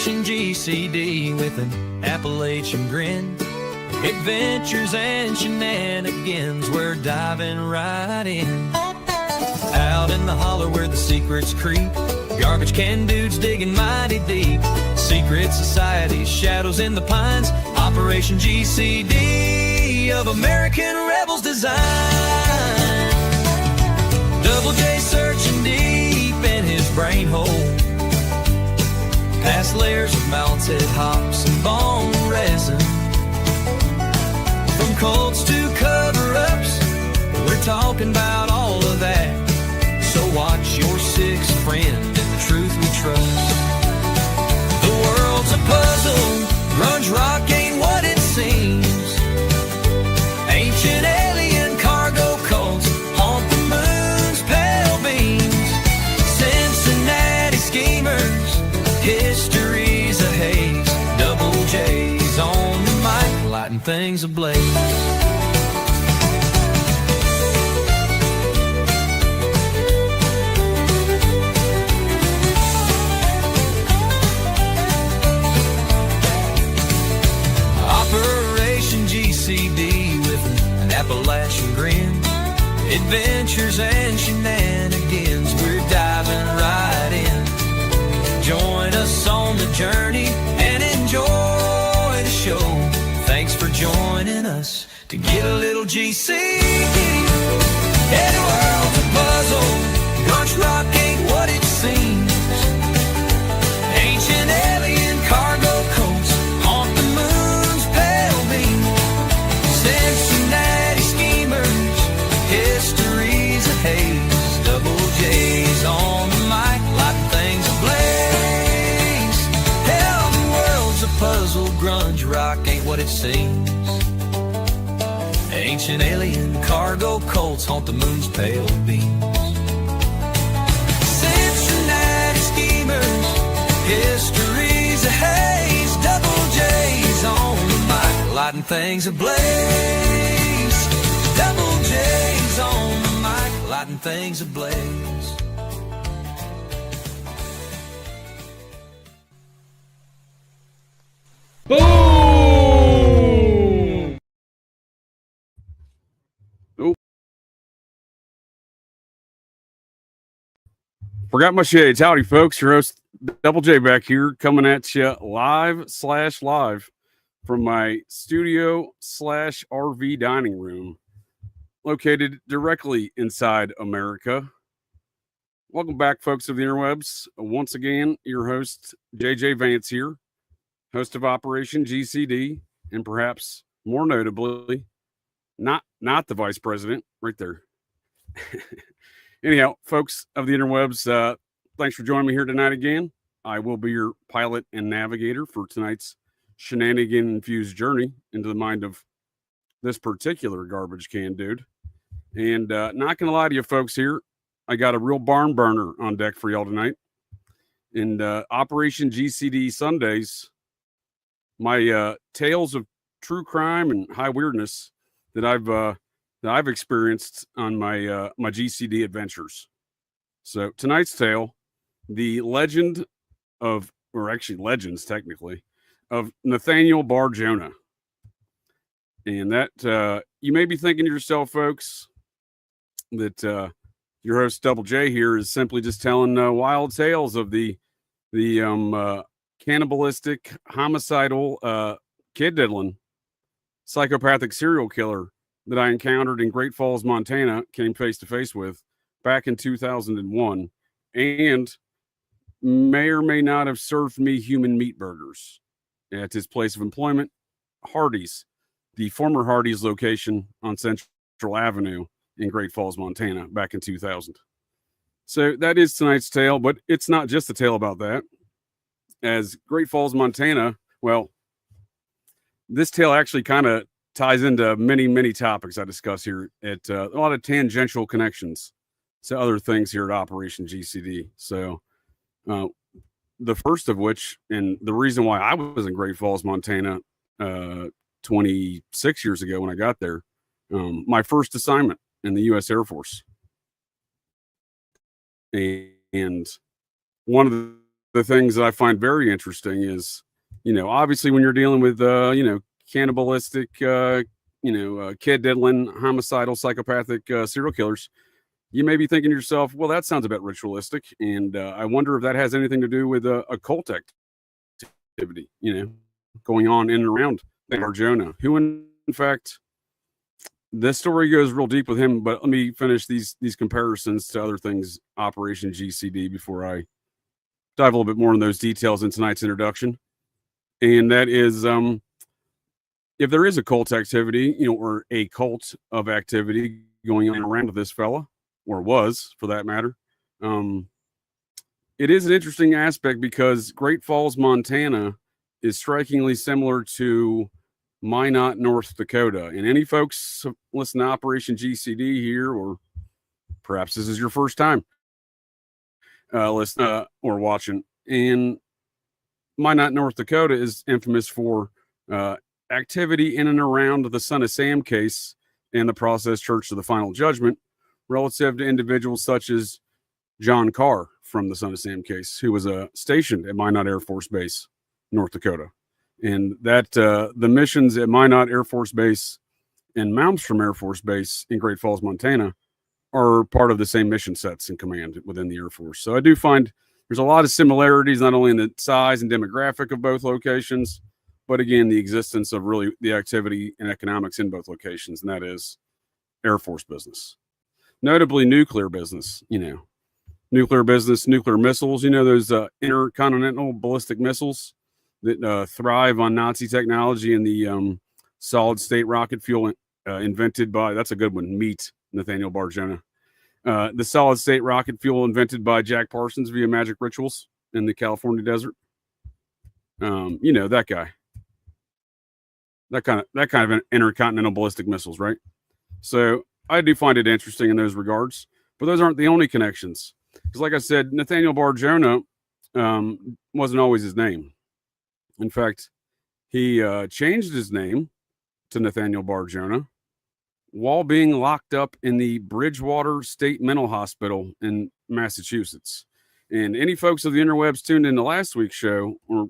Operation GCD with an Appalachian grin. Adventures and shenanigans, we're diving right in. Out in the holler where the secrets creep, garbage can dudes digging mighty deep. Secret societies, shadows in the pines. Operation GCD of American rebels design. Double J searching deep in his brain hole, past layers of melted hops and bone resin. From cults to cover-ups, we're talking about all of that. So watch your sixth friend and the truth we trust. The world's a puzzle, grunge rock ain't what it seems. Ancient alien cargo cults haunt the moon's pale beams. Cincinnati schemers, history's a haze. Double J's on the mic, lighting things ablaze. Operation GCD with an Appalachian grin. Adventures and shenanigans, we're diving right in. Join us on the journey and enjoy the show. Thanks for joining us to get a little GCD. Yeah, the world's a puzzle, grunge rock ain't what it seems. Ancient alien cargo coats haunt the moon's pale beam. Cincinnati schemers, history's a haze. Double J's on the mic, lighting things ablaze. Hell, the world's a puzzle, grunge rock ain't what it seems. Ancient alien cargo cults haunt the moon's pale beams. Cincinnati schemers, history's a haze. Double J's on the mic, lighting things ablaze. Double J's on the mic, lighting things ablaze. Boom! Oh. Forgot my shades. Howdy, folks. Your host, Double J, back here, coming at you live from my studio/RV dining room, located directly inside America. Welcome back, folks of the interwebs. Once again, your host, JJ Vance here, host of Operation GCD, and perhaps more notably, not the vice president, right there. Anyhow, folks of the interwebs, thanks for joining me here tonight again. I will be your pilot and navigator for tonight's shenanigan-infused journey into the mind of this particular garbage can dude. And not going to lie to you folks here, I got a real barn burner on deck for y'all tonight. And Operation GCD Sundaze, my tales of true crime and high weirdness that I've experienced on my my GCD adventures. So tonight's tale, the legend of, or actually legends technically, of Nathaniel Bar-Jonah. And that you may be thinking to yourself, folks, that your host Double J here is simply just telling wild tales of the cannibalistic, homicidal, kid diddle'n, psychopathic serial killer that I encountered in Great Falls, Montana, came face to face with back in 2001, and may or may not have served me human meat burgers at his place of employment, Hardee's, the former Hardee's location on Central Avenue in Great Falls, Montana, back in 2000. So that is tonight's tale, but it's not just a tale about that. As Great Falls, Montana, well, this tale actually kind of ties into many, many topics I discuss here at a lot of tangential connections to other things here at Operation GCD. So the first of which, and the reason why I was in Great Falls, Montana, 26 years ago when I got there, my first assignment in the U.S. Air Force. And one of the things that I find very interesting is, obviously when you're dealing with, cannibalistic, kid diddle'n, homicidal, psychopathic serial killers, you may be thinking to yourself, well, that sounds a bit ritualistic. And I wonder if that has anything to do with a cult activity, going on in and around Bar-Jonah, who in fact, this story goes real deep with him, but let me finish these comparisons to other things, Operation GCD, before I dive a little bit more in those details in tonight's introduction. And that is, if there is a cult activity, or a cult of activity going on around with this fella, or was for that matter, it is an interesting aspect because Great Falls, Montana is strikingly similar to Minot, North Dakota. And any folks listen to Operation GCD here, or perhaps this is your first time listening or watching, and Minot, North Dakota is infamous for activity in and around the Son of Sam case and the Process Church of the Final Judgment relative to individuals such as John Carr from the Son of Sam case, who was stationed at Minot Air Force Base, North Dakota. And that the missions at Minot Air Force Base and Malmstrom Air Force Base in Great Falls, Montana, are part of the same mission sets in command within the Air Force. So I do find there's a lot of similarities, not only in the size and demographic of both locations, but again, the existence of really the activity and economics in both locations, and that is Air Force business. Notably nuclear business, nuclear business, nuclear missiles, those intercontinental ballistic missiles that thrive on Nazi technology and the solid state rocket fuel invented by, that's a good one, meet Nathaniel Bar-Jonah. The solid state rocket fuel invented by Jack Parsons via magic rituals in the California desert. That guy. That kind of an intercontinental ballistic missiles, right? So I do find it interesting in those regards, but those aren't the only connections. Because like I said, Nathaniel Bar-Jonah wasn't always his name. In fact, he changed his name to Nathaniel Bar-Jonah while being locked up in the Bridgewater State Mental Hospital in Massachusetts. And any folks of the interwebs tuned into last week's show, or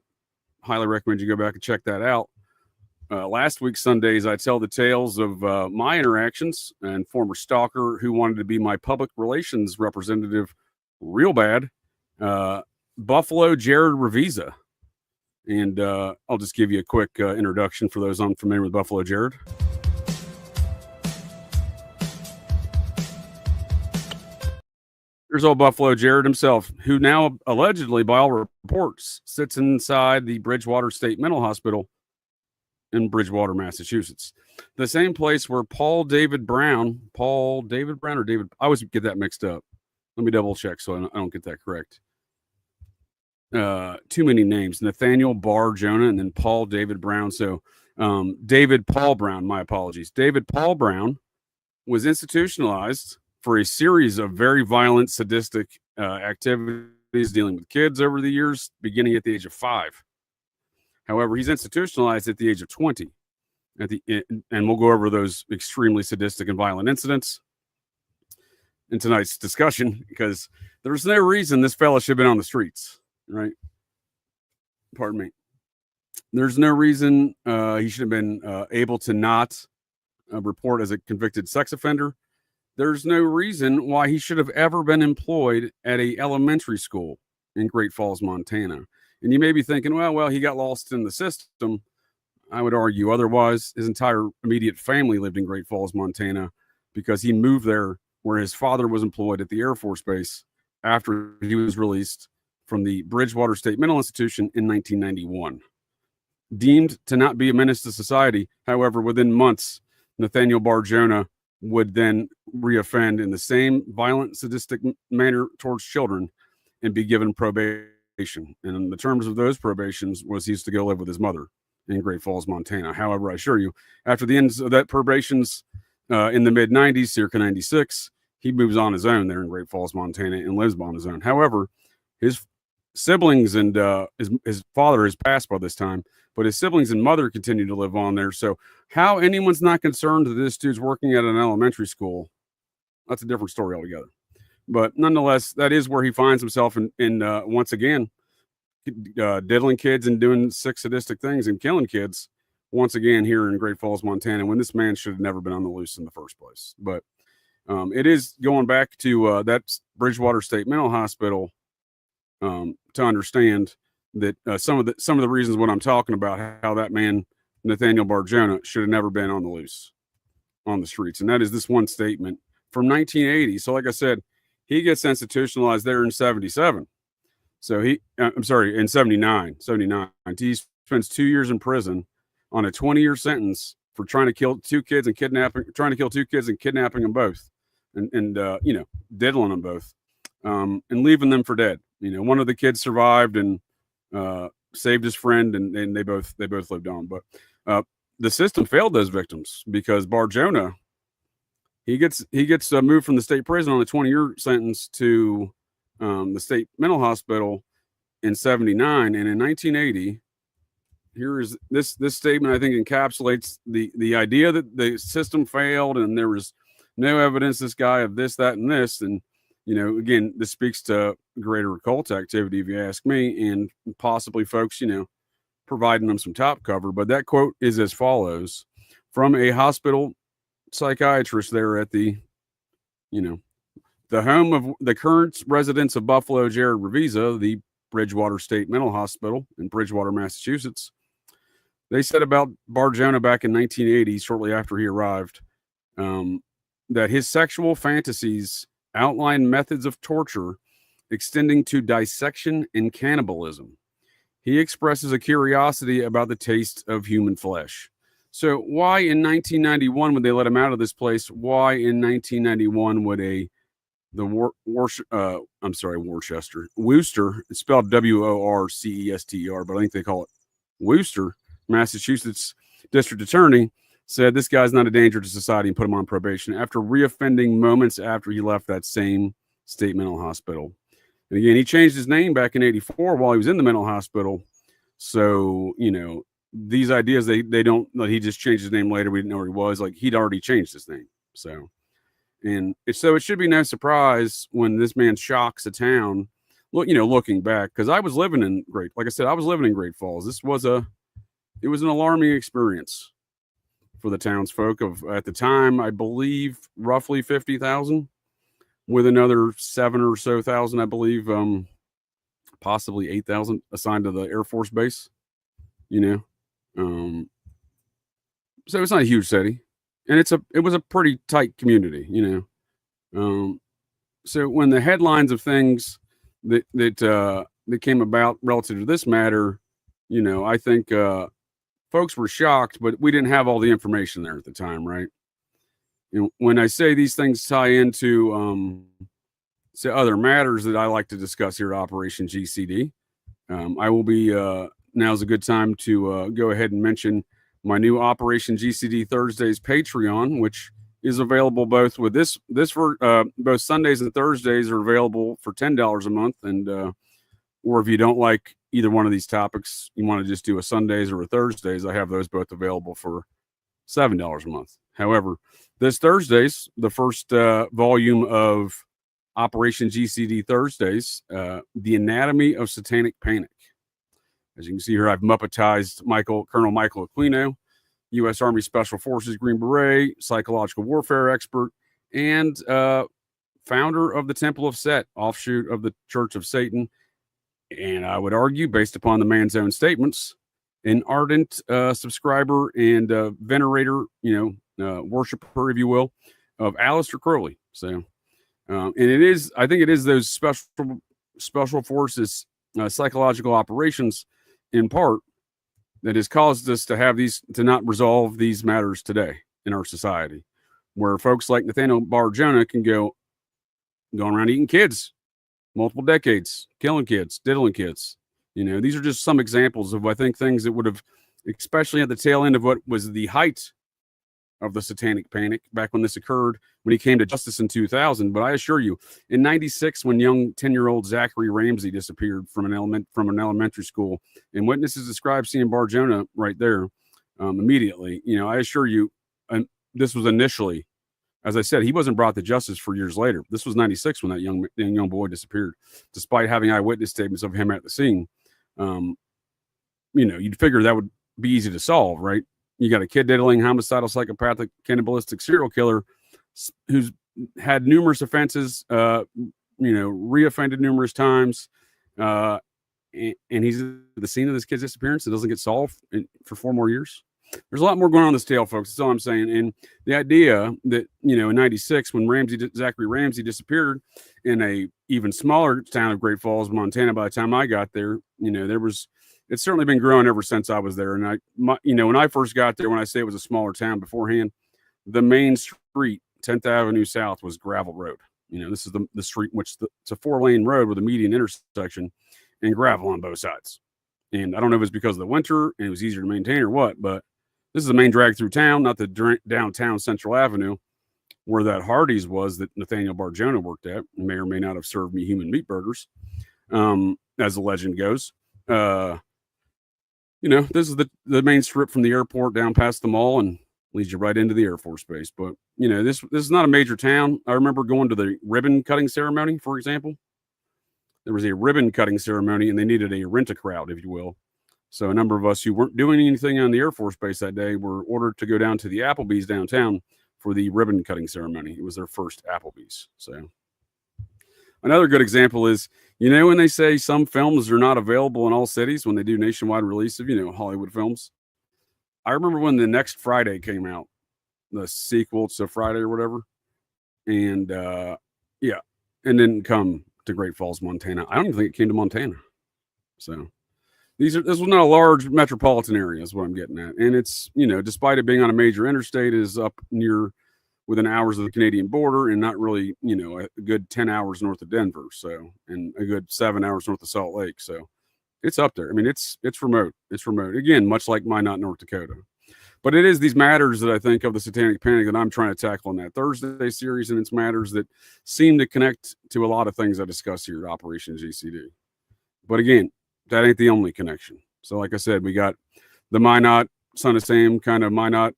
highly recommend you go back and check that out. Last week's Sundaze, I tell the tales of my interactions and former stalker who wanted to be my public relations representative real bad, Buffalo Jared Revisa. And I'll just give you a quick introduction for those unfamiliar with Buffalo Jared. Here's old Buffalo Jared himself, who now allegedly, by all reports, sits inside the Bridgewater State Mental Hospital in Bridgewater, Massachusetts. The same place where Paul David Brown, I always get that mixed up. Let me double check so I don't get that correct. Too many names. Nathaniel Bar-Jonah and then Paul David Brown. So David Paul Brown, my apologies. David Paul Brown was institutionalized for a series of very violent, sadistic activities dealing with kids over the years, beginning at the age of 5. However, he's institutionalized at the age of 20. And we'll go over those extremely sadistic and violent incidents in tonight's discussion, because there's no reason this fella should have been on the streets, right? Pardon me. There's no reason he should have been able to not report as a convicted sex offender. There's no reason why he should have ever been employed at a elementary school in Great Falls, Montana. And you may be thinking, well, he got lost in the system. I would argue otherwise. His entire immediate family lived in Great Falls, Montana, because he moved there where his father was employed at the Air Force Base after he was released from the Bridgewater State Mental Institution in 1991. Deemed to not be a menace to society, however, within months, Nathaniel Bar-Jonah would then reoffend in the same violent, sadistic manner towards children and be given probation. And in the terms of those probations was he used to go live with his mother in Great Falls, Montana. However, I assure you, after the end of that probations in the mid-90s, circa 96, he moves on his own there in Great Falls, Montana, and lives on his own. However, his siblings and his father has passed by this time, but his siblings and mother continue to live on there. So how anyone's not concerned that this dude's working at an elementary school, that's a different story altogether. But nonetheless, that is where he finds himself in once again, diddling kids and doing sick, sadistic things and killing kids once again here in Great Falls, Montana, when this man should have never been on the loose in the first place. But it is going back to that Bridgewater State Mental Hospital to understand that some of the reasons what I'm talking about, how that man Nathaniel Bar-Jonah should have never been on the loose on the streets, and that is this one statement from 1980. So, like I said, he gets institutionalized there in 77. So in 79. He spends 2 years in prison on a 20-year sentence for trying to kill two kids and kidnapping them both, and diddling them both, and leaving them for dead. One of the kids survived and saved his friend, and they both lived on. But the system failed those victims, because Bar-Jonah, he gets moved from the state prison on a 20-year sentence to the state mental hospital in 79, and in 1980, here is this statement. I think encapsulates the idea that the system failed and there was no evidence this guy of this, that, and this. And again, this speaks to greater occult activity, if you ask me, and possibly folks providing them some top cover. But that quote is as follows from a hospital psychiatrist there at the home of the current residents of Buffalo, Jared Revisa, the Bridgewater State Mental Hospital in Bridgewater, Massachusetts. They said about Bar-Jonah back in 1980, shortly after he arrived, that his sexual fantasies outline methods of torture extending to dissection and cannibalism. He expresses a curiosity about the taste of human flesh. So why in 1991 would they let him out of this place? Why in 1991 would Worcester, it's spelled Worcester, but I think they call it Worcester, Massachusetts district attorney said this guy's not a danger to society and put him on probation after reoffending moments after he left that same state mental hospital. And again, he changed his name back in 84 while he was in the mental hospital. So, these ideas, they don't, he just changed his name later. We didn't know where he was. Like, he'd already changed his name. So it should be no surprise when this man shocks a town. Look, looking back, because I was living in Great Falls. It was an alarming experience for the townsfolk of, at the time, I believe, roughly 50,000, with another 7 or so thousand, I believe, possibly 8,000 assigned to the Air Force Base. So it's not a huge city, and it was a pretty tight community. So when the headlines of things that came about relative to this matter, I think folks were shocked, but we didn't have all the information there at the time, right? When I say these things tie into other matters that I like to discuss here at OpGCD, I will be now's a good time to go ahead and mention my new OpGCD Thursdays Patreon, which is available both with both Sundays and Thursdays are available for $10 a month, and or if you don't like either one of these topics, you want to just do a Sundays or a Thursdays, I have those both available for $7 a month. However, this Thursdays, the first volume of OpGCD Thursdays, The Anatomy of Satanic Panic. As you can see here, I've Muppetized Colonel Michael Aquino, U.S. Army Special Forces Green Beret, psychological warfare expert, and founder of the Temple of Set, offshoot of the Church of Satan. And I would argue, based upon the man's own statements, an ardent subscriber and venerator, worshiper, if you will, of Aleister Crowley. So, and I think it is those special forces psychological operations, in part, that has caused us to not resolve these matters today in our society, where folks like Nathaniel Bar-Jonah can going around eating kids, multiple decades, killing kids, diddling kids. These are just some examples of, I think, things that would have, especially at the tail end of what was the height of the satanic panic back when this occurred, when he came to justice in 2000. But I assure you, in 96, when young 10-year-old Zachary Ramsey disappeared from an elementary school, and witnesses described seeing Bar-Jonah right there immediately, I assure you, this was initially, as I said, he wasn't brought to justice for years later. This was 96 when that young boy disappeared, despite having eyewitness statements of him at the scene. You'd figure that would be easy to solve, right? You got a kid diddling, homicidal, psychopathic, cannibalistic serial killer who's had numerous offenses, reoffended numerous times, and he's at the scene of this kid's disappearance. It doesn't get solved for 4 more years. There's a lot more going on in this tale, folks. That's all I'm saying. And the idea that, in 96, when Zachary Ramsey disappeared in a even smaller town of Great Falls, Montana, by the time I got there, it's certainly been growing ever since I was there. And when I first got there, when I say it was a smaller town beforehand, the main street, 10th Avenue South, was gravel road. This is the street in which it's a 4-lane road with a median intersection and gravel on both sides. And I don't know if it's because of the winter and it was easier to maintain or what, but this is the main drag through town, not the downtown Central Avenue, where that Hardee's was that Nathaniel Bar-Jonah worked at. May or may not have served me human meat burgers, as the legend goes. This is the main strip from the airport down past the mall and leads you right into the Air Force Base. But, this is not a major town. I remember going to the ribbon cutting ceremony, for example. There was a ribbon cutting ceremony, and they needed a rent-a-crowd, if you will. So a number of us who weren't doing anything on the Air Force Base that day were ordered to go down to the Applebee's downtown for the ribbon cutting ceremony. It was their first Applebee's. So another good example is, when they say some films are not available in all cities when they do nationwide release of, Hollywood films. I remember when The Next Friday came out, the sequel to Friday or whatever. And and didn't come to Great Falls, Montana. I don't even think it came to Montana. So this was not a large metropolitan area is what I'm getting at. And it's, despite it being on a major interstate, is up near within hours of the Canadian border and not really, a good 10 hours north of Denver. So, and a good 7 hours north of Salt Lake. So it's up there. I mean, it's remote. It's remote. Again, much like Minot, North Dakota. But it is these matters that I think of the Satanic Panic that I'm trying to tackle in that Thursday series. And it's matters that seem to connect to a lot of things I discuss here at Operation GCD. But again, that ain't the only connection. So like I said, we got the Minot, Son of Sam kind of Minot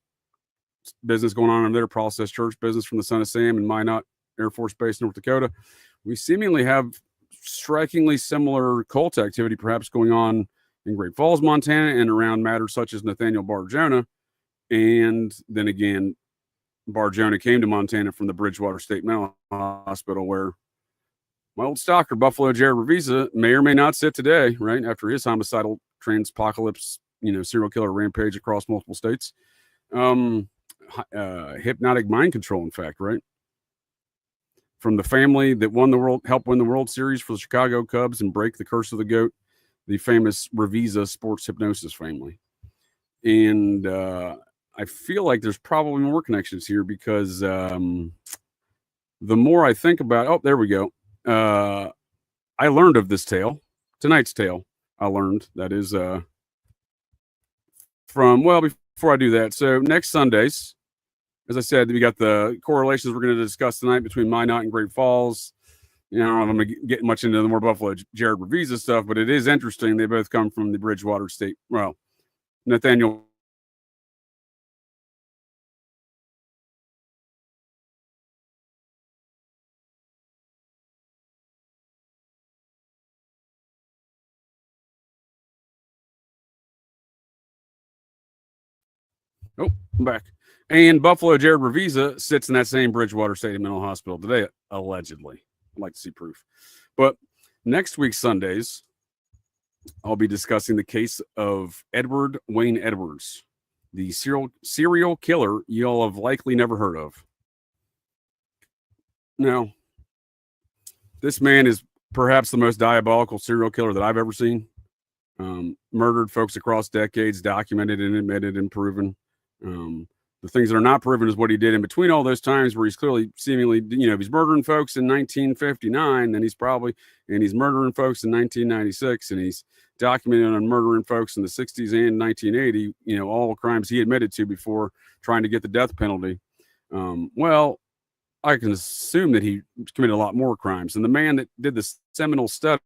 business going on in there, Process Church business from the Son of Sam and Minot Air Force Base, North Dakota. We seemingly have strikingly similar cult activity perhaps going on in Great Falls, Montana, and around matters such as Nathaniel Bar-Jonah. And then again, Bar-Jonah came to Montana from the Bridgewater State Mental Hospital, where my old stalker, Buffalo Jared Revisa, may or may not sit today, right, after his homicidal transpocalypse, serial killer rampage across multiple states. Hypnotic mind control, in fact, right? From the family that helped win the World Series for the Chicago Cubs and break the curse of the GOAT, the famous Revisa sports hypnosis family. And I feel like there's probably more connections here because the more I think about, there we go. I learned of this tale, tonight's tale. I learned that is before I do that. So next Sundaze, as I said, we got the correlations we're going to discuss tonight between Minot and Great Falls. I don't know if I'm going to get much into the more Buffalo Jared Revisa stuff, but it is interesting. They both come from the Bridgewater State. Well, Nathaniel. Oh, I'm back. And Buffalo Jared Revisa sits in that same Bridgewater State Mental Hospital today, allegedly. I'd like to see proof. But next week's Sundaze, I'll be discussing the case of Edward Wayne Edwards, the serial killer you'll have likely never heard of. Now, this man is perhaps the most diabolical serial killer that I've ever seen. Murdered folks across decades, documented and admitted and proven. The things that are not proven is what he did in between all those times where he's clearly seemingly, he's murdering folks in 1959, then he's murdering folks in 1996, and he's documented on murdering folks in the 60s and 1980, all crimes he admitted to before trying to get the death penalty. Well, I can assume that he committed a lot more crimes. And the man that did the seminal study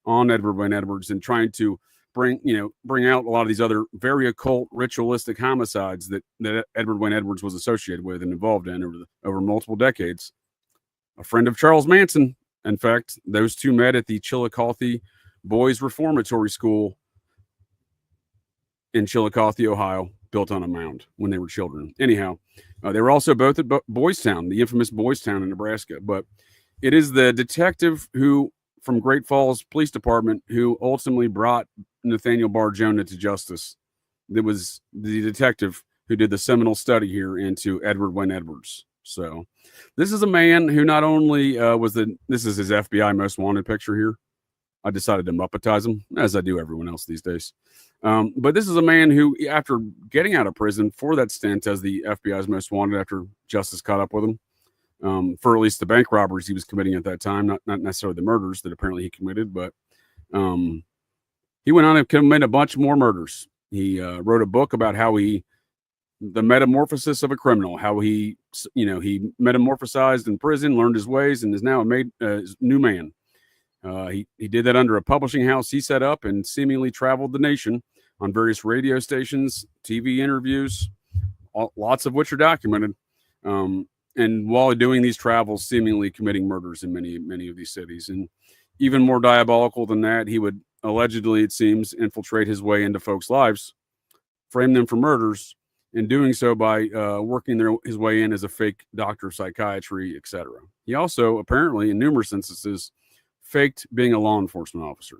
on Edward Wayne Edwards and trying to bring out a lot of these other very occult, ritualistic homicides that Edward Wayne Edwards was associated with and involved in over multiple decades. A friend of Charles Manson. In fact, those two met at the Chillicothe boys' reformatory school in Chillicothe, Ohio, built on a mound when they were children. Anyhow, they were also both at Boys Town, the infamous Boys Town in Nebraska. But it is the detective who, from Great Falls Police Department, who ultimately brought Nathaniel Bar-Jonah to justice. That was the detective who did the seminal study here into Edward Wayne Edwards. So this is a man who not only this is his FBI most wanted picture here. I decided to Muppetize him, as I do everyone else these days. But this is a man who, after getting out of prison for that stint as the FBI's most wanted after justice caught up with him, for at least the bank robberies he was committing at that time, not necessarily the murders that apparently he committed, but he went on and committed a bunch more murders. He wrote a book about how the metamorphosis of a criminal, how he metamorphosized in prison, learned his ways, and is now a new man. He did that under a publishing house he set up and seemingly traveled the nation on various radio stations, TV interviews, lots of which are documented. And while doing these travels, seemingly committing murders in many of these cities. And even more diabolical than that, he would allegedly, it seems, infiltrate his way into folks' lives, frame them for murders, and doing so by working his way in as a fake doctor of psychiatry, etc. He also, apparently, in numerous instances, faked being a law enforcement officer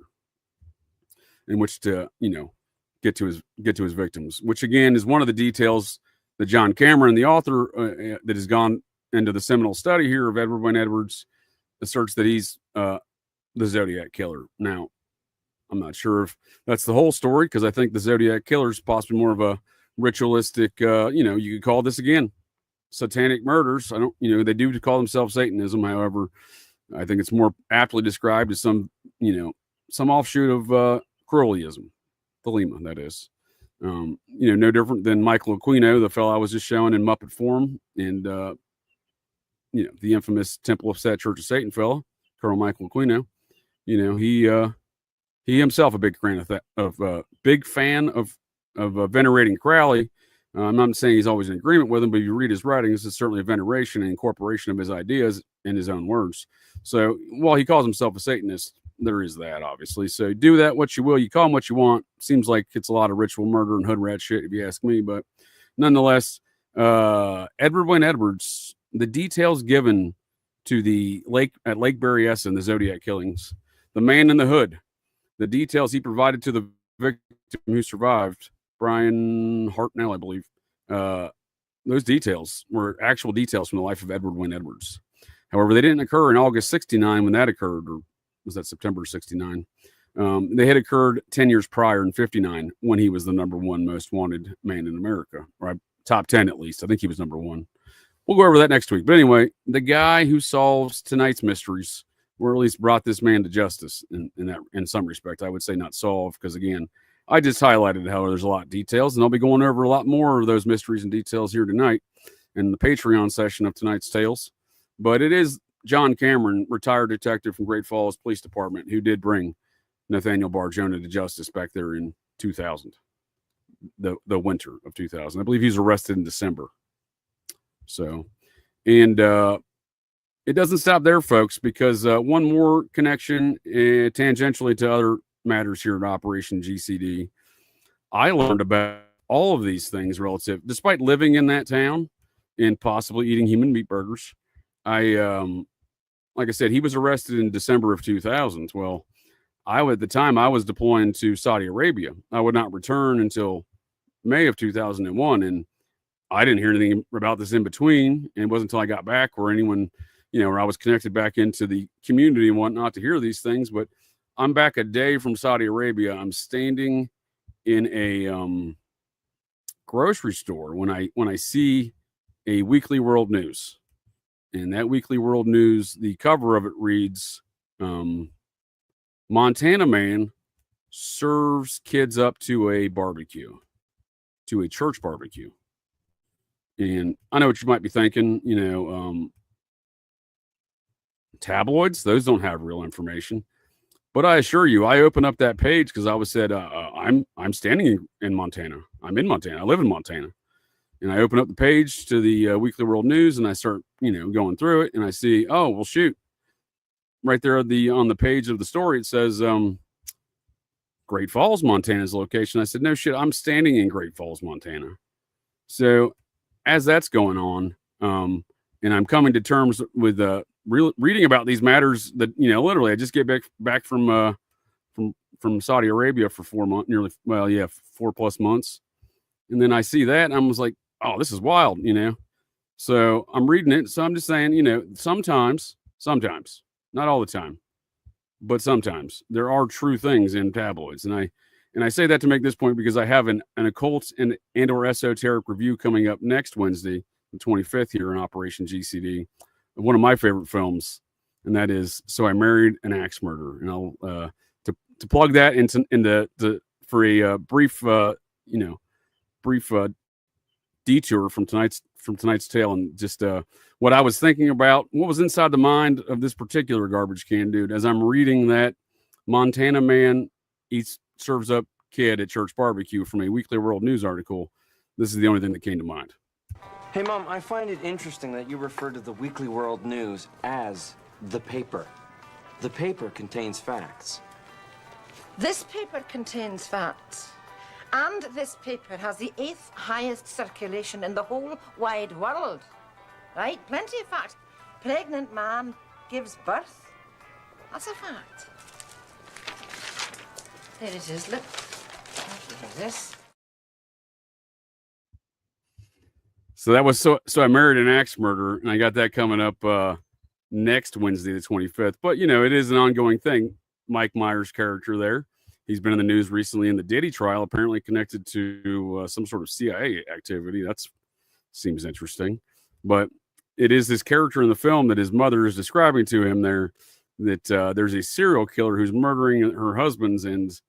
in which to, get to his victims, which again is one of the details that John Cameron, the author that has gone into the seminal study here of Edward Wayne Edwards, asserts that he's the Zodiac Killer. Now, I'm not sure if that's the whole story, because I think the Zodiac Killer is possibly more of a ritualistic, you could call this again satanic murders. They do call themselves Satanism. However, I think it's more aptly described as some offshoot of Crowleyism, Thelema, that is. No different than Michael Aquino, the fellow I was just showing in Muppet form, and the infamous Temple of Set Church of Satan fellow, Colonel Michael Aquino. He himself a big fan of venerating Crowley. I'm not saying he's always in agreement with him, but if you read his writings, it's certainly a veneration and incorporation of his ideas in his own words. So while he calls himself a Satanist, there is that, obviously. So do that what you will. You call him what you want. Seems like it's a lot of ritual murder and hood rat shit, if you ask me. But nonetheless, Edward Wayne Edwards, the details given to the Lake Berryessa, the Zodiac killings, the man in the hood, the details he provided to the victim who survived, Brian Hartnell, I believe. Those details were actual details from the life of Edward Wayne Edwards. However, they didn't occur in August 69 when that occurred, or was that September 69? They had occurred 10 years prior in 59 when he was the number one most wanted man in America, or top 10 at least. I think he was number one. We'll go over that next week. But anyway, the guy who solves tonight's mysteries, or at least brought this man to justice in some respect, I would say not solve, because again, I just highlighted how there's a lot of details, and I'll be going over a lot more of those mysteries and details here tonight in the Patreon session of tonight's tales. But it is John Cameron, retired detective from Great Falls Police Department, who did bring Nathaniel Bar-Jonah to justice back there in 2000, the winter of 2000. I believe he was arrested in December. So, and it doesn't stop there, folks, because one more connection tangentially to other matters here at Operation GCD. I learned about all of these things relative, despite living in that town and possibly eating human meat burgers. Like I said, he was arrested in December of 2000. Well, at the time I was deploying to Saudi Arabia. I would not return until May of 2001. And I didn't hear anything about this in between. And it wasn't until I got back where anyone, where I was connected back into the community and whatnot to hear these things. But I'm back a day from Saudi Arabia. I'm standing in a grocery store when I see a Weekly World News. And that Weekly World News, the cover of it reads, Montana man serves kids up to a barbecue, to a church barbecue. And I know what you might be thinking, tabloids, those don't have real information. But I assure you, I opened up that page because I was said, I'm standing in Montana. I'm in Montana. I live in Montana. And I open up the page to the Weekly World News and I start, going through it. And I see, oh, well, shoot. Right there on the page of the story, it says, Great Falls, Montana's location. I said, no shit, I'm standing in Great Falls, Montana. So as that's going on, and I'm coming to terms with reading about these matters that, literally I just get back from Saudi Arabia for 4 months, 4+ months. And then I see that and I was like, oh, this is wild, So I'm reading it. So I'm just saying, sometimes, not all the time, but sometimes there are true things in tabloids. And I say that to make this point because I have an occult and or esoteric review coming up next Wednesday, the 25th here in Operation GCD, of one of my favorite films, and that is So I Married an Axe Murderer. And I'll to plug that for a brief detour from tonight's tale, and just what I was thinking about, what was inside the mind of this particular garbage can dude as I'm reading that Montana man serves up kid at church barbecue from a Weekly World News article. This is the only thing that came to mind. Hey, Mom, I find it interesting that you refer to the Weekly World News as the paper. The paper contains facts. This paper contains facts. And this paper has the 8th highest circulation in the whole wide world. Right? Plenty of facts. Pregnant man gives birth. That's a fact. There it is, look. Look at this. So that was so I Married an Axe Murderer, and I got that coming up next Wednesday, the 25th. But, it is an ongoing thing. Mike Myers' character there. He's been in the news recently in the Diddy trial, apparently connected to some sort of CIA activity. That seems interesting. But it is this character in the film that his mother is describing to him there, that there's a serial killer who's murdering her husbands, and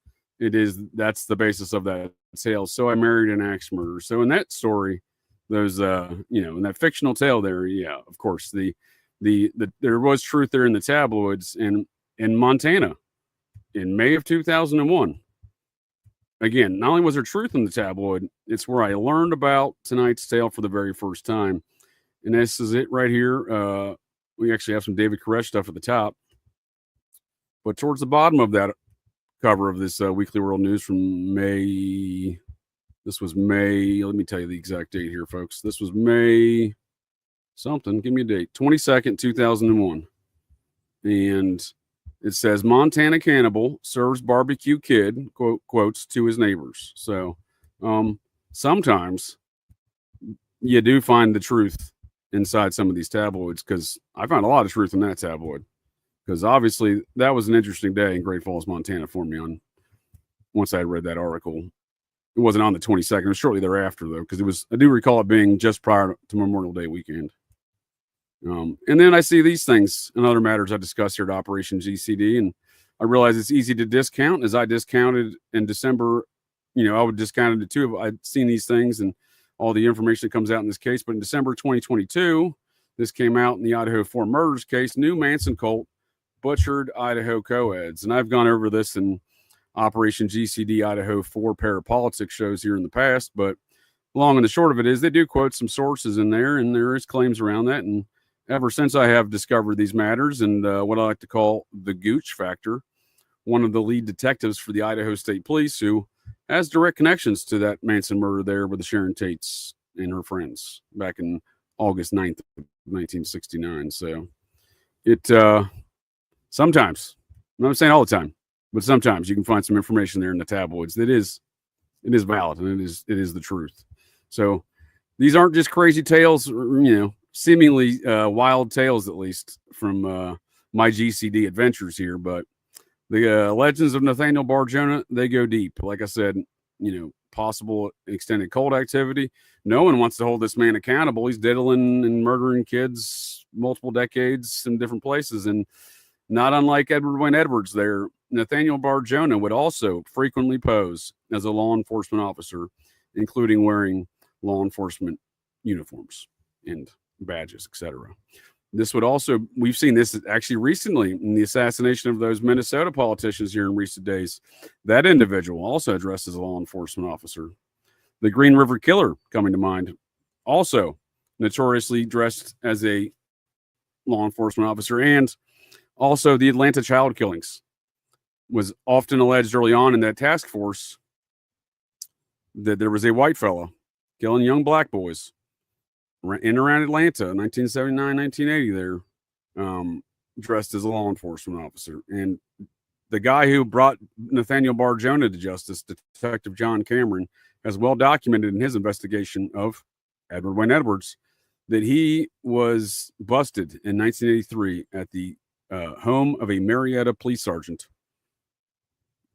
that's the basis of that tale. So I Married an Axe Murderer. So in that story, those in that fictional tale there, yeah, of course, the there was truth there in the tabloids in Montana in May of 2001. Again, not only was there truth in the tabloid, it's where I learned about tonight's tale for the very first time. And this is it right here. We actually have some David Koresh stuff at the top. But towards the bottom of that cover of this Weekly World News from May, this was May, let me tell you the exact date here, folks. This was May something, give me a date, 22nd, 2001. And it says, Montana cannibal serves barbecue kid, quotes, to his neighbors. So sometimes you do find the truth inside some of these tabloids, because I found a lot of truth in that tabloid. Because obviously that was an interesting day in Great Falls, Montana for me once I had read that article. It wasn't on the 22nd. It was shortly thereafter, though, because I do recall it being just prior to Memorial Day weekend. And then I see these things and other matters I discussed here at Operation GCD, and I realize it's easy to discount, as I discounted in December. I would discount it too if I'd seen these things and all the information that comes out in this case. But in December 2022, this came out in the Idaho 4 murders case. New Manson cult butchered Idaho co-eds. And I've gone over this in Operation GCD Idaho 4 parapolitics shows here in the past. But long and the short of it is they do quote some sources in there, and there is claims around that. And ever since I have discovered these matters and what I like to call the Gooch factor, one of the lead detectives for the Idaho State Police, who has direct connections to that Manson murder there with the Sharon Tates and her friends back in August 9th of 1969. So it sometimes, I'm not saying all the time, but sometimes you can find some information there in the tabloids that is valid, and it is the truth. So these aren't just crazy tales, seemingly wild tales, at least from my GCD adventures here. But the legends of Nathaniel Bar-Jonah, they go deep. Like I said, possible extended cult activity. No one wants to hold this man accountable. He's diddling and murdering kids multiple decades in different places. And not unlike Edward Wayne Edwards there, Nathaniel Bar-Jonah would also frequently pose as a law enforcement officer, including wearing law enforcement uniforms and badges, etc. This would also, we've seen this actually recently in the assassination of those Minnesota politicians here in recent days. That individual also dressed as a law enforcement officer. The Green River Killer coming to mind, also notoriously dressed as a law enforcement officer. And also the Atlanta child killings. was often alleged early on in that task force that there was a white fella killing young black boys in and around Atlanta, 1979, 1980 there, dressed as a law enforcement officer. And the guy who brought Nathaniel Bar-Jonah to justice, Detective John Cameron, has well documented in his investigation of Edward Wayne Edwards that he was busted in 1983 at the home of a Marietta police sergeant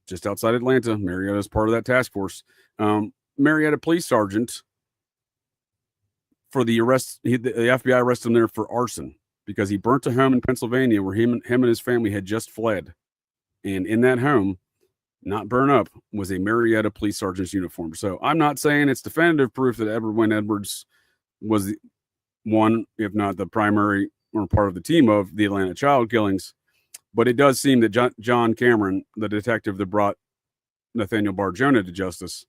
just outside Atlanta. Marietta is part of that task force. Marietta police sergeant, for the arrest, the FBI arrested him there for arson because he burnt a home in Pennsylvania where him and his family had just fled. And in that home, not burn up, was a Marietta police sergeant's uniform. So I'm not saying it's definitive proof that Edward Wayne Edwards was the one, if not the primary or part of the team of the Atlanta child killings. But it does seem that John Cameron, the detective that brought Nathaniel Bar-Jonah to justice,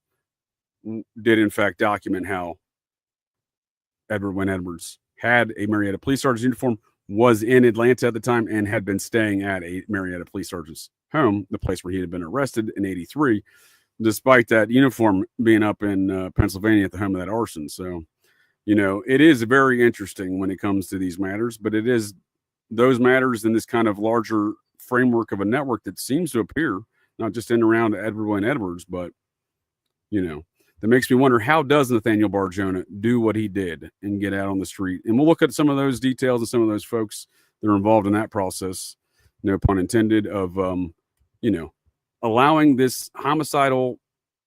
did in fact document how Edward Wayne Edwards had a Marietta police sergeant's uniform, was in Atlanta at the time, and had been staying at a Marietta police sergeant's home, the place where he had been arrested in 83, despite that uniform being up in Pennsylvania at the home of that arson. So, it is very interesting when it comes to these matters, but it is those matters in this kind of larger framework of a network that seems to appear not just in and around Edward Wayne Edwards, but, that makes me wonder, how does Nathaniel Bar-Jonah do what he did and get out on the street? And we'll look at some of those details and some of those folks that are involved in that process, no pun intended, of, allowing this homicidal,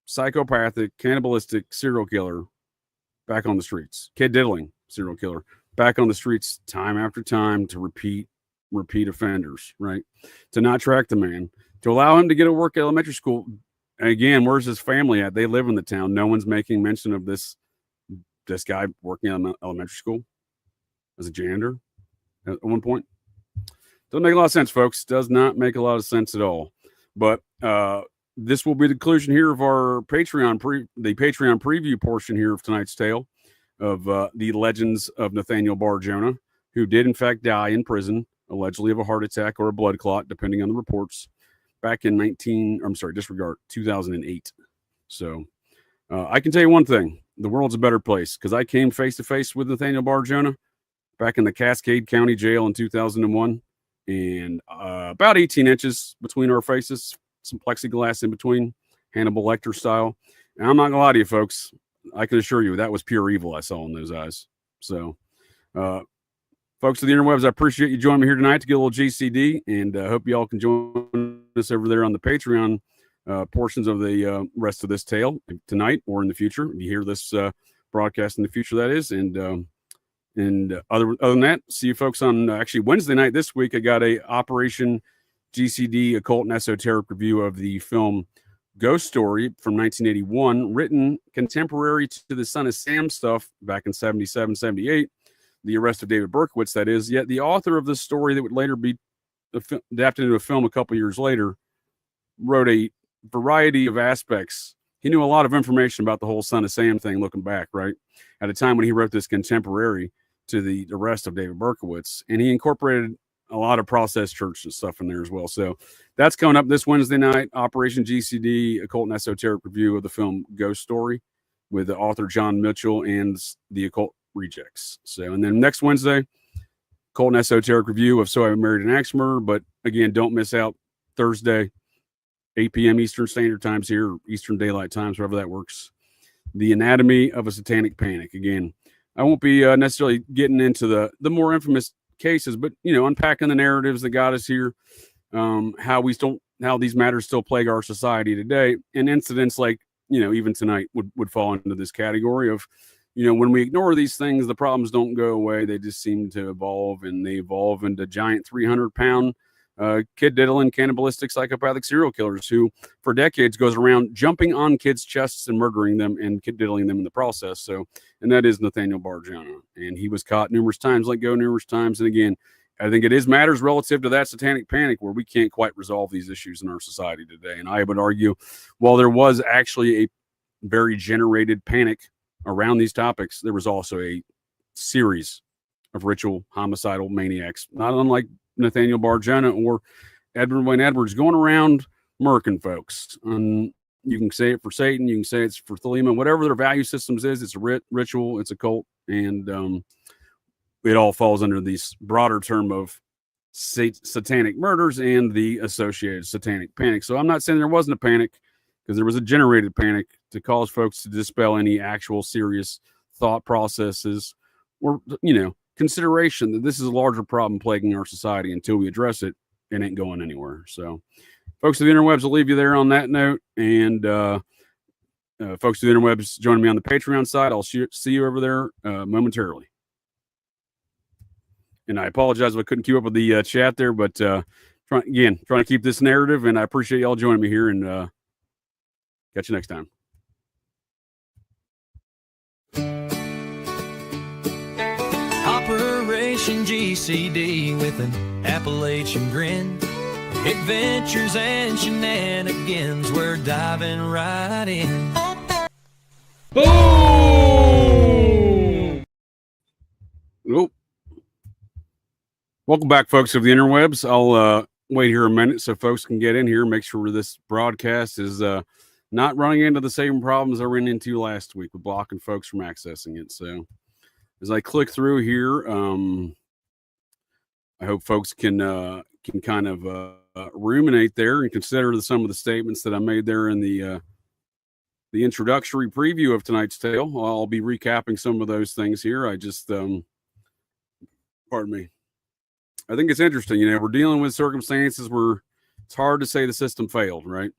psychopathic, cannibalistic serial killer back on the streets, kid diddling serial killer back on the streets time after time to repeat offenders, right? To not track the man, to allow him to get to work at elementary school. Again, where's his family at? They live in the town. No one's making mention of this guy working at elementary school as a janitor at one point. Doesn't make a lot of sense, folks. Does not make a lot of sense at all. But this will be the conclusion here of our Patreon preview portion here of tonight's tale of the legends of Nathaniel Bar-Jonah, who did in fact die in prison, allegedly of a heart attack or a blood clot, depending on the reports, back in 2008. So I can tell you one thing: the world's a better place, because I came face to face with Nathaniel Bar-Jonah back in the Cascade County Jail in 2001, and about 18 inches between our faces, some plexiglass in between, Hannibal Lecter style. And I'm not gonna lie to you, folks, I can assure you that was pure evil I saw in those eyes. So folks of the interwebs, I appreciate you joining me here tonight to get a little GCD, and I hope you all can join us over there on the Patreon portions of the rest of this tale tonight or in the future. If you hear this broadcast in the future, that is. And other than that, see you folks on actually Wednesday night this week. I got a Operation GCD Occult and Esoteric review of the film Ghost Story from 1981, written contemporary to the Son of Sam stuff back in 77, 78. The arrest of David Berkowitz, that is. Yet the author of this story that would later be adapted into a film a couple years later wrote a variety of aspects. He knew a lot of information about the whole Son of Sam thing looking back, right? At a time when he wrote this contemporary to the arrest of David Berkowitz. And he incorporated a lot of process church and stuff in there as well. So that's coming up this Wednesday night, Operation GCD Occult and Esoteric review of the film Ghost Story with the author John Mitchell and the Occult Rejects. So, and then next Wednesday, Occult and Esoteric review of So I Married an Axe Murderer. But again, don't miss out Thursday, 8 p.m. Eastern Standard Times here, Eastern Daylight Times, wherever that works. The Anatomy of a Satanic Panic. Again, I won't be necessarily getting into the more infamous cases, but unpacking the narratives that got us here, how these matters still plague our society today, and incidents like even tonight would fall into this category of when we ignore these things, the problems don't go away. They just seem to evolve, and they evolve into giant 300-pound kid diddling, cannibalistic, psychopathic serial killers who for decades goes around jumping on kids' chests and murdering them and kid diddling them in the process. So, and that is Nathaniel Bar-Jonah, and he was caught numerous times, let go numerous times. And again, I think it is matters relative to that satanic panic where we can't quite resolve these issues in our society today. And I would argue, while there was actually a very generated panic around these topics, there was also a series of ritual homicidal maniacs, not unlike Nathaniel Bar-Jonah or Edward Wayne Edwards, going around murking folks. And you can say it for Satan, you can say it's for Thelema, whatever their value systems is. It's a ritual, it's a cult, and it all falls under this broader term of satanic murders and the associated satanic panic. So I'm not saying there wasn't a panic, because there was a generated panic to cause folks to dispel any actual serious thought processes or, consideration that this is a larger problem plaguing our society. Until we address it, it ain't going anywhere. So folks of the interwebs, I'll leave you there on that note. And folks of the interwebs joining me on the Patreon side, I'll see you over there momentarily. And I apologize if I couldn't keep up with the chat there, but trying to keep this narrative, and I appreciate y'all joining me here, and catch you next time. Operation GCD with an Appalachian grin. Adventures and shenanigans, we're diving right in. Boom! Nope. Welcome back, folks of the interwebs. I'll wait here a minute so folks can get in here, make sure this broadcast is not running into the same problems I ran into last week with blocking folks from accessing it. So as I click through here, I hope folks can kind of ruminate there and consider some of the statements that I made there in the introductory preview of tonight's tale. I'll be recapping some of those things here. I just, pardon me. I think it's interesting. We're dealing with circumstances where it's hard to say the system failed, right?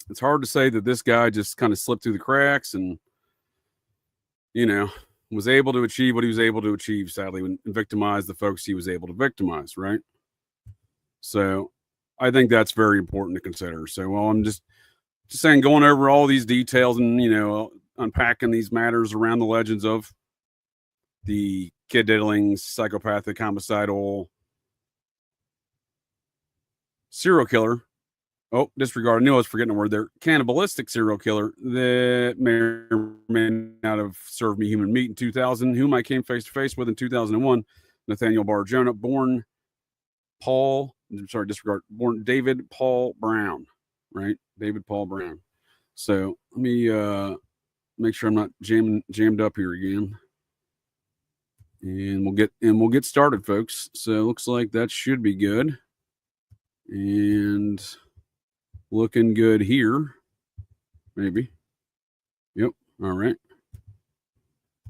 It's hard to say that this guy just kind of slipped through the cracks and, was able to achieve what he was able to achieve, sadly, and victimize the folks he was able to victimize, right? So I think that's very important to consider. So, I'm just saying, going over all these details and, unpacking these matters around the legends of the kid diddling, psychopathic, homicidal serial killer. Oh, disregard. I knew I was forgetting a word there. Cannibalistic serial killer that may or may not have served me human meat in 2000, whom I came face to face with in 2001. Nathaniel Bar-Jonah, born David Paul Brown, right? David Paul Brown. So let me make sure I'm not jammed up here again. And we'll get started, folks. So it looks like that should be good. And looking good here. Maybe. Yep. All right.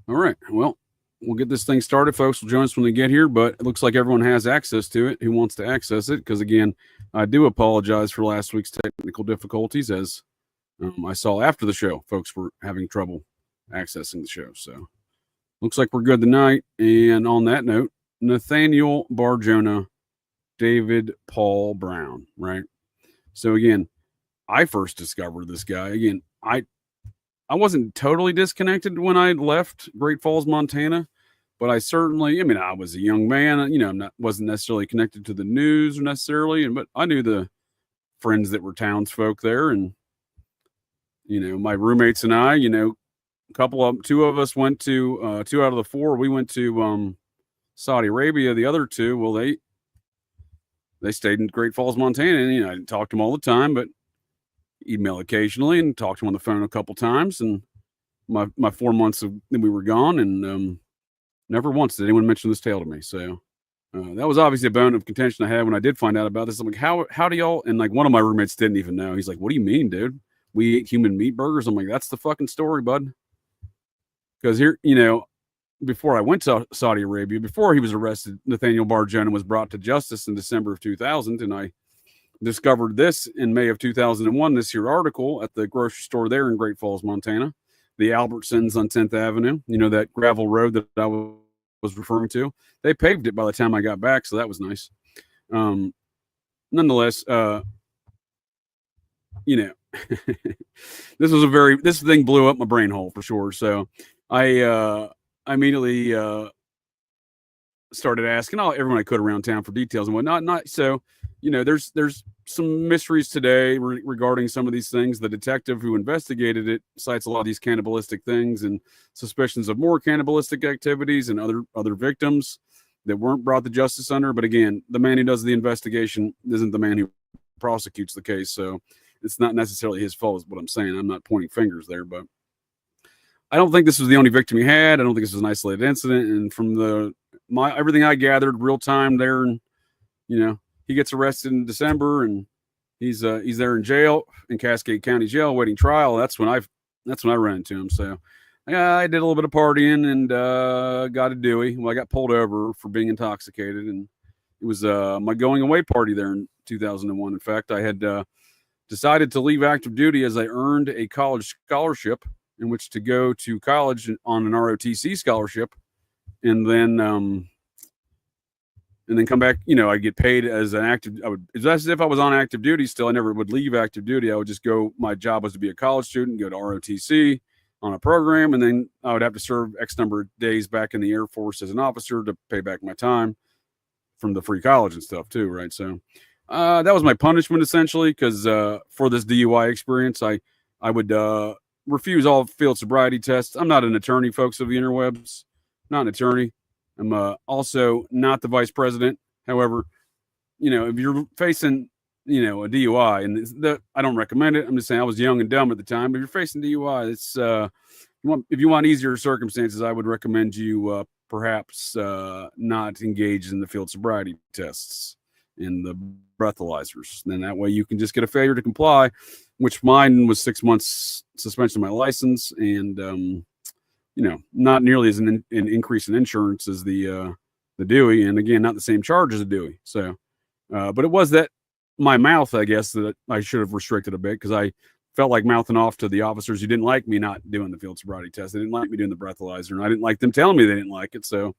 Well, we'll get this thing started. Folks will join us when they get here, but it looks like everyone has access to it who wants to access it. Because again, I do apologize for last week's technical difficulties, as I saw after the show, folks were having trouble accessing the show. So looks like we're good tonight. And on that note, Nathaniel Bar-Jonah, David Paul Brown, right? So again, I first discovered this guy. Again, I wasn't totally disconnected when I left Great Falls, Montana, but I certainly, I was a young man, wasn't necessarily connected to the news necessarily, but I knew the friends that were townsfolk there, and my roommates and I, two of us went to 2 out of the 4. We went to Saudi Arabia. The other 2, well, they stayed in Great Falls, Montana. And, I didn't talk to them all the time, but email occasionally and talked to them on the phone a couple times. And my 4 months that we were gone, and never once did anyone mention this tale to me. So that was obviously a bone of contention I had when I did find out about this. I'm like, how do y'all? And like one of my roommates didn't even know. He's like, "What do you mean, dude? We ate human meat burgers?" I'm like, "That's the fucking story, bud." Because here, before I went to Saudi Arabia, before he was arrested, Nathaniel Bar-Jonah was brought to justice in December of 2000. And I discovered this in May of 2001, this here article at the grocery store there in Great Falls, Montana, the Albertsons on 10th Avenue, that gravel road that I was referring to. They paved it by the time I got back, so that was nice. Nonetheless, this thing blew up my brain hole for sure. So I immediately started asking everyone I could around town for details and whatnot. So, there's some mysteries today regarding some of these things. The detective who investigated it cites a lot of these cannibalistic things and suspicions of more cannibalistic activities and other victims that weren't brought to justice under. But again, the man who does the investigation isn't the man who prosecutes the case. So it's not necessarily his fault, is what I'm saying. I'm not pointing fingers there, but I don't think this was the only victim he had. I don't think this was an isolated incident. And from everything I gathered real time there, and he gets arrested in December, and he's there in jail in Cascade County Jail waiting trial. That's when I ran into him. So yeah, I did a little bit of partying and got a Dewey. Well, I got pulled over for being intoxicated, and it was my going away party there in 2001. In fact, I had decided to leave active duty as I earned a college scholarship in which to go to college on an ROTC scholarship, and then come back. I get paid as an active. It's as if I was on active duty still. I never would leave active duty. I would just go. My job was to be a college student, go to ROTC on a program, and then I would have to serve X number of days back in the Air Force as an officer to pay back my time from the free college and stuff too, right? So that was my punishment essentially, because for this DUI experience, I would refuse all field sobriety tests. I'm not an attorney, folks of the interwebs, not an attorney. I'm also not the vice president. However, if you're facing, a DUI, and I don't recommend it. I'm just saying I was young and dumb at the time. But if you're facing DUI, it's if you want easier circumstances, I would recommend you perhaps not engage in the field sobriety tests and the breathalyzers. Then that way you can just get a failure to comply, which mine was 6 months suspension of my license, and not nearly as an increase in insurance as the Dewey, and again, not the same charge as a Dewey. So, but it was that my mouth, I guess, that I should have restricted a bit, because I felt like mouthing off to the officers who didn't like me not doing the field sobriety test. They didn't like me doing the breathalyzer, and I didn't like them telling me they didn't like it. So,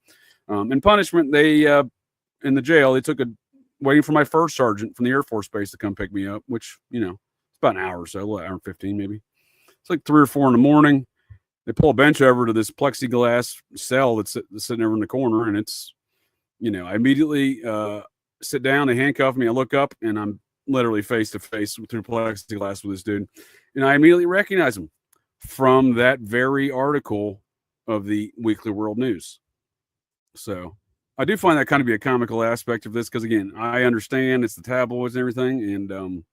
in punishment, they in the jail, they took waiting for my first sergeant from the Air Force Base to come pick me up, which it's about an hour or so, hour and 15 maybe. It's like 3 or 4 in the morning. They pull a bench over to this plexiglass cell that's sitting over in the corner, and it's, I immediately sit down. They handcuff me. I look up, and I'm literally face to face through plexiglass with this dude, and I immediately recognize him from that very article of the Weekly World News. So I do find that kind of be a comical aspect of this, because again, I understand it's the tabloids and everything, and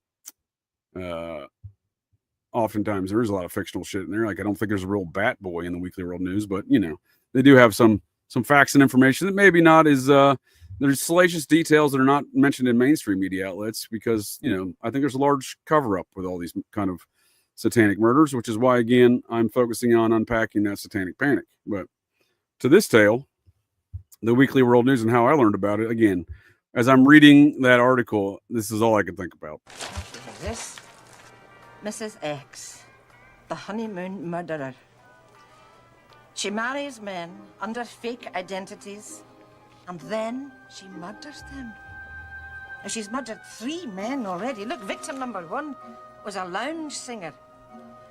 oftentimes there is a lot of fictional shit in there. Like, I don't think there's a real bat boy in the Weekly World News, but they do have some facts and information that maybe not as there's salacious details that are not mentioned in mainstream media outlets, because I think there's a large cover up with all these kind of satanic murders, which is why, again, I'm focusing on unpacking that satanic panic. But to this tale, the Weekly World News, and how I learned about it, again, as I'm reading that article, this is all I can think about. This Mrs. X, the honeymoon murderer. She marries men under fake identities, and then she murders them. Now, she's murdered 3 men already. Look, victim number 1 was a lounge singer.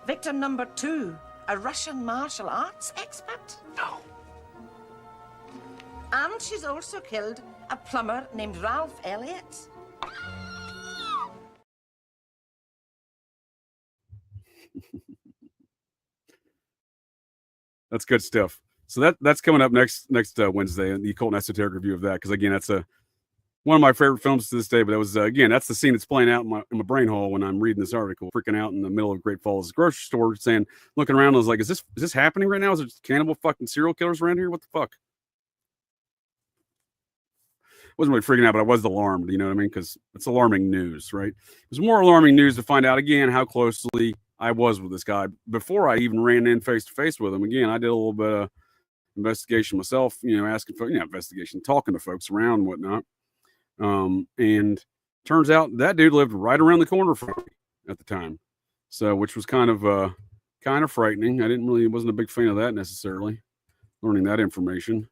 Victim number 2, a Russian martial arts expert. No. And she's also killed a plumber named Ralph Elliott. That's good stuff. So that's coming up next Wednesday, and the Occult and Esoteric review of that, because again, that's one of my favorite films to this day. But that was again, that's the scene that's playing out in my brain hole when I'm reading this article, freaking out in the middle of Great Falls grocery store, looking around. I was like, is this happening right now? Is there cannibal fucking serial killers around here? What the fuck? Wasn't really freaking out, but I was alarmed. You know what I mean? Because it's alarming news, right? It was more alarming news to find out again how closely I was with this guy before I even ran in face to face with him. Again, I did a little bit of investigation myself, asking for investigation, talking to folks around and whatnot. And turns out that dude lived right around the corner from me at the time. So, which was kind of frightening. I wasn't a big fan of that necessarily, learning that information.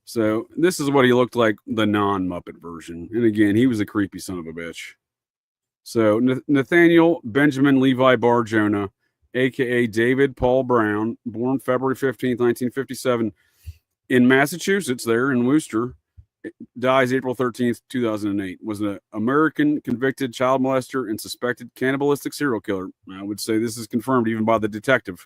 So this is what he looked like, the non-Muppet version. And again, he was a creepy son of a bitch. So Nathaniel Benjamin Levi Bar-Jonah, a.k.a. David Paul Brown, born February 15th, 1957, in Massachusetts, there in Worcester, dies April 13th, 2008, was an American convicted child molester and suspected cannibalistic serial killer. I would say this is confirmed even by the detective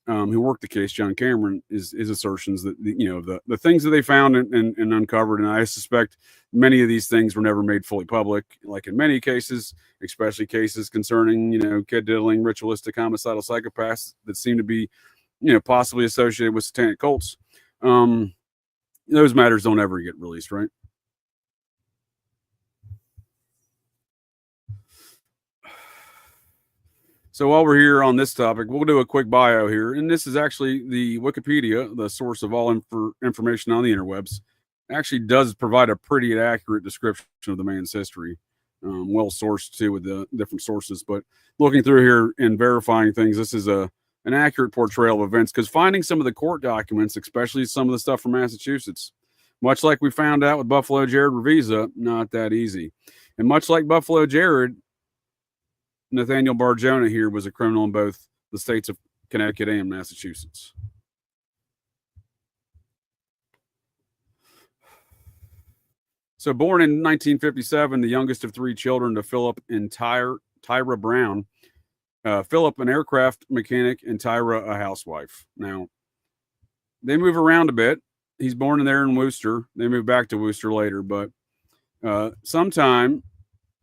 who worked the case, John Cameron, his assertions that the things that they found and uncovered, and I suspect many of these things were never made fully public, like in many cases, especially cases concerning kid diddling, ritualistic, homicidal psychopaths that seem to be possibly associated with satanic cults. Those matters don't ever get released, right? So while we're here on this topic, we'll do a quick bio here. And this is actually the Wikipedia, the source of all information on the interwebs. Actually does provide a pretty accurate description of the man's history. Well sourced too with the different sources. But looking through here and verifying things, this is an accurate portrayal of events. Because finding some of the court documents, especially some of the stuff from Massachusetts, much like we found out with Buffalo Jared Revisa, not that easy. And much like Buffalo Jared, Nathaniel Bar-Jonah here was a criminal in both the states of Connecticut and Massachusetts. So born in 1957, the youngest of three children to Philip and Tyra Brown. Philip, an aircraft mechanic, and Tyra, a housewife. Now, they move around a bit. He's born in there in Worcester. They move back to Worcester later, but sometime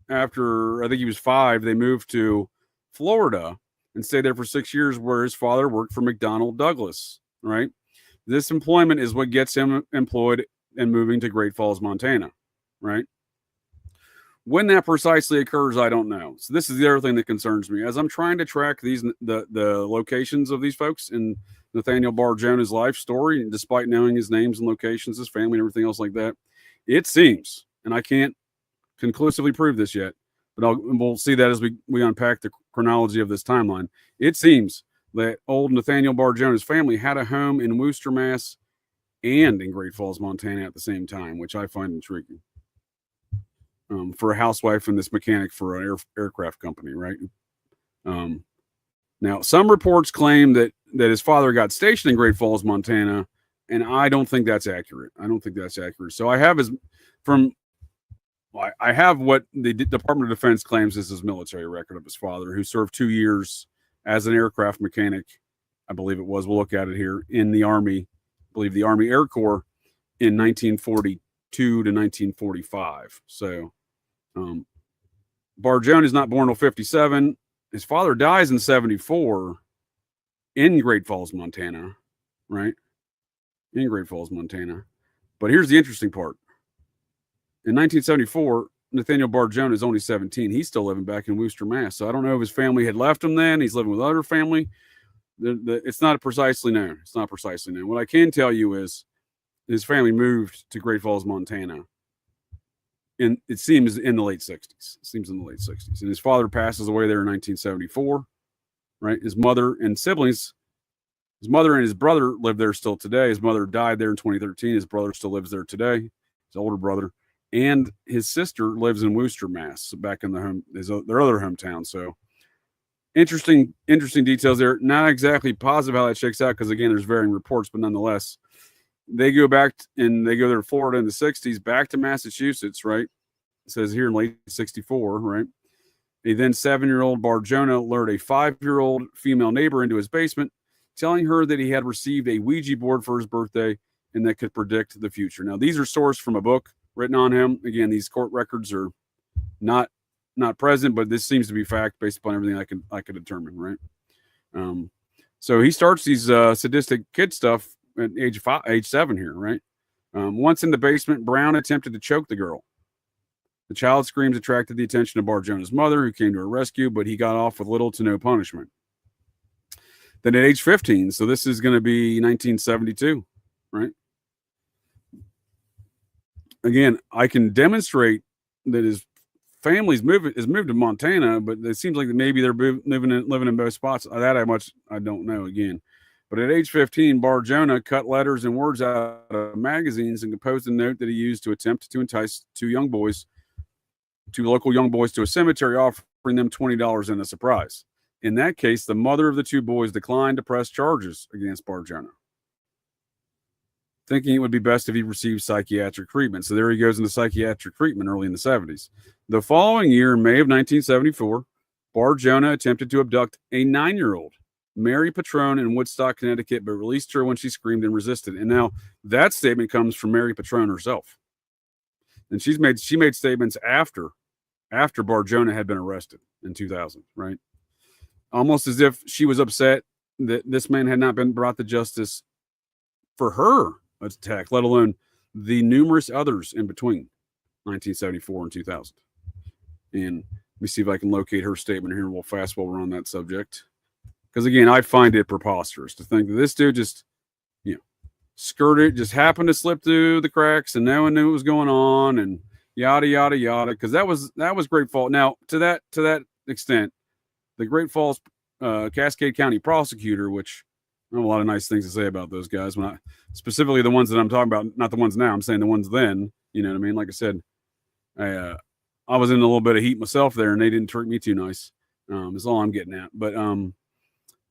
after, I think he was 5, they moved to Florida and stayed there for 6 years, where his father worked for McDonnell Douglas, right? This employment is what gets him employed and moving to Great Falls, Montana, right? When that precisely occurs, I don't know. So this is the other thing that concerns me. As I'm trying to track the locations of these folks in Nathaniel Bar-Jonah's life story, and despite knowing his names and locations, his family and everything else like that, it seems, and I can't conclusively prove this yet, but we'll see that as we unpack the chronology of this timeline. It seems that old Nathaniel Bar-Jonah's family had a home in Worcester, Mass, and in Great Falls, Montana at the same time, which I find intriguing. For a housewife and this mechanic for an aircraft company, right? Now, some reports claim that his father got stationed in Great Falls, Montana, and I don't think that's accurate. So I have what the Department of Defense claims is his military record of his father, who served 2 years as an aircraft mechanic, I believe it was. We'll look at it here, in the Army, I believe the Army Air Corps, in 1942 to 1945. So Bar-Jonah is not born until 57. His father dies in 74 in Great Falls, Montana, right? In Great Falls, Montana. But here's the interesting part. In 1974, Nathaniel Bar-Jonah is only 17. He's still living back in Worcester, Mass. So I don't know if his family had left him then. He's living with other family. It's not precisely known. What I can tell you is his family moved to Great Falls, Montana. And it seems in the late 60s. And his father passes away there in 1974, right? His mother and siblings, his mother and his brother live there still today. His mother died there in 2013. His brother still lives there today, his older brother. And his sister lives in Worcester, Mass, back in their other hometown. So interesting details there. Not exactly positive how that shakes out, because again, there's varying reports, but nonetheless, they go back and they go there to Florida in the 60s, back to Massachusetts, right? It says here in late 64, right? A then 7-year-old Bar-Jonah lured a 5-year-old female neighbor into his basement, telling her that he had received a Ouija board for his birthday and that could predict the future. Now, these are sourced from a book written on him. Again, these court records are not present, but this seems to be fact based upon everything I could determine, right? So he starts these sadistic kid stuff at age 7 here, right? Once in the basement, Brown attempted to choke the girl. The child's screams attracted the attention of Bar-Jonah's mother, who came to her rescue, but he got off with little to no punishment. Then at age 15, so this is going to be 1972, right? Again, I can demonstrate that his family's moved to Montana, but it seems like maybe they're living in both spots. I don't know again. But at age 15, Bar-Jonah cut letters and words out of magazines and composed a note that he used to attempt to entice two local young boys to a cemetery, offering them $20 and a surprise. In that case, the mother of the two boys declined to press charges against Bar-Jonah, thinking it would be best if he received psychiatric treatment. So there he goes into psychiatric treatment early in the 70s. The following year, in May of 1974, Bar-Jonah attempted to abduct a 9-year-old Mary Patrone in Woodstock, Connecticut, but released her when she screamed and resisted. And now that statement comes from Mary Patrone herself. And she made statements after Bar-Jonah had been arrested in 2000, right? Almost as if she was upset that this man had not been brought to justice for her attack, let alone the numerous others in between 1974 and 2000. And let me see if I can locate her statement here real fast while we're on that subject. Because again, I find it preposterous to think that this dude just, skirted, just happened to slip through the cracks and no one knew what was going on and yada, yada, yada. Because that was Great Falls. Now, to that extent, the Great Falls Cascade County prosecutor, which I have a lot of nice things to say about those guys. When specifically the ones that I'm talking about, not the ones now, I'm saying the ones then, you know what I mean? Like I said, I was in a little bit of heat myself there and they didn't treat me too nice. Is all I'm getting at. But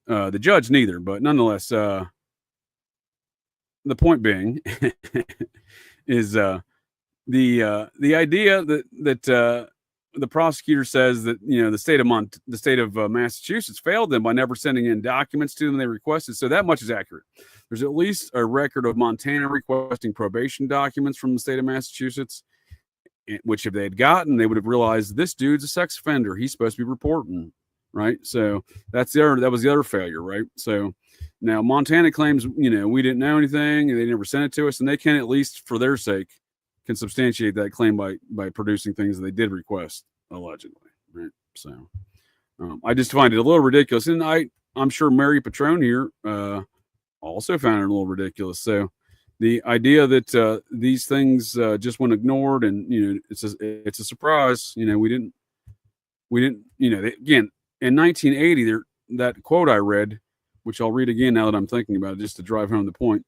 the judge neither, but nonetheless, the point being is the idea that the prosecutor says that the state of Massachusetts failed them by never sending in documents to them they requested. So that much is accurate. There's at least a record of Montana requesting probation documents from the state of Massachusetts, which if they had gotten, they would have realized this dude's a sex offender. He's supposed to be reporting, right? So that was the other failure, right? So now Montana claims, we didn't know anything and they never sent it to us, and they can, at least for their sake, can substantiate that claim by producing things that they did request, allegedly, right? So I just find it a little ridiculous. And I'm sure Mary Patrone here also found it a little ridiculous. So the idea that these things just went ignored and, it's a surprise, we didn't, again, in 1980, that quote I read, which I'll read again now that I'm thinking about it, just to drive home the point.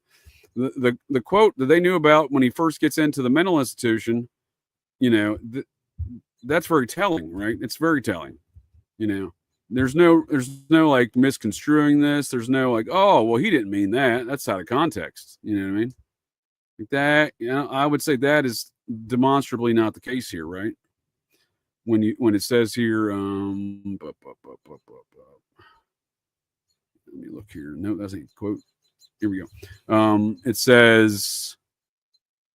The quote that they knew about when he first gets into the mental institution, that's very telling, right? It's very telling. There's no like misconstruing this. There's no like, oh, well, he didn't mean that. That's out of context. You know what I mean? Like that, I would say that is demonstrably not the case here, right? When it says here, let me look here. No, that's a quote. Here we go. It says,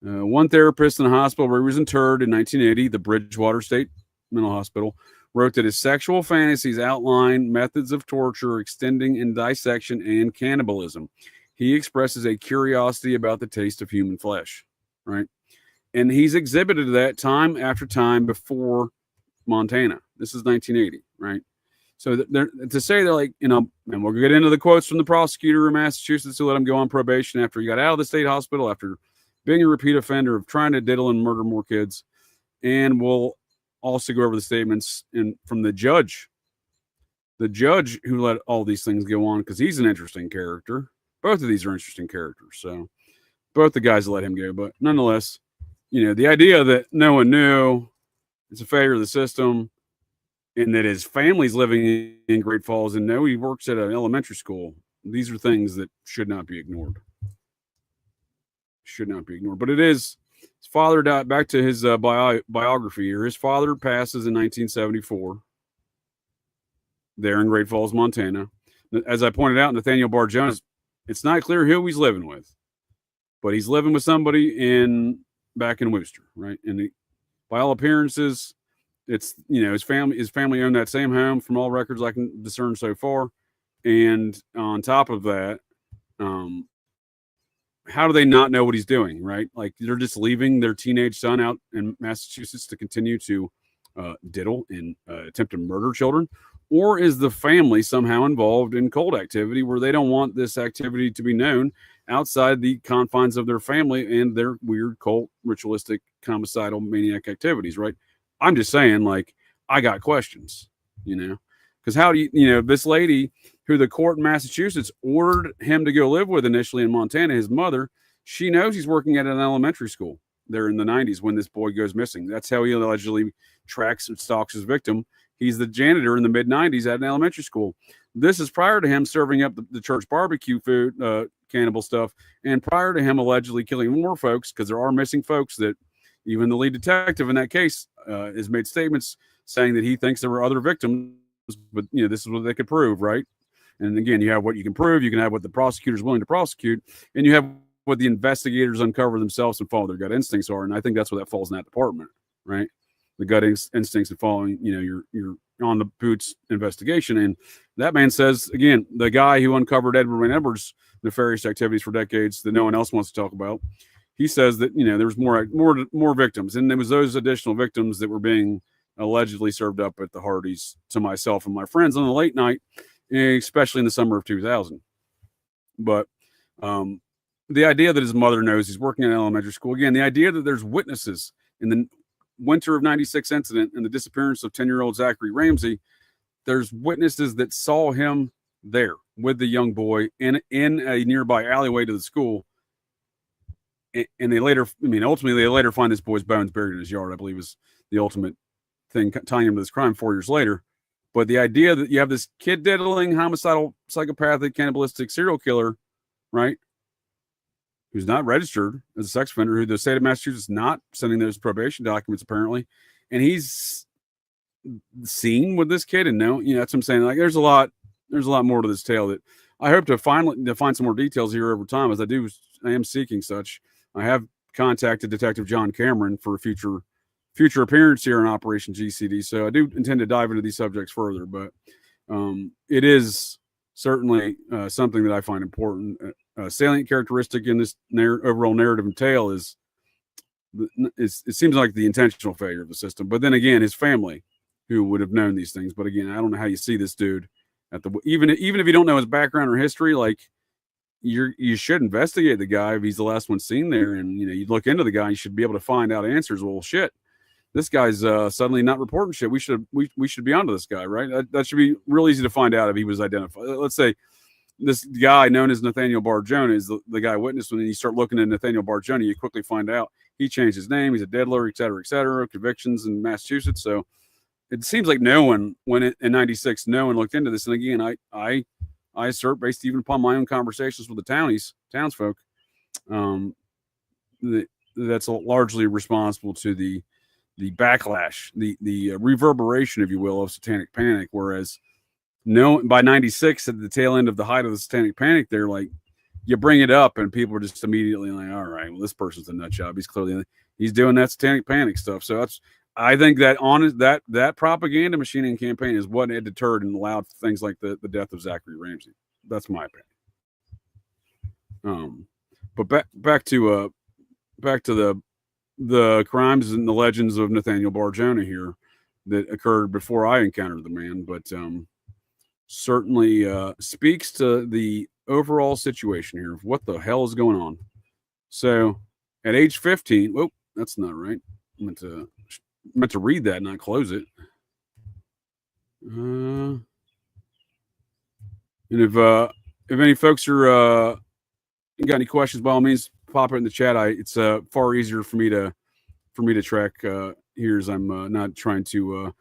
one therapist in a hospital where he was interred in 1980, the Bridgewater State Mental Hospital, wrote that his sexual fantasies outline methods of torture, extending in dissection and cannibalism. He expresses a curiosity about the taste of human flesh, right? And he's exhibited that time after time before Montana. This is 1980, right? So to say they're like, and we'll get into the quotes from the prosecutor in Massachusetts who let him go on probation after he got out of the state hospital after being a repeat offender of trying to diddle and murder more kids. And we'll also go over the statements from the judge who let all these things go on, because he's an interesting character. Both of these are interesting characters. So both the guys let him go. But nonetheless, the idea that no one knew, it's a failure of the system, and that his family's living in Great Falls and no, he works at an elementary school. These are things that should not be ignored. Should not be ignored. But it is, his father died, back to his biography here. His father passes in 1974 there in Great Falls, Montana. As I pointed out, Nathaniel Bar-Jonah, it's not clear who he's living with, but he's living with somebody back in Worcester, right? And by all appearances, it's, his family owned that same home from all records I can discern so far. And on top of that, how do they not know what he's doing, right? Like, they're just leaving their teenage son out in Massachusetts to continue to diddle and attempt to murder children? Or is the family somehow involved in cult activity where they don't want this activity to be known outside the confines of their family and their weird cult, ritualistic, homicidal, maniac activities, right? I'm just saying, like, I got questions, because how do this lady who the court in Massachusetts ordered him to go live with initially in Montana, his mother, she knows he's working at an elementary school there in the 90s when this boy goes missing. That's how he allegedly tracks and stalks his victim. He's the janitor in the mid-90s at an elementary school. This is prior to him serving up the church barbecue food, cannibal stuff, and prior to him allegedly killing more folks, because there are missing folks that even the lead detective in that case has made statements saying that he thinks there were other victims, but this is what they could prove, right? And again, you have what you can prove, you can have what the prosecutor's willing to prosecute, and you have what the investigators uncover themselves and follow their gut instincts are. And I think that's where that falls in that department, right? The gut instincts and following, your on the boots investigation. And that man says, again, the guy who uncovered Edward Wayne Edwards' nefarious activities for decades that no one else wants to talk about, he says that, there was more victims. And there was those additional victims that were being allegedly served up at the Hardees to myself and my friends on the late night, especially in the summer of 2000. But the idea that his mother knows he's working in elementary school, again, the idea that there's witnesses in the winter of 96 incident and the disappearance of 10-year-old Zachary Ramsey, there's witnesses that saw him there with the young boy in a nearby alleyway to the school. And ultimately they later find this boy's bones buried in his yard, I believe is the ultimate thing tying him to this crime 4 years later. But the idea that you have this kid diddling, homicidal, psychopathic, cannibalistic serial killer, right? Who's not registered as a sex offender, who the state of Massachusetts is not sending those probation documents apparently, and seen with this kid, and that's what I'm saying. Like, there's a lot more to this tale that I hope to find some more details here over time, as I am seeking such. I have contacted Detective John Cameron for a future appearance here on Operation GCD, so I do intend to dive into these subjects further. But it is certainly something that I find important. Salient characteristic in this overall narrative and tale is it seems like the intentional failure of the system. But then again, his family, who would have known these things. But again, I don't know how you see this dude even if you don't know his background or history, like you should investigate the guy if he's the last one seen there, and you look into the guy. You should be able to find out answers. Well, shit, this guy's suddenly not reporting shit. We should be onto this guy, right? That should be real easy to find out if he was identified. Let's say this guy known as Nathaniel Bar-Jonah is the guy witnessed. When you start looking at Nathaniel Bar-Jonah, you quickly find out he changed his name. He's a diddler, et cetera, convictions in Massachusetts. So it seems like no one, in 96, no one looked into this. And again, I assert, based even upon my own conversations with the townsfolk, that's largely responsible to the backlash, the reverberation, if you will, of satanic panic. Whereas by 96, at the tail end of the height of the satanic panic, they're like, you bring it up and people are just immediately like, all right, well, this person's a nut job. He's doing that satanic panic stuff. So I think that that propaganda machine and campaign is what had deterred and allowed things like the death of Zachary Ramsey. That's my opinion. But back to the crimes and the legends of Nathaniel Bar-Jonah here that occurred before I encountered the man, but certainly speaks to the overall situation here of what the hell is going on. So at age 15, whoa, that's not right. I meant to read that and not close it. And if any folks are got any questions, by all means, pop it in the chat. It's far easier for me to track here, as I'm not trying to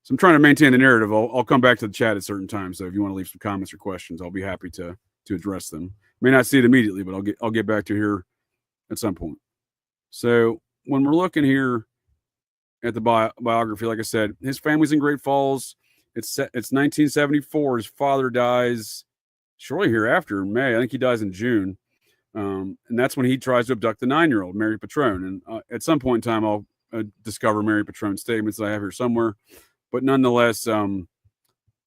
so I'm trying to maintain the narrative. I'll come back to the chat at certain times. So if you want to leave some comments or questions, I'll be happy to address them. May not see it immediately, but I'll get back to here at some point. So when we're looking here at the biography, like I said, his family's in Great Falls. It's 1974. His father dies shortly hereafter in May. I think he dies in June. And that's when he tries to abduct the 9-year-old, Mary Patrone. And at some point in time, I'll discover Mary Patrone's statements that I have here somewhere. But nonetheless,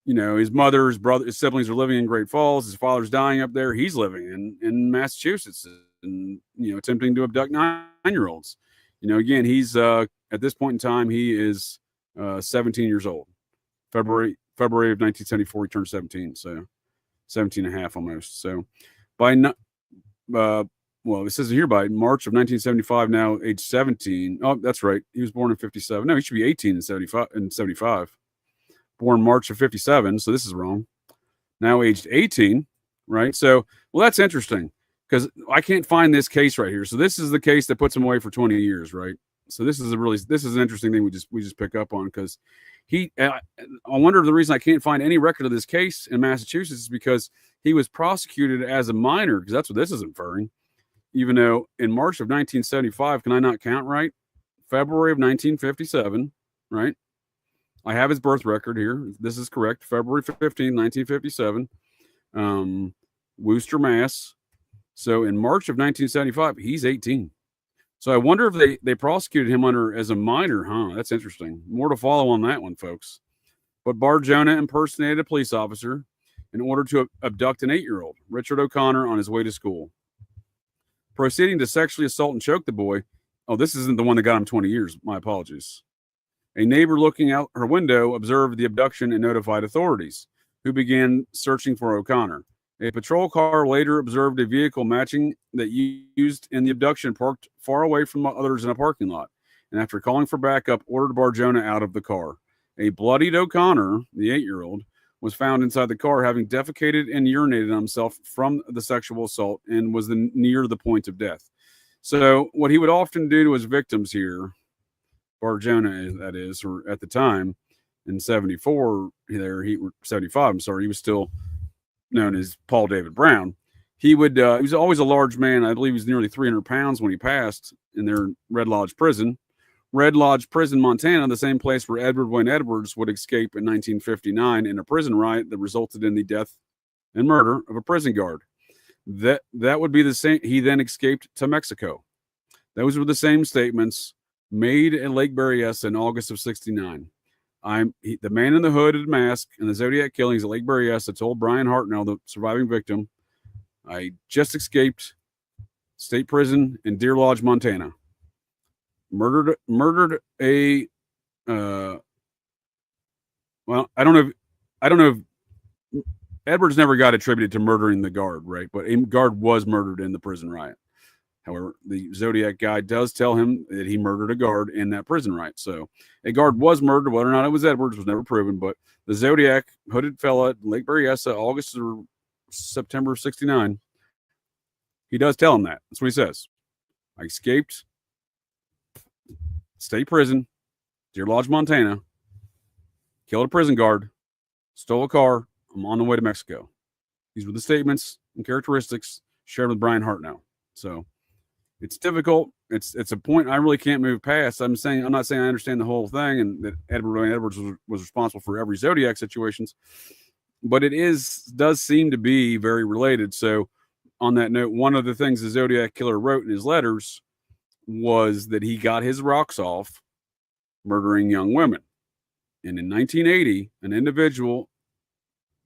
his mother, his brother, his siblings are living in Great Falls. His father's dying up there. He's living in Massachusetts and, attempting to abduct 9-year-olds. Again, he's at this point in time, he is 17 years old. February of 1974, he turned 17. So 17 and a half almost. So it says here by March of 1975, now age 17. Oh, that's right. He was born in 57. No, he should be 18 in 75. Born March of 57. So this is wrong. Now aged 18, right? So, well, that's interesting because I can't find this case right here. So this is the case that puts him away for 20 years, right? So this is an interesting thing we just pick up on, because I wonder if the reason I can't find any record of this case in Massachusetts is because he was prosecuted as a minor, because that's what this is inferring. Even though in March of 1975, can I not count right? February of 1957, right? I have his birth record here. This is correct. February 15, 1957. Worcester, Mass. So in March of 1975, he's 18. So I wonder if they prosecuted him as a minor, huh? That's interesting. More to follow on that one, folks. But Bar-Jonah impersonated a police officer in order to abduct an 8-year-old, Richard O'Connor, on his way to school. Proceeding to sexually assault and choke the boy. Oh, this isn't the one that got him 20 years. My apologies. A neighbor looking out her window observed the abduction and notified authorities, who began searching for O'Connor. A patrol car later observed a vehicle matching that used in the abduction parked far away from others in a parking lot, and after calling for backup, ordered Bar-Jonah out of the car. A bloodied O'Connor, the 8-year-old, was found inside the car, having defecated and urinated on himself from the sexual assault, and was near the point of death. So what he would often do to his victims here, Bar-Jonah, that is, or at the time, in 74, 75, I'm sorry, he was still known as Paul David Brown. He was always a large man. I believe he was nearly 300 pounds when he passed in their Red Lodge Prison. Red Lodge Prison, Montana, the same place where Edward Wayne Edwards would escape in 1959 in a prison riot that resulted in the death and murder of a prison guard. That would be the same. He then escaped to Mexico. Those were the same statements made at Lake Berryessa in August of 69. The man in the hooded mask and the Zodiac killings at Lake Berryessa told Brian Hartnell, the surviving victim, I just escaped state prison in Deer Lodge, Montana. Murdered a well, I don't know if Edwards never got attributed to murdering the guard, right? But a guard was murdered in the prison riot. However, the Zodiac guy does tell him that he murdered a guard in that prison riot. So a guard was murdered. Whether or not it was Edwards was never proven. But the Zodiac hooded fella at Lake Berryessa, August or September of 69, he does tell him that. That's what he says. I escaped state prison, Deer Lodge, Montana, killed a prison guard, stole a car. I'm on the way to Mexico. These were the statements and characteristics shared with Brian Hartnell. So it's difficult. It's a point I really can't move past. I'm not saying I understand the whole thing and that Edward Wayne Edwards was responsible for every Zodiac situations, but it does seem to be very related. So on that note, one of the things the Zodiac killer wrote in his letters was that he got his rocks off murdering young women. And in 1980, an individual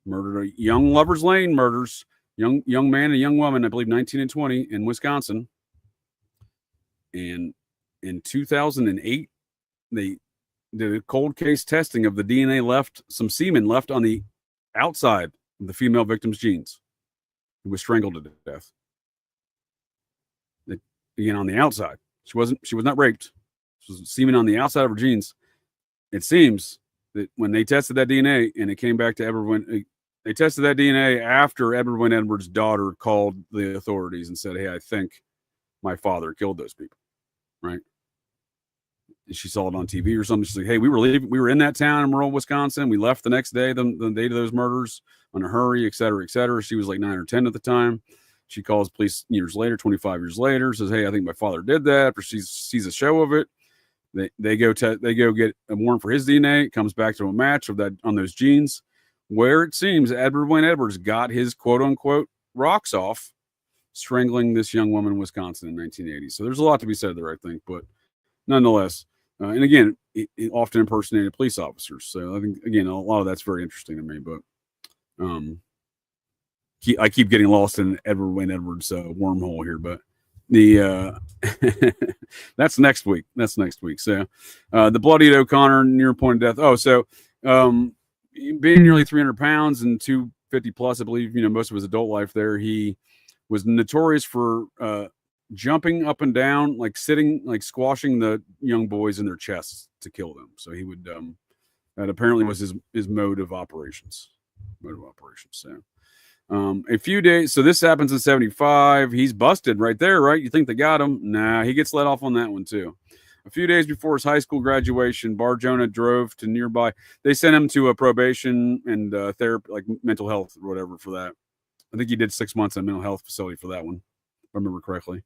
murdered a young Lover's Lane murders, young man and a young woman, I believe 19 and 20 in Wisconsin. And in 2008, they did a cold case testing of the DNA some semen left on the outside of the female victim's jeans, who was strangled to death. Again, on the outside. She was not raped. She was semen on the outside of her jeans. It seems that when they tested that DNA and it came back to Edward, they tested that DNA after Edward Wayne Edwards' daughter called the authorities and said, hey, I think my father killed those people, right? And she saw it on TV or something. She's like, hey, we were in that town in rural Wisconsin. We left the next day, the day of those murders, on a hurry, et cetera, et cetera. She was like 9 or 10 at the time. She calls police years later, 25 years later, says, hey, I think my father did that. After she sees a show of it, they go get a warrant for his DNA. It comes back to a match of that on those jeans, where it seems Edward Wayne Edwards got his quote unquote rocks off strangling this young woman in Wisconsin in 1980. So there's a lot to be said there, I think, but nonetheless, and again, it often impersonated police officers. So I think, again, a lot of that's very interesting to me, but I keep getting lost in Edward Wayne Edwards wormhole here, but that's next week. So the bloodied O'Connor near point of death. Oh, so being nearly 300 pounds and 250 plus, I believe, most of his adult life there, he was notorious for jumping up and down, like sitting, like squashing the young boys in their chests to kill them. So he would, that apparently was his mode of operations. So a few days, so this happens in 75. He's busted right there, right? You think they got him? Nah, he gets let off on that one too. A few days before his high school graduation, Bar-Jonah drove to nearby. They sent him to a probation and therapy, like mental health or whatever for that. I think he did 6 months in a mental health facility for that one, if I remember correctly.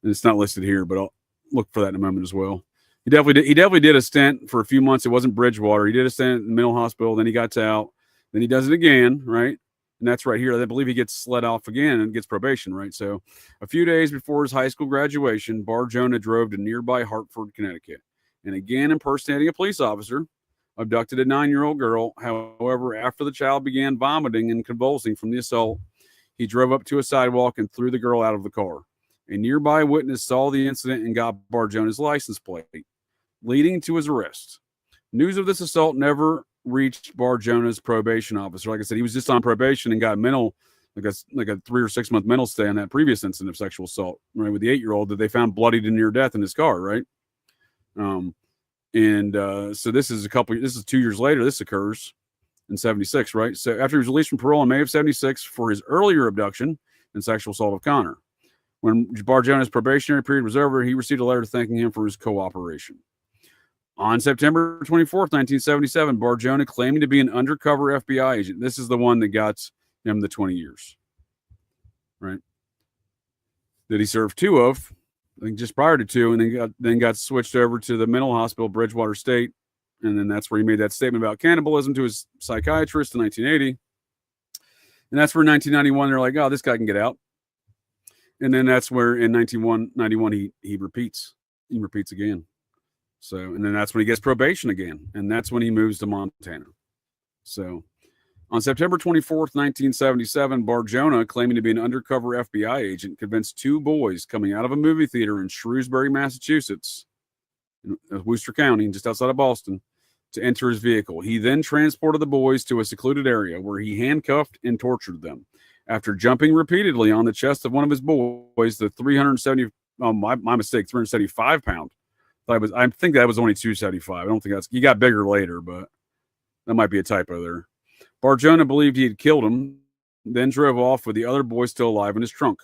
And it's not listed here, but I'll look for that in a moment as well. He definitely did a stint for a few months. It wasn't Bridgewater. He did a stint in the mental hospital. Then he got out. Then he does it again, right? And that's right here. I believe he gets let off again and gets probation, right? So a few days before his high school graduation, Bar-Jonah drove to nearby Hartford, Connecticut, and again impersonating a police officer, abducted a 9-year-old girl. However, after the child began vomiting and convulsing from the assault, he drove up to a sidewalk and threw the girl out of the car. A nearby witness saw the incident and got Bar-Jonah's license plate, leading to his arrest. News of this assault never reached Bar-Jonah's probation officer. Like I said, he was just on probation and got mental, like a 3 or 6 month mental stay on that previous incident of sexual assault, right, with the 8-year-old that they found bloodied and near death in his car, right? So this is 2 years later. This occurs in 76, right? So after he was released from parole in May of 76 for his earlier abduction and sexual assault of Connor. When Bar-Jonah's probationary period was over, he received a letter thanking him for his cooperation. On September 24th, 1977, Bar-Jonah, claiming to be an undercover FBI agent. This is the one that got him the 20 years, right? That he served 2 of, I think just prior to 2, and then got switched over to the mental hospital, Bridgewater State. And then that's where he made that statement about cannibalism to his psychiatrist in 1980. And that's where in 1991, they're like, oh, this guy can get out. And then that's where in 1991, he repeats. He repeats again. So, and then that's when he gets probation again. And that's when he moves to Montana. So on September 24th, 1977, Bar-Jonah, claiming to be an undercover FBI agent, convinced 2 boys coming out of a movie theater in Shrewsbury, Massachusetts, in Worcester County, just outside of Boston, to enter his vehicle. He then transported the boys to a secluded area where he handcuffed and tortured them. After jumping repeatedly on the chest of one of his boys, the 375-pound. I think that was only 275. I don't think he got bigger later, but that might be a typo there. Bar-Jonah believed he had killed him, then drove off with the other boy still alive in his trunk.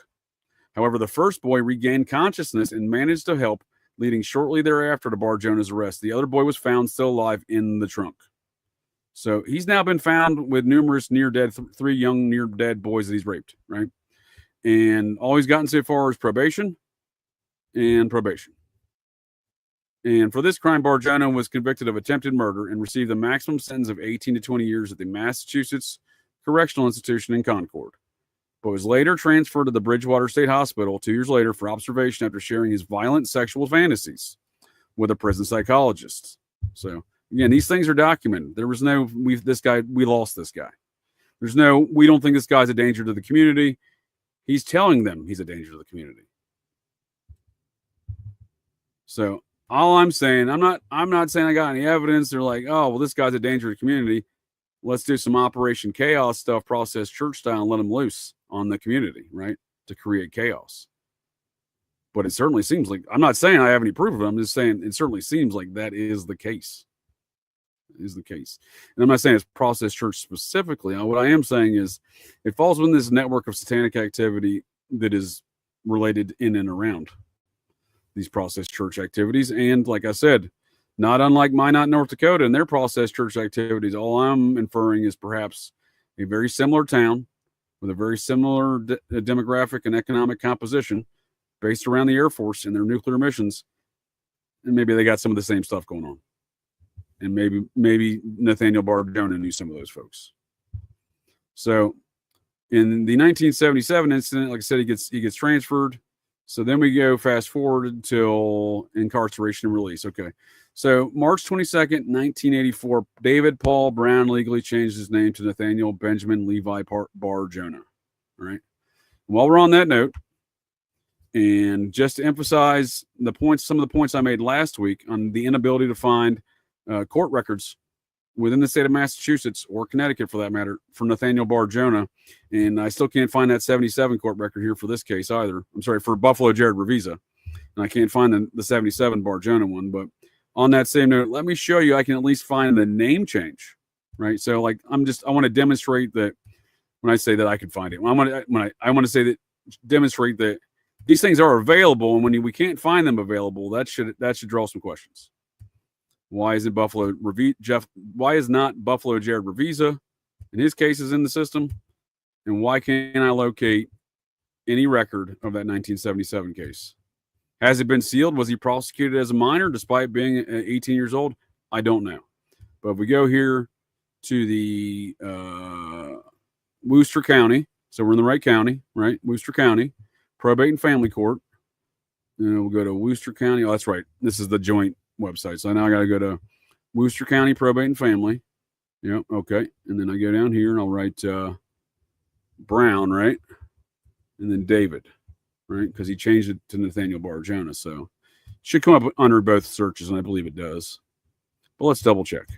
However, the first boy regained consciousness and managed to help, leading shortly thereafter to Bar-Jonah's arrest. The other boy was found still alive in the trunk. So he's now been found with numerous near-dead, 3 young near-dead boys that he's raped, right? And all he's gotten so far is probation and probation. And for this crime, Bar-Jonah was convicted of attempted murder and received a maximum sentence of 18 to 20 years at the Massachusetts Correctional Institution in Concord, but was later transferred to the Bridgewater State Hospital 2 years later for observation after sharing his violent sexual fantasies with a prison psychologist. So again, these things are documented. There was no, we lost this guy. There's no, we don't think this guy's a danger to the community. He's telling them he's a danger to the community. So all I'm saying, I'm not saying I got any evidence. They're like, oh, well, this guy's a danger to the community. Let's do some Operation Chaos stuff, process church style, and let him loose on the community, right? To create chaos. But it certainly seems like, I'm not saying I have any proof of it. I'm just saying it certainly seems like that is the case. It is the case. And I'm not saying it's process church specifically. What I am saying is it falls within this network of satanic activity that is related in and around these process church activities. And like I said, not unlike Minot, North Dakota and their process church activities, all I'm inferring is perhaps a very similar town with a very similar demographic and economic composition based around the Air Force and their nuclear missions. And maybe they got some of the same stuff going on. And maybe Nathaniel Bar-Jonah knew some of those folks. So in the 1977 incident, like I said, he gets transferred. So then we go fast forward until incarceration and release. Okay. So March 22nd, 1984, David Paul Brown legally changed his name to Nathaniel Benjamin Levi Bar-Jonah. All right. While we're on that note, and just to emphasize some of the points I made last week on the inability to find court records within the state of Massachusetts or Connecticut, for that matter, for Nathaniel Bar-Jonah. And I still can't find that 77 court record here for this case either. I'm sorry, for Buffalo Jared Revisa. And I can't find the 77 Bar-Jonah one. But on that same note, let me show you, I can at least find the name change, right? So like, I want to demonstrate that when I say that I can find it. I want to say that, demonstrate that these things are available. And when we can't find them available, that should draw some questions. Why is it why is not Buffalo Jared Revisa in his cases in the system? And why can't I locate any record of that 1977 case? Has it been sealed? Was he prosecuted as a minor despite being 18 years old? I don't know. But if we go here to the Worcester County, so we're in the right county, right? Worcester County, Probate and Family Court. And we'll go to Worcester County. Oh, that's right. This is the joint website. So now I got to go to Worcester County Probate and Family. Yep. Okay. And then I go down here and I'll write Brown, right? And then David, right? Because he changed it to Nathaniel Bar-Jonah. So it should come up under both searches, and I believe it does. But let's double check.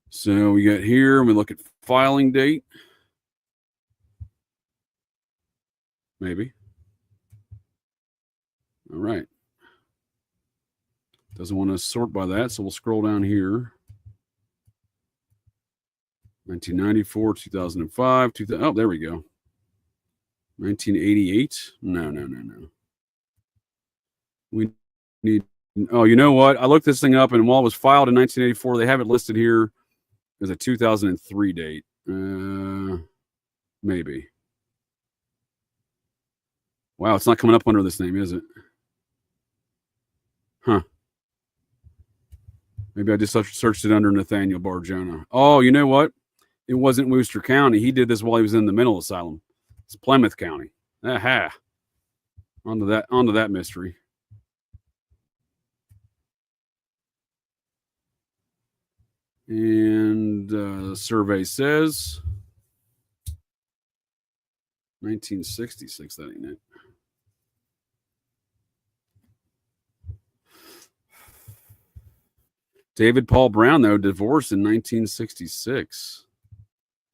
So we got here, and we look at filing date. Maybe. All right. Doesn't want to sort by that, so we'll scroll down here. 1994, 2005, oh, there we go. 1988. No. We need, oh, you know what? I looked this thing up, and while it was filed in 1984, they have it listed here as a 2003 date. Maybe. Wow, it's not coming up under this name, is it? Huh. Maybe I just searched it under Nathaniel Bar-Jonah. Oh, you know what? It wasn't Worcester County. He did this while he was in the mental asylum. It's Plymouth County. Aha. Onto that mystery. And the survey says 1966. That ain't it. David Paul Brown, though, divorced in 1966.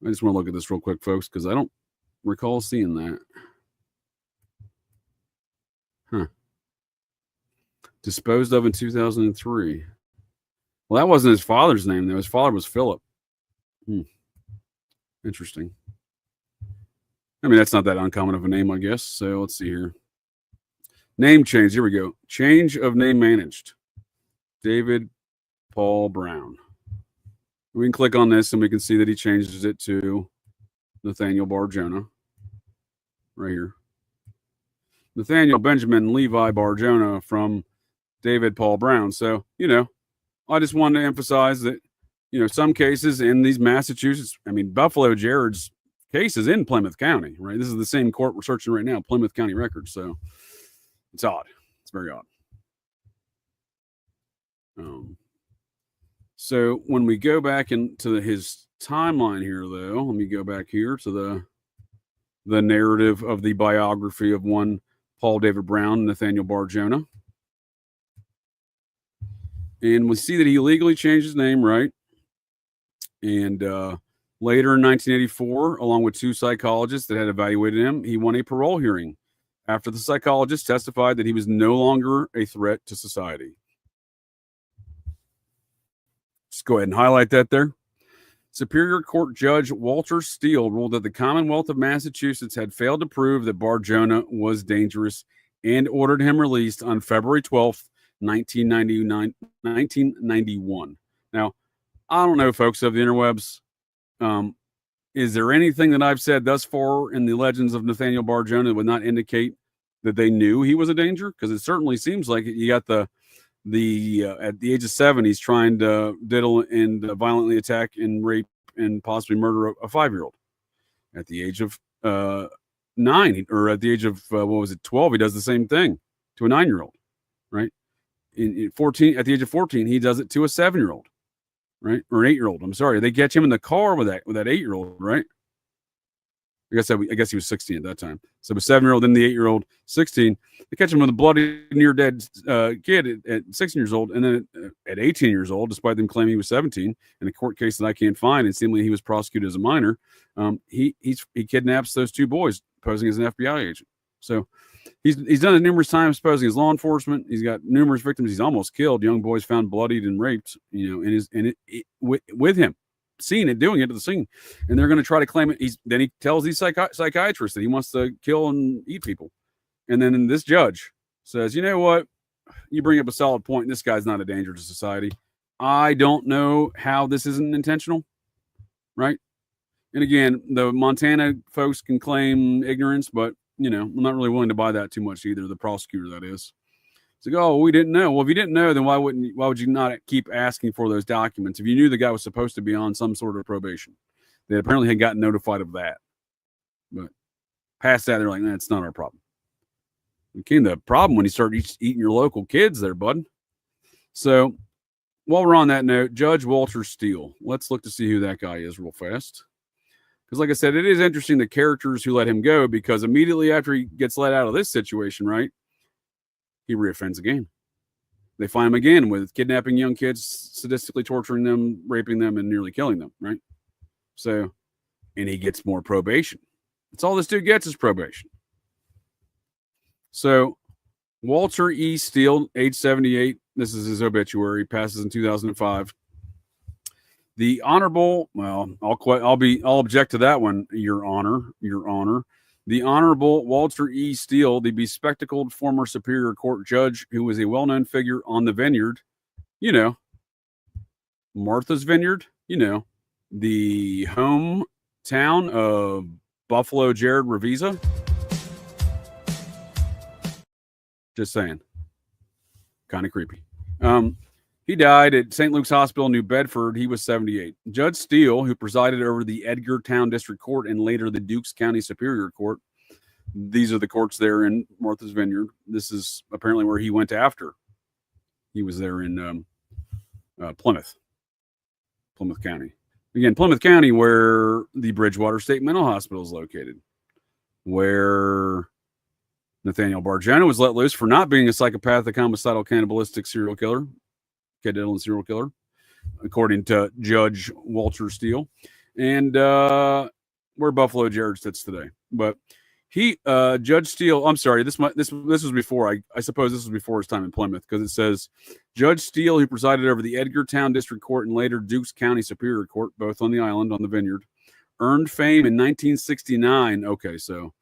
I just want to look at this real quick, folks, because I don't recall seeing that. Huh. Disposed of in 2003. Well, that wasn't his father's name, though. His father was Philip. Interesting. I mean, that's not that uncommon of a name, I guess. So let's see here. Name change. Here we go. Change of name managed. David Paul Brown. We can click on this and we can see that he changes it to Nathaniel Bar-Jonah. Right here. Nathaniel Benjamin Levi Bar-Jonah from David Paul Brown. So, you know, I just wanted to emphasize that, you know, some cases in these Massachusetts, I mean, Buffalo Jared's case is in Plymouth County, right? This is the same court we're searching right now, Plymouth County records. So it's odd. It's very odd. So when we go back into his timeline here, though, let me go back here to the narrative of the biography of one Paul David Brown, Nathaniel Bar-Jonah. And we see that he legally changed his name, right? And later in 1984, along with two psychologists that had evaluated him, he won a parole hearing after the psychologist testified that he was no longer a threat to society. Just go ahead and highlight that there. Superior Court Judge Walter Steele ruled that the Commonwealth of Massachusetts had failed to prove that Bar-Jonah was dangerous and ordered him released on February 12th, 1991. Now, I don't know, folks of the interwebs. Is there anything that I've said thus far in the legends of Nathaniel Bar-Jonah that would not indicate that they knew he was a danger? Because it certainly seems like you got at the age of 7, he's trying to diddle and violently attack and rape and possibly murder a 5-year-old. At the age of 9, or at the age of 12, he does the same thing to a 9-year-old, right? In 14, at the age of 14, he does it to a 7-year-old, right, or an 8-year-old. I'm sorry, they catch him in the car with that 8-year-old, right? I guess he was 16 at that time. So the 7-year-old, then the 8-year-old, 16. They catch him with a bloody, near-dead kid at 16 years old, and then at 18 years old, despite them claiming he was 17, in a court case that I can't find, and seemingly he was prosecuted as a minor. He kidnaps those 2 boys, posing as an FBI agent. So he's done it numerous times, posing as law enforcement. He's got numerous victims. He's almost killed young boys found bloodied and raped. You know, with him. Seeing it, doing it to the scene, and they're going to try to claim it. Then he tells these psychiatrists that he wants to kill and eat people, and then this judge says, "You know what? You bring up a solid point. This guy's not a danger to society. I don't know how this isn't intentional, right? And again, the Montana folks can claim ignorance, but, I'm not really willing to buy that too much either. The prosecutor, that is. It's like, oh, we didn't know. Well, if you didn't know, then why would you not keep asking for those documents? If you knew the guy was supposed to be on some sort of probation, they apparently had gotten notified of that. But past that, they're like, nah, it's not our problem. It became the problem when you start eating your local kids there, bud. So while we're on that note, Judge Walter Steele. Let's look to see who that guy is real fast. Because like I said, it is interesting the characters who let him go, because immediately after he gets let out of this situation, right, he reoffends again. They find him again with kidnapping young kids, sadistically torturing them, raping them, and nearly killing them, right? So, and he gets more probation. That's all this dude gets is probation. So, Walter E. Steele, age 78. This is his obituary. Passes in 2005. The Honorable, well, I'll object to that one, Your Honor. The Honorable Walter E. Steele, the bespectacled former Superior Court judge who was a well-known figure on the Vineyard, Martha's Vineyard, the hometown of Buffalo Jared Revisa. Just saying. Kind of creepy. He died at St. Luke's Hospital in New Bedford. He was 78. Judge Steele, who presided over the Edgartown District Court and later the Dukes County Superior Court. These are the courts there in Martha's Vineyard. This is apparently where he went after. He was there in Plymouth County. Again, Plymouth County, where the Bridgewater State Mental Hospital is located, where Nathaniel Bar-Jonah was let loose for not being a psychopathic, homicidal, cannibalistic serial killer. Diddle'n serial killer, according to Judge Walter Steele, and where Buffalo Jared sits today. But Judge Steele, I'm sorry, this was before, I suppose this was before his time in Plymouth, because it says Judge Steele, who presided over the Edgartown District Court and later Dukes County Superior Court, both on the island on the Vineyard, earned fame in 1969. Okay, so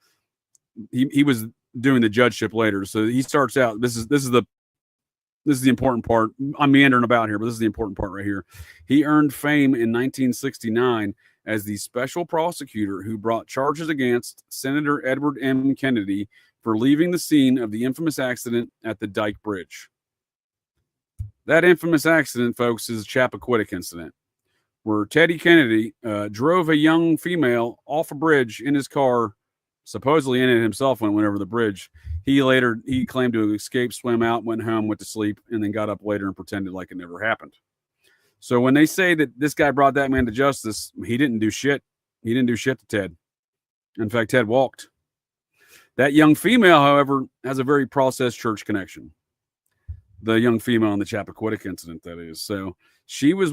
he was doing the judgeship later. So he starts out. This is the important part. I'm meandering about here, but this is the important part right here. He earned fame in 1969 as the special prosecutor who brought charges against Senator Edward M. Kennedy for leaving the scene of the infamous accident at the Dyke Bridge. That infamous accident, folks, is the Chappaquiddick incident, where Teddy Kennedy drove a young female off a bridge in his car, supposedly in it himself when it went over the bridge. He claimed to have escaped, swam out, went home, went to sleep, and then got up later and pretended like it never happened. So when they say that this guy brought that man to justice, he didn't do shit. He didn't do shit to Ted. In fact, Ted walked. That young female, however, has a very processed church connection. The young female in the Chappaquiddick incident, that is. So she was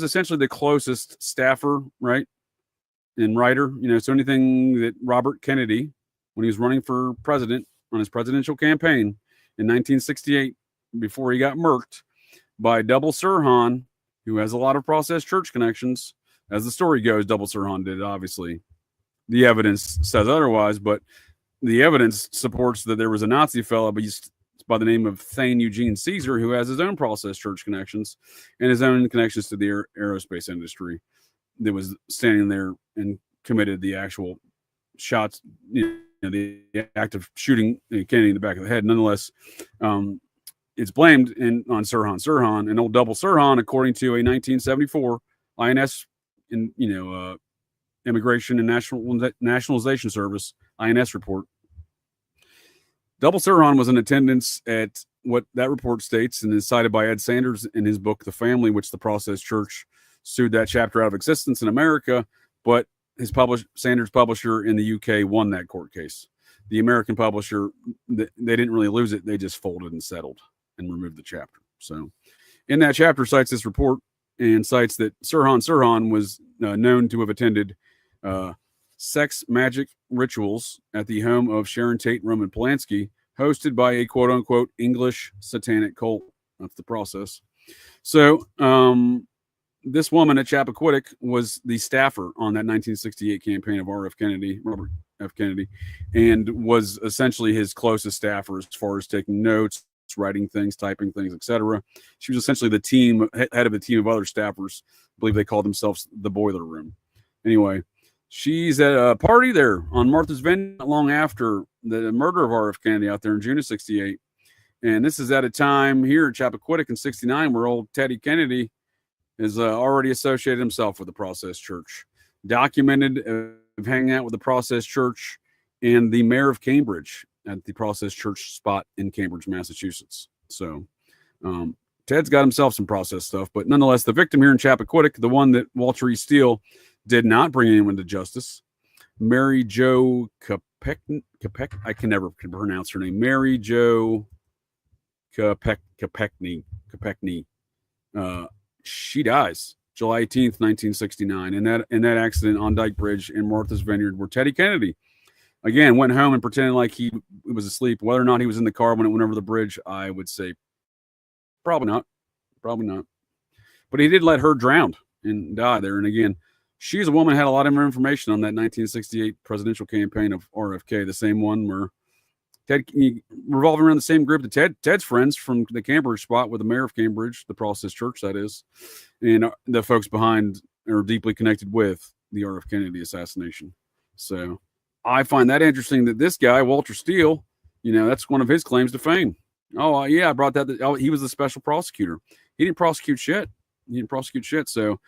essentially the closest staffer, right? And writer, so anything that Robert Kennedy, when he was running for president on his presidential campaign in 1968, before he got murked by Double Sirhan, who has a lot of processed church connections. As the story goes, Double Sirhan did, obviously. The evidence says otherwise, but the evidence supports that there was a Nazi fellow by the name of Thane Eugene Caesar, who has his own processed church connections and his own connections to the aerospace industry, that was standing there and committed the actual shots, the act of shooting Kennedy in the back of the head. Nonetheless, it's blamed on Sirhan and old Double Sirhan, according to a 1974 INS Immigration and Nationalization Service INS report. Double Sirhan was in attendance at what that report states and is cited by Ed Sanders in his book The Family, which the Processed Church sued that chapter out of existence in America, but Sanders' publisher in the UK won that court case. The American publisher, they didn't really lose it. They just folded and settled and removed the chapter. So in that chapter cites this report and cites that Sirhan was known to have attended sex magic rituals at the home of Sharon Tate Roman Polanski, hosted by a quote-unquote English satanic cult. That's the process. So this woman at Chappaquiddick was the staffer on that 1968 campaign of Robert F. Kennedy, and was essentially his closest staffer as far as taking notes, notes, writing things, typing things, etc. She was essentially the team head of a team of other staffers. I believe they called themselves the Boiler Room. Anyway, she's at a party there on Martha's Vineyard not long after the murder of R.F. Kennedy out there in June of 68. And this is at a time here at Chappaquiddick in 69 where old Teddy Kennedy has already associated himself with the Process Church. Documented of hanging out with the Process Church and the mayor of Cambridge at the Process Church spot in Cambridge, Massachusetts. So Ted's got himself some process stuff, but nonetheless, the victim here in Chappaquiddick, the one that Walter E. Steele did not bring anyone to justice, Mary Jo Kopechne, I can never pronounce her name, Mary Jo Kopechne. She dies July 18th, 1969, in that accident on Dyke Bridge in Martha's Vineyard, where Teddy Kennedy, again, went home and pretended like he was asleep. Whether or not he was in the car when it went over the bridge, I would say probably not. But he did let her drown and die there. And again, she's a woman who had a lot of information on that 1968 presidential campaign of RFK, the same one where Ted, revolving around the same group that Ted's friends from the Cambridge spot with the mayor of Cambridge, the Process Church, that is, and the folks behind are deeply connected with the R.F. Kennedy assassination. So I find that interesting that this guy, Walter Steele, that's one of his claims to fame. Oh, yeah, I brought that. Oh, he was the special prosecutor. He didn't prosecute shit. So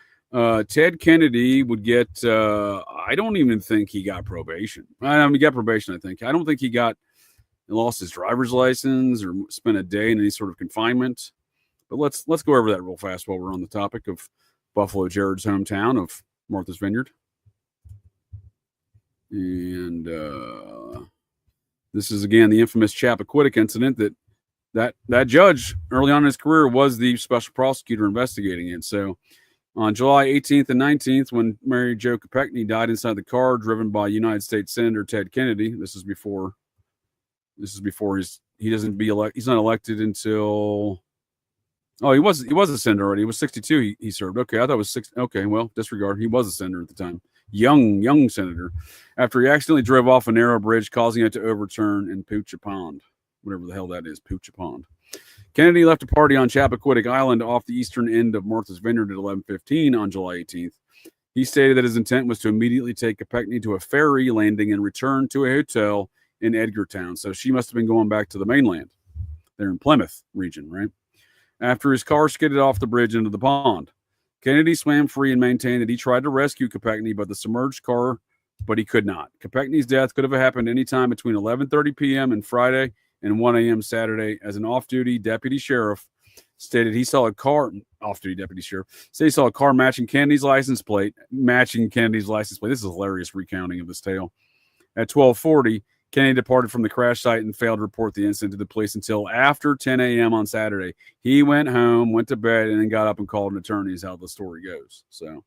Ted Kennedy would get, I don't even think he got probation. He got probation, I think. I don't think he lost his driver's license or spent a day in any sort of confinement. But let's go over that real fast while we're on the topic of Buffalo Jared's hometown of Martha's Vineyard. And this is, again, the infamous Chappaquiddick incident that judge early on in his career was the special prosecutor investigating it. So on July 18th and 19th, when Mary Jo Kopechne died inside the car driven by United States Senator Ted Kennedy, this is before he's not elected until, he was a senator already. He was 62. He served. Okay, I thought it was 6. Okay, well, disregard. He was a senator at the time. Young senator. After he accidentally drove off a narrow bridge, causing it to overturn in Poocha Pond, whatever the hell that is, Poocha Pond. Kennedy left a party on Chappaquiddick Island off the eastern end of Martha's Vineyard at 11:15 on July 18th. He stated that his intent was to immediately take Kopechne to a ferry landing and return to a hotel in Edgartown. So she must have been going back to the mainland. They're in Plymouth region, right? After his car skidded off the bridge into the pond, Kennedy swam free and maintained that he tried to rescue Kopechne, but the submerged car, but he could not. Kopechne's death could have happened any time between 11:30 p.m. and Friday and 1 a.m. Saturday, as an off-duty deputy sheriff stated he saw a car, matching Kennedy's license plate. This is a hilarious recounting of this tale. At 12:40, Kennedy departed from the crash site and failed to report the incident to the police until after 10 a.m. on Saturday. He went home, went to bed, and then got up and called an attorney, is how the story goes. So,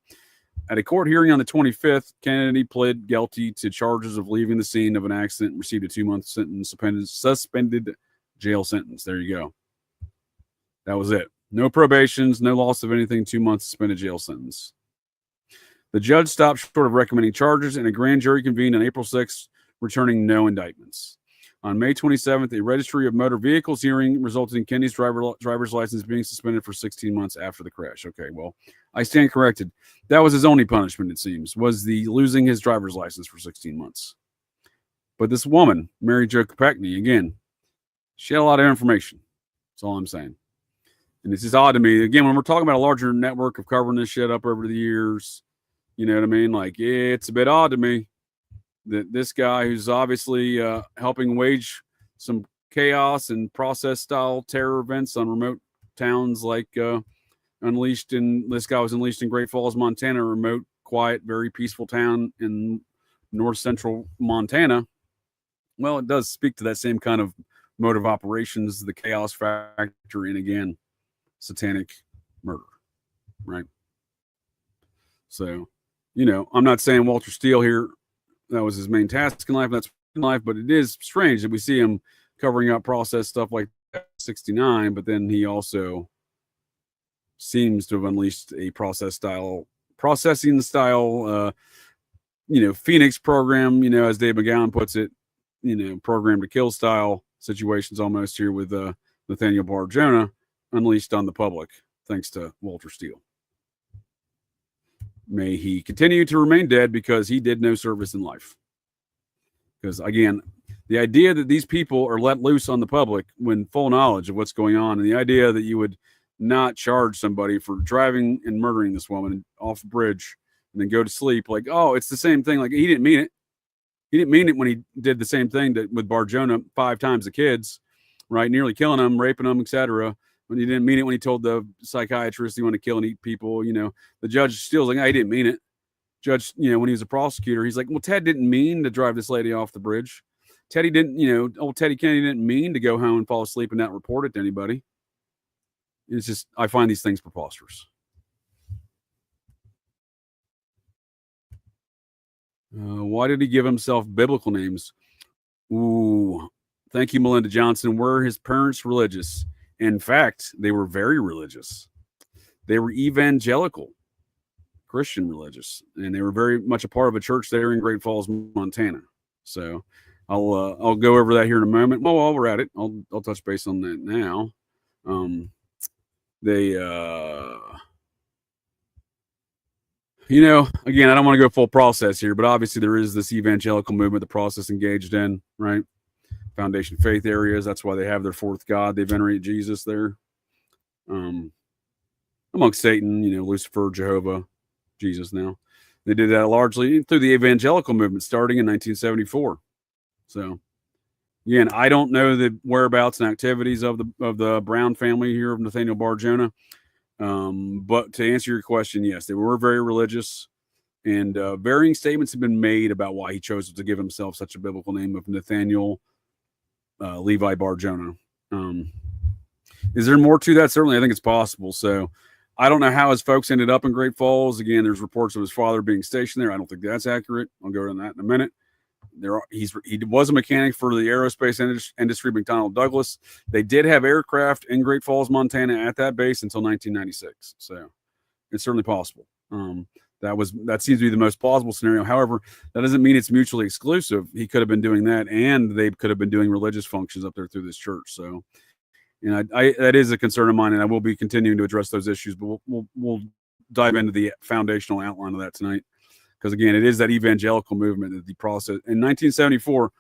at a court hearing on the 25th, Kennedy pled guilty to charges of leaving the scene of an accident and received a 2-month sentence, suspended jail sentence. There you go. That was it. No probations, no loss of anything, 2 months suspended jail sentence. The judge stopped short of recommending charges, and a grand jury convened on April 6th, returning no indictments. On May 27th, a registry of motor vehicles hearing resulted in Kennedy's driver's license being suspended for 16 months after the crash. Okay, well, I stand corrected. That was his only punishment, it seems, was the losing his driver's license for 16 months. But this woman, Mary Jo Kopechne, again, she had a lot of information. That's all I'm saying. And it's just odd to me. Again, when we're talking about a larger network of covering this shit up over the years, you know what I mean? Like, it's a bit odd to me that this guy who's obviously helping wage some chaos and process-style terror events on remote towns like this guy was unleashed in Great Falls, Montana, a remote, quiet, very peaceful town in north-central Montana. Well, it does speak to that same kind of mode of operations, the chaos factor, and again, satanic murder, right? So, I'm not saying Walter Steele here, that was his main task in life, that's in life, but it is strange that we see him covering up process stuff like that 69, but then he also seems to have unleashed a processing style, Phoenix program, as Dave McGowan puts it, program to kill style situations almost here with Nathaniel Bar-Jonah unleashed on the public, thanks to Walter Steele. May he continue to remain dead because he did no service in life. Because, again, the idea that these people are let loose on the public when full knowledge of what's going on, and the idea that you would not charge somebody for driving and murdering this woman off a bridge and then go to sleep, like, oh, it's the same thing. Like, he didn't mean it. He didn't mean it when he did the same thing with Bar-Jonah 5 times the kids, right? Nearly killing them, raping them, etc. When he didn't mean it when he told the psychiatrist he wanted to kill and eat people, the judge Steele's like, I didn't mean it. Judge, when he was a prosecutor, he's like, well, Ted didn't mean to drive this lady off the bridge. Teddy didn't, old Teddy Kennedy didn't mean to go home and fall asleep and not report it to anybody. It's just, I find these things preposterous. Why did he give himself biblical names? Ooh, thank you, Melinda Johnson. Were his parents religious? In fact, they were very religious. They were evangelical, Christian religious, and they were very much a part of a church there in Great Falls, Montana. So I'll go over that here in a moment. Well, while we're at it, I'll touch base on that now. Again, I don't want to go full process here, but obviously there is this evangelical movement, the process engaged in, right? Foundation faith areas. That's why they have their fourth God. They venerate Jesus there. Amongst Satan, Lucifer, Jehovah, Jesus now. They did that largely through the evangelical movement starting in 1974. So, again, I don't know the whereabouts and activities of the Brown family here of Nathaniel Bar-Jonah. But to answer your question, yes, they were very religious, and varying statements have been made about why he chose to give himself such a biblical name of Nathaniel Levi Bar-Jonah. Is there more to that? Certainly, I think it's possible. So I don't know how his folks ended up in Great Falls. Again, there's reports of his father being stationed there. I don't think that's accurate. I'll go into that in a minute. He was a mechanic for the aerospace industry, McDonnell Douglas. They did have aircraft in Great Falls, Montana at that base until 1996. So it's certainly possible. That seems to be the most plausible scenario. However, that doesn't mean it's mutually exclusive. He could have been doing that, and they could have been doing religious functions up there through this church. So, that is a concern of mine, and I will be continuing to address those issues. But we'll dive into the foundational outline of that tonight, because again, it is that evangelical movement that the process in 1974,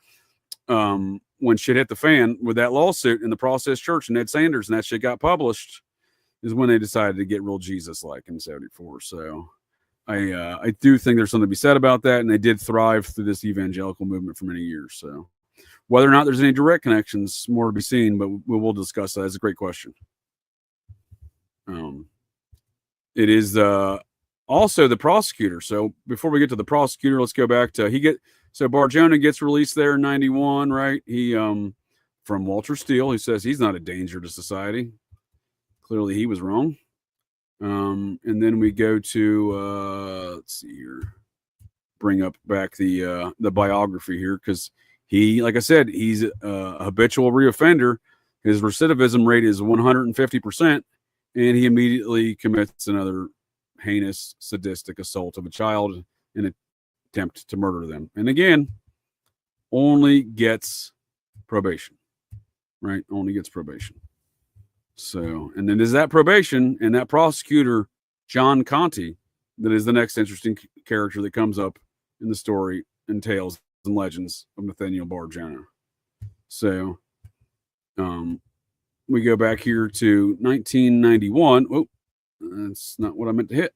when shit hit the fan with that lawsuit in the Process Church and Ned Sanders, and that shit got published, is when they decided to get real Jesus-like in 74. So I do think there's something to be said about that, and they did thrive through this evangelical movement for many years. So whether or not there's any direct connections, more to be seen, but we'll discuss that. That's a great question. It is also the prosecutor. So before we get to the prosecutor, let's go back to Bar-Jonah gets released there in 91, right? He from Walter Steele, who says he's not a danger to society. Clearly he was wrong. And then we go to let's see here, bring up back the biography here, because he, like I said, he's a habitual reoffender. His recidivism rate is 150%, and he immediately commits another heinous, sadistic assault of a child in an attempt to murder them. And again, only gets probation, right? Only gets probation. So, and then is that probation and that prosecutor, John Conti, that is the next interesting character that comes up in the story and tales and legends of Nathaniel Bar-Jonah. So, we go back here to 1991. Oh, that's not what I meant to hit.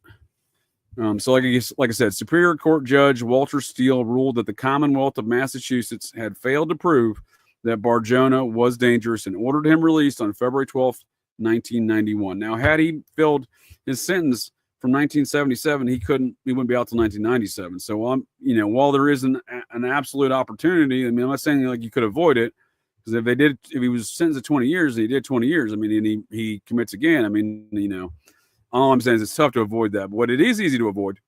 So like I said, Superior Court Judge Walter Steele ruled that the Commonwealth of Massachusetts had failed to prove that Bar-Jonah was dangerous and ordered him released on February 12th, 1991. Now, had he filled his sentence from 1977, he wouldn't be out till 1997. So, while there is an absolute opportunity, I mean, I'm not saying like you could avoid it, because if he was sentenced to 20 years and he did 20 years, I mean, and he commits again, I mean, all I'm saying is it's tough to avoid that. But what it is easy to avoid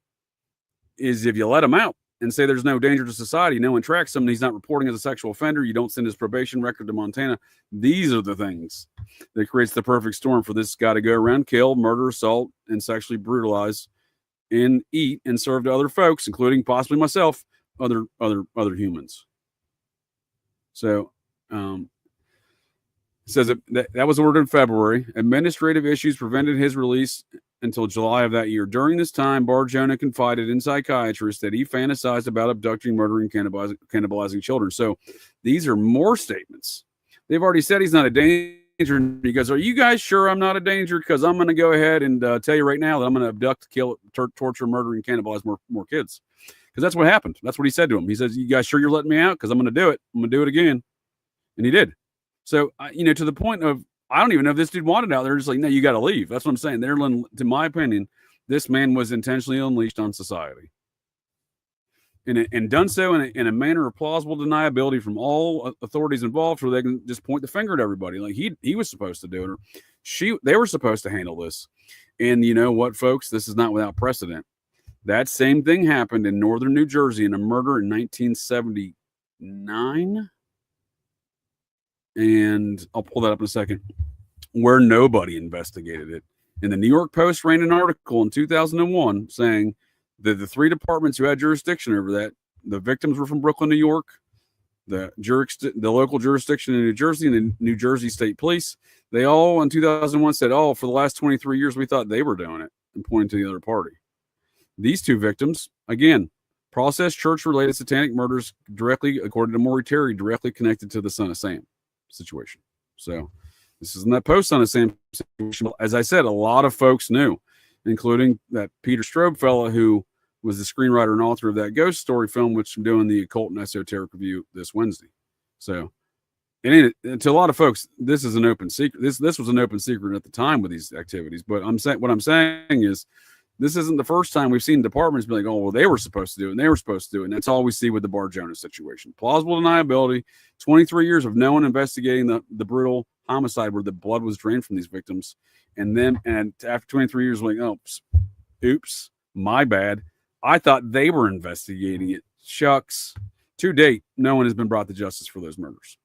is if you let him out and say there's no danger to society, no one tracks him, and he's not reporting as a sexual offender, you don't send his probation record to Montana. These are the things that creates the perfect storm for this guy to go around, kill, murder, assault, and sexually brutalize and eat and serve to other folks, including possibly myself, other humans. So says that was ordered in February. Administrative issues prevented his release until July of that year. During this time, Bar-Jonah confided in psychiatrists that he fantasized about abducting, murdering, cannibalizing children. So these are more statements. They've already said he's not a danger. He goes, are you guys sure I'm not a danger? Because I'm going to go ahead and tell you right now that I'm going to abduct, kill, torture, murder, and cannibalize more kids. Because that's what happened. That's what he said to him. He says, you guys sure you're letting me out? Because I'm going to do it. I'm going to do it again. And he did. So, to the point of, I don't even know if this dude wanted out. They're just like, no, you got to leave. That's what I'm saying. To my opinion, this man was intentionally unleashed on society. And done so in a manner of plausible deniability from all authorities involved, where they can just point the finger at everybody. Like he was supposed to do it, or they were supposed to handle this. And you know what, folks? This is not without precedent. That same thing happened in northern New Jersey in a murder in 1979. And I'll pull that up in a second, where nobody investigated it. And the New York Post ran an article in 2001 saying that the three departments who had jurisdiction over that, the victims were from Brooklyn, New York, the local jurisdiction in New Jersey, and the New Jersey State Police. They all in 2001 said, oh, for the last 23 years, we thought they were doing it, and pointing to the other party. These two victims, again, processed church-related satanic murders directly, according to Maury Terry, directly connected to the Son of Sam situation. So this isn't that post Son of Sam situation. As I said, a lot of folks knew, including that Peter Straub fella who was the screenwriter and author of that ghost story film, which I'm doing the occult and esoteric review this Wednesday. So, and to a lot of folks, this is an open secret. This was an open secret at the time with these activities. But what I'm saying is, this isn't the first time we've seen departments be like, oh, well, they were supposed to do it, and they were supposed to do it. And that's all we see with the Bar-Jonah situation. Plausible deniability, 23 years of no one investigating the brutal homicide where the blood was drained from these victims. And after 23 years, like, oh, oops, my bad. I thought they were investigating it. Shucks. To date, no one has been brought to justice for those murders.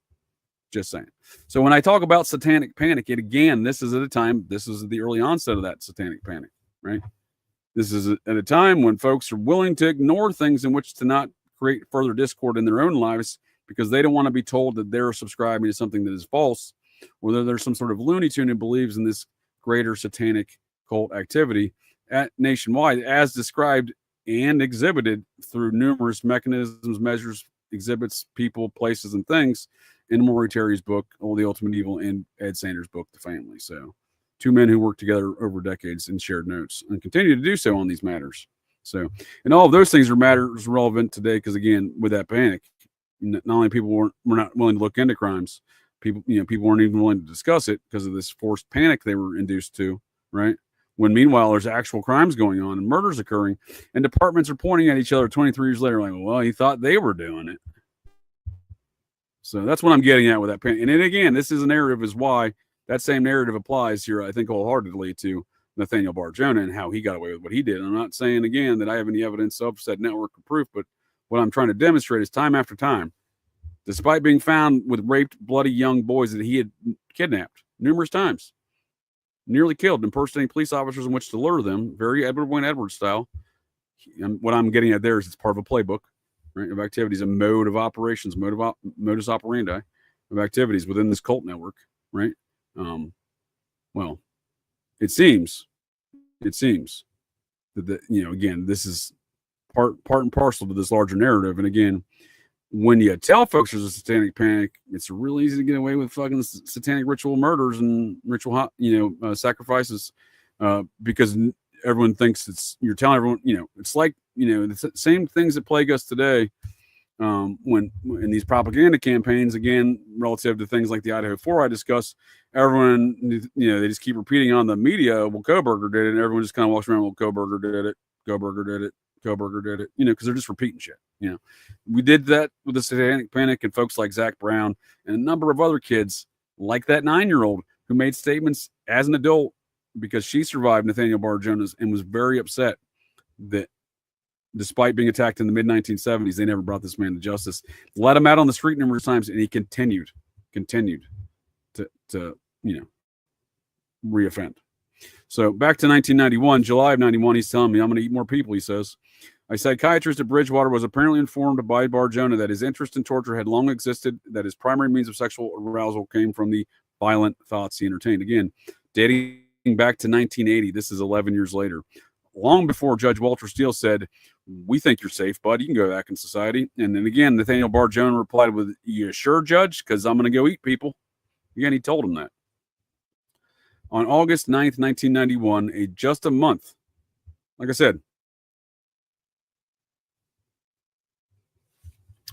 Just saying. So when I talk about satanic panic, this is the early onset of that satanic panic, right? This is at a time when folks are willing to ignore things in which to not create further discord in their own lives because they don't want to be told that they're subscribing to something that is false, or that there's some sort of Looney Tune who believes in this greater satanic cult activity nationwide, as described and exhibited through numerous mechanisms, measures, exhibits, people, places, and things in Maury Terry's book, The Ultimate Evil, and Ed Sanders' book, The Family. So, two men who worked together over decades and shared notes and continue to do so on these matters. So, and all of those things are matters relevant today because, again, with that panic, not only people were not willing to look into crimes, people weren't even willing to discuss it because of this forced panic they were induced to, right? When meanwhile, there's actual crimes going on and murders occurring, and departments are pointing at each other 23 years later like, well, he thought they were doing it. So that's what I'm getting at with that panic. And then again, this is a narrative is why that same narrative applies here, I think, wholeheartedly to Nathaniel Bar-Jonah and how he got away with what he did. And I'm not saying, again, that I have any evidence of said network of proof, but what I'm trying to demonstrate is time after time, despite being found with raped, bloody young boys that he had kidnapped numerous times, nearly killed, impersonating police officers in which to lure them, very Edward Wayne Edwards style. And what I'm getting at there is it's part of a playbook, right, of activities, a mode of operations, modus operandi of activities within this cult network, right? Well, it seems that again, this is part and parcel to this larger narrative. And again, when you tell folks there's a satanic panic, it's really easy to get away with fucking satanic ritual murders and ritual, sacrifices, because everyone thinks you're telling everyone, it's like, the same things that plague us today. When in these propaganda campaigns, again, relative to things like the Idaho 4 I discussed, everyone, they just keep repeating on the media, well, Koberger did it, and everyone just kind of walks around, well, Koberger did it, Koberger did it, Koberger did it, because they're just repeating shit. We did that with the satanic panic and folks like Zach Brown and a number of other kids like that 9-year-old who made statements as an adult because she survived Nathaniel Bar-Jonah's and was very upset that despite being attacked in the mid-1970s, they never brought this man to justice. Let him out on the street numerous times, and he continued to reoffend. So back to 1991, July of 91, he's telling me, I'm going to eat more people, he says. A psychiatrist at Bridgewater was apparently informed by Bar-Jonah that his interest in torture had long existed, that his primary means of sexual arousal came from the violent thoughts he entertained. Again, dating back to 1980. This is 11 years later. Long before Judge Walter Steele said, "We think you're safe, bud. You can go back in society." And then again, Nathaniel Bar-Jonah replied with, "You sure, Judge? Because I'm going to go eat people." Again, he told him that. On August 9th, 1991, just a month, like I said,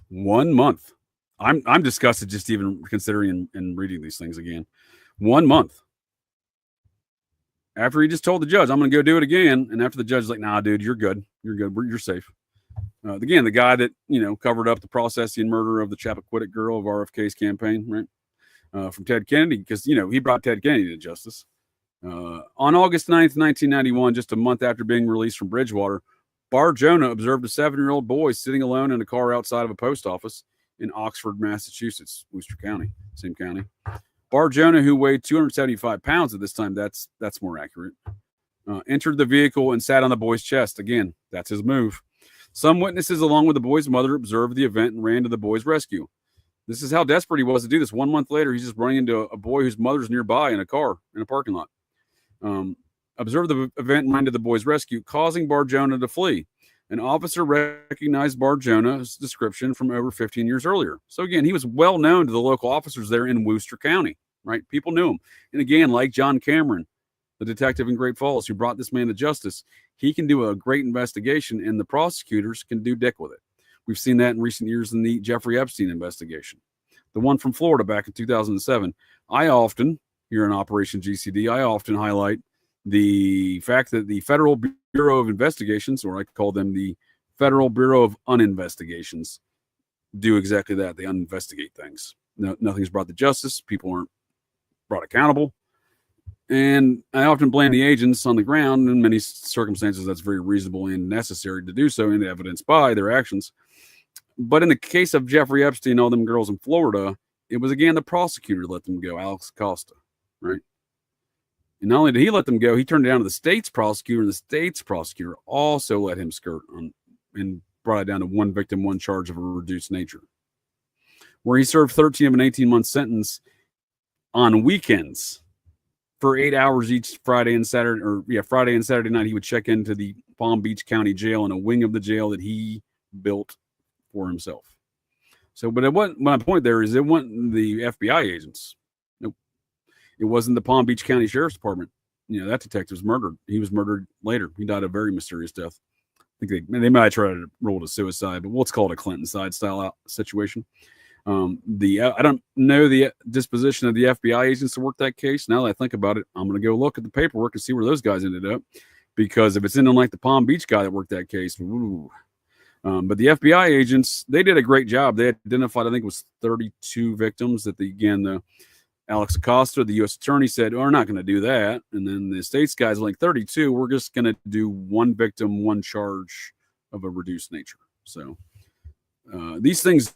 1 month. I'm disgusted just even considering and reading these things again. 1 month after he just told the judge, "I'm going to go do it again," and after the judge's like, "Nah, dude, you're good. You're good. You're safe." Again, the guy that covered up the processing and murder of the Chappaquiddick girl of RFK's campaign, right? From Ted Kennedy, because he brought Ted Kennedy to justice. On August 9th, 1991, just a month after being released from Bridgewater, Bar-Jonah observed a 7-year-old boy sitting alone in a car outside of a post office in Oxford, Massachusetts, Worcester County, same county. Bar-Jonah, who weighed 275 pounds at this time, that's more accurate, entered the vehicle and sat on the boy's chest. Again, that's his move. Some witnesses, along with the boy's mother, observed the event and ran to the boy's rescue. This is how desperate he was to do this. 1 month later, he's just running into a boy whose mother's nearby in a car in a parking lot. Observed the event and ran to the boy's rescue, causing Bar-Jonah to flee. An officer recognized Bar-Jonah's description from over 15 years earlier. So again, he was well known to the local officers there in Worcester County, right? People knew him. And again, like John Cameron, the detective in Great Falls who brought this man to justice, he can do a great investigation and the prosecutors can do dick with it. We've seen that in recent years in the Jeffrey Epstein investigation. The one from Florida back in 2007. I often, here in Operation GCD, I often highlight the fact that the Federal Bureau of Investigations, or I call them the Federal Bureau of Uninvestigations, do exactly that. They uninvestigate things. Nothing's brought to justice. People aren't brought accountable. And I often blame the agents on the ground. In many circumstances, that's very reasonable and necessary to do so, and evidenced by their actions. But in the case of Jeffrey Epstein and all them girls in Florida, it was again the prosecutor let them go, Alex Acosta, right? And not only did he let them go, he turned it down to the state's prosecutor, and the state's prosecutor also let him skirt on and brought it down to one victim, one charge of a reduced nature, where he served 13 of an 18-month sentence on weekends for 8 hours each Friday and Saturday night. He would check into the Palm Beach County Jail in a wing of the jail that he built for himself. So, but my point there is it wasn't the FBI agents. Nope. It wasn't the Palm Beach County Sheriff's Department. That detective was murdered. He was murdered later. He died a very mysterious death. I think they might try to roll it a suicide, but let's call it a Clinton side style situation. I don't know the disposition of the FBI agents to work that case. Now that I think about it, I'm going to go look at the paperwork and see where those guys ended up, because if it's anything like the Palm Beach guy that worked that case, ooh. But the FBI agents, they did a great job. They identified, I think it was 32 victims that the Alex Acosta, the U.S. attorney, said, "Oh, we're not going to do that." And then the state's guys were like, 32, we're just going to do one victim, one charge of a reduced nature. So these things,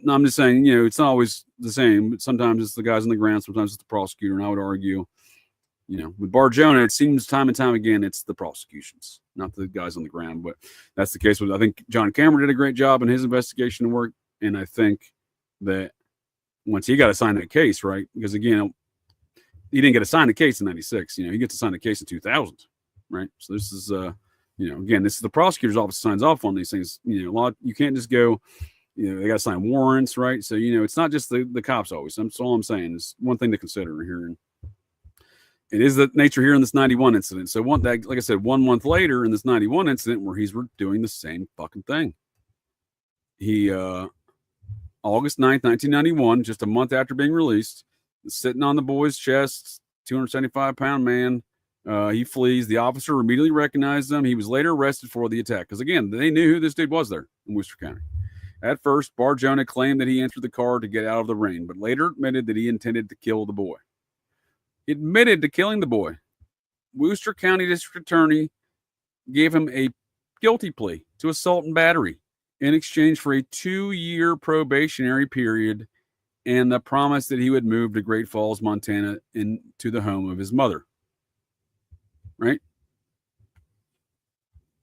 I'm just saying, it's not always the same, but sometimes it's the guys on the ground, sometimes it's the prosecutor. And I would argue, with Bar-Jonah, it seems time and time again, it's the prosecutions, not the guys on the ground. But that's the case with, I think John Cameron did a great job in his investigation work. And I think that once he got assigned that case, right? Because again, he didn't get assigned the case in 96. He gets assigned the case in 2000, right? So this is, again, this is the prosecutor's office signs off on these things. You can't just go, they got to sign warrants, right? So, it's not just the cops always. That's all I'm saying. It's one thing to consider here. And it is the nature here in this 91 incident. So like I said, 1 month later in this 91 incident where he's doing the same fucking thing. He, August 9th, 1991, just a month after being released, sitting on the boy's chest, 275-pound man. He flees. The officer immediately recognized him. He was later arrested for the attack. Because again, they knew who this dude was there in Worcester County. At first, Bar-Jonah claimed that he entered the car to get out of the rain, but later admitted that he intended to kill the boy. He admitted to killing the boy. Worcester County District Attorney gave him a guilty plea to assault and battery in exchange for a 2-year probationary period and the promise that he would move to Great Falls, Montana, into the home of his mother. Right?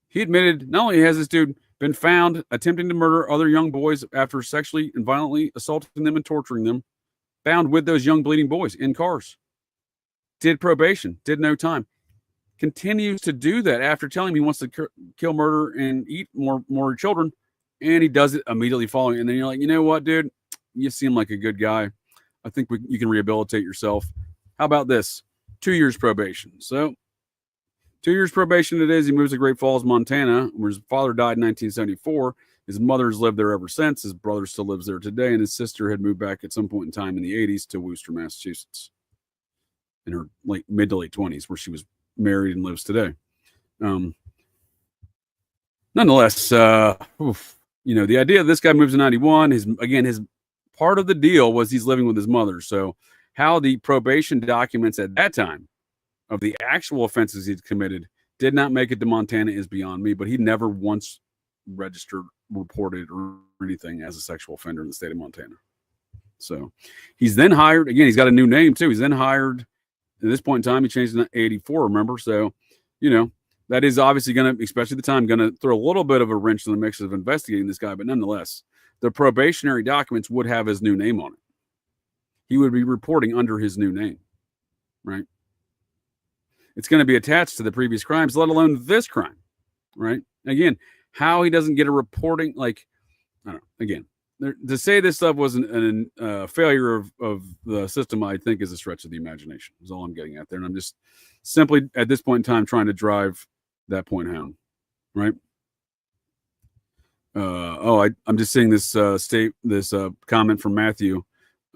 He admitted not only has this dude been found attempting to murder other young boys after sexually and violently assaulting them and torturing them found with those young bleeding boys in cars. Did probation, did no time. Continues to do that after telling me he wants to kill, murder, and eat more children, and he does it immediately following. And then you're like, you know what, dude? You seem like a good guy. I think you can rehabilitate yourself. How about this? 2 years probation. So 2 years probation it is. He moves to Great Falls, Montana, where his father died in 1974. His mother's lived there ever since. His brother still lives there today, and his sister had moved back at some point in time in the 80s to Worcester, Massachusetts, in her mid to late 20s, where she was married and lives today. Nonetheless, the idea of this guy moves in 91, his part of the deal was he's living with his mother. So how the probation documents at that time of the actual offenses he'd committed did not make it to Montana is beyond me, but he never once registered, reported, or anything as a sexual offender in the state of Montana. So he's then hired, again, he's got a new name too. He's then hired, at this point in time, he changed in 84, remember? So, that is obviously going to, especially at the time, going to throw a little bit of a wrench in the mix of investigating this guy. But nonetheless, the probationary documents would have his new name on it. He would be reporting under his new name, right? It's going to be attached to the previous crimes, let alone this crime, right? Again, how he doesn't get a reporting, I don't know, again, to say this stuff wasn't a failure of the system, I think is a stretch of the imagination, is all I'm getting at there. And I'm just simply, at this point in time, trying to drive that point home, right? I'm just seeing this comment from Matthew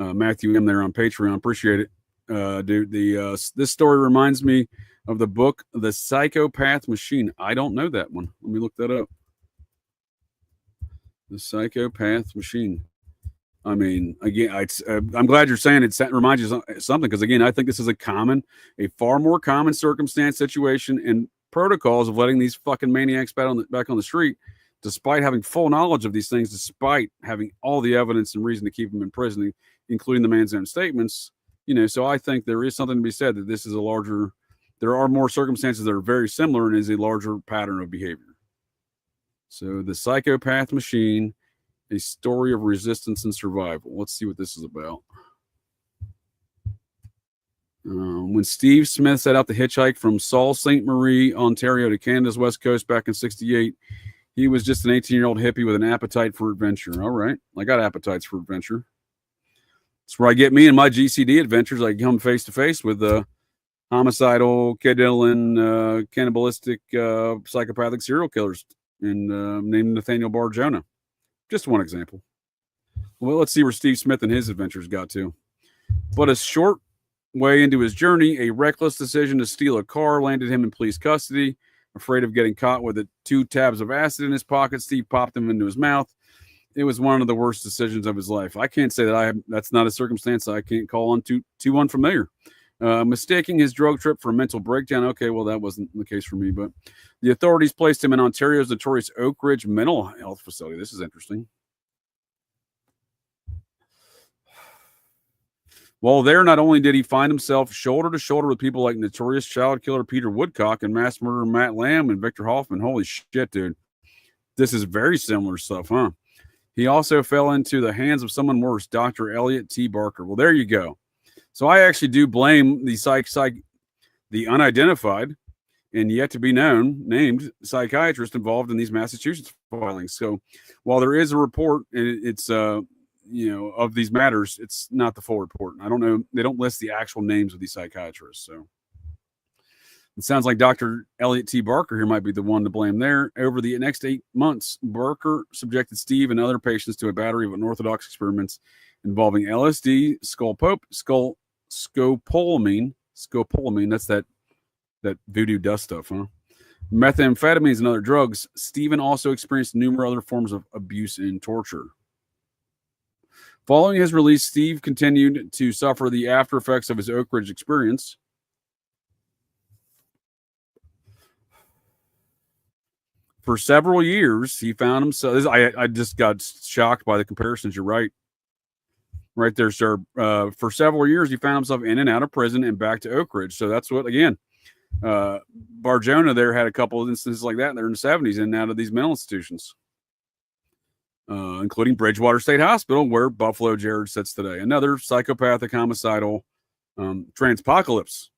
M there on Patreon. Appreciate it, dude. This story reminds me of the book The Psychopath Machine. I don't know that one. Let me look that up. The Psychopath Machine. I mean, again, I'm glad you're saying it reminds you of something, because again, I think this is a far more common circumstance, situation, and protocols of letting these fucking maniacs back on the street, despite having full knowledge of these things, despite having all the evidence and reason to keep them in prison, including the man's own statements. So I think there is something to be said that this is there are more circumstances that are very similar and is a larger pattern of behavior. So The Psychopath Machine, a story of resistance and survival. Let's see what this is about. When Steve Smith set out to hitchhike from Sault Ste. Marie, Ontario to Canada's west coast back in '68, he was just an 18-year-old hippie with an appetite for adventure. All right. I got appetites for adventure. That's where I get me and my GCD adventures. I come face to face with homicidal, diddle'n, cannibalistic, psychopathic serial killers, and named Nathaniel Bar-Jonah. Just one example. Well, let's see where Steve Smith and his adventures got to. But a short way into his journey, a reckless decision to steal a car landed him in police custody. Afraid of getting caught with 2 tabs of acid in his pocket, Steve popped them into his mouth. It was one of the worst decisions of his life. I can't say that that's not a circumstance I can't call on too unfamiliar. Mistaking his drug trip for a mental breakdown. Okay, well, that wasn't the case for me, but the authorities placed him in Ontario's notorious Oak Ridge mental health facility. This is interesting. Well, there, not only did he find himself shoulder to shoulder with people like notorious child killer Peter Woodcock and mass murderer Matt Lamb and Victor Hoffman. Holy shit, dude. This is very similar stuff, huh? He also fell into the hands of someone worse, Dr. Elliot T. Barker. Well, there you go. So I actually do blame the unidentified and yet to be named psychiatrist involved in these Massachusetts filings. So while there is a report, it's of these matters, it's not the full report. I don't know. They don't list the actual names of these psychiatrists. So it sounds like Dr. Elliot T. Barker here might be the one to blame there. Over the next 8 months, Barker subjected Steve and other patients to a battery of unorthodox experiments involving LSD, scopolamine. That's that voodoo dust stuff, huh? Methamphetamines and other drugs. Stephen also experienced numerous other forms of abuse and torture. Following his release, Steve continued to suffer the after effects of his Oak Ridge experience. For several years, he found himself. I just got shocked by the comparisons. You're right. Right there, sir. For several years, he found himself in and out of prison and back to Oak Ridge. So that's what, again, Bar-Jonah there had a couple of instances like that. They're in the 70s in and out of these mental institutions. including Bridgewater State Hospital, where Buffalo Jared sits today. Another psychopathic, homicidal transpocalypse,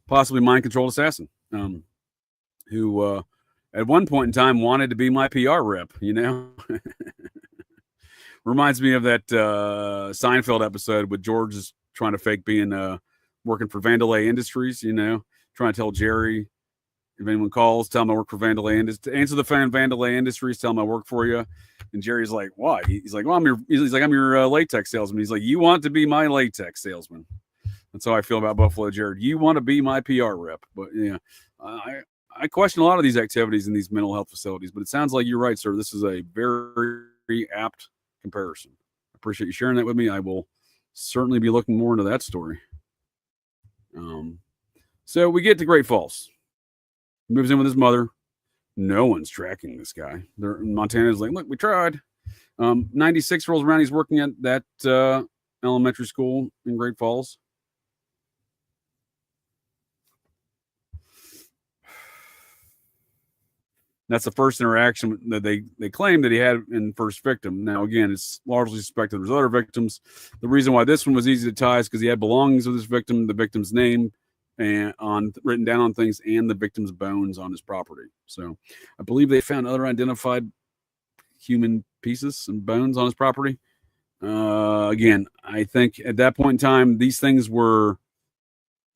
possibly mind-controlled assassin, who at one point in time wanted to be my PR rep, you know? Reminds me of that Seinfeld episode with George is trying to fake being working for Vandelay Industries, you know, trying to tell Jerry, if anyone calls, tell them I work for Vandelay Industries. Answer the phone, Vandelay Industries, tell them I work for you. And Jerry's like, why? He's like, well, I'm your latex salesman. He's like, you want to be my latex salesman. That's how I feel about Buffalo Jared. You want to be my PR rep. But yeah, I question a lot of these activities in these mental health facilities, but it sounds like you're right, sir. This is a very, very apt comparison. I appreciate you sharing that with me. I will certainly be looking more into that story. So we get to Great Falls. He moves in with his mother. No one's tracking this guy. Montana's like, look, we tried. 96 rolls around. He's working at that elementary school in Great Falls. That's the first interaction that they claim that he had in First Victim. Now, again, it's largely suspected there's other victims. The reason why this one was easy to tie is because he had belongings of this victim, the victim's name, and written down on things, and the victim's bones on his property. So I believe they found other identified human pieces and bones on his property. Again, I think at that point in time, these things were,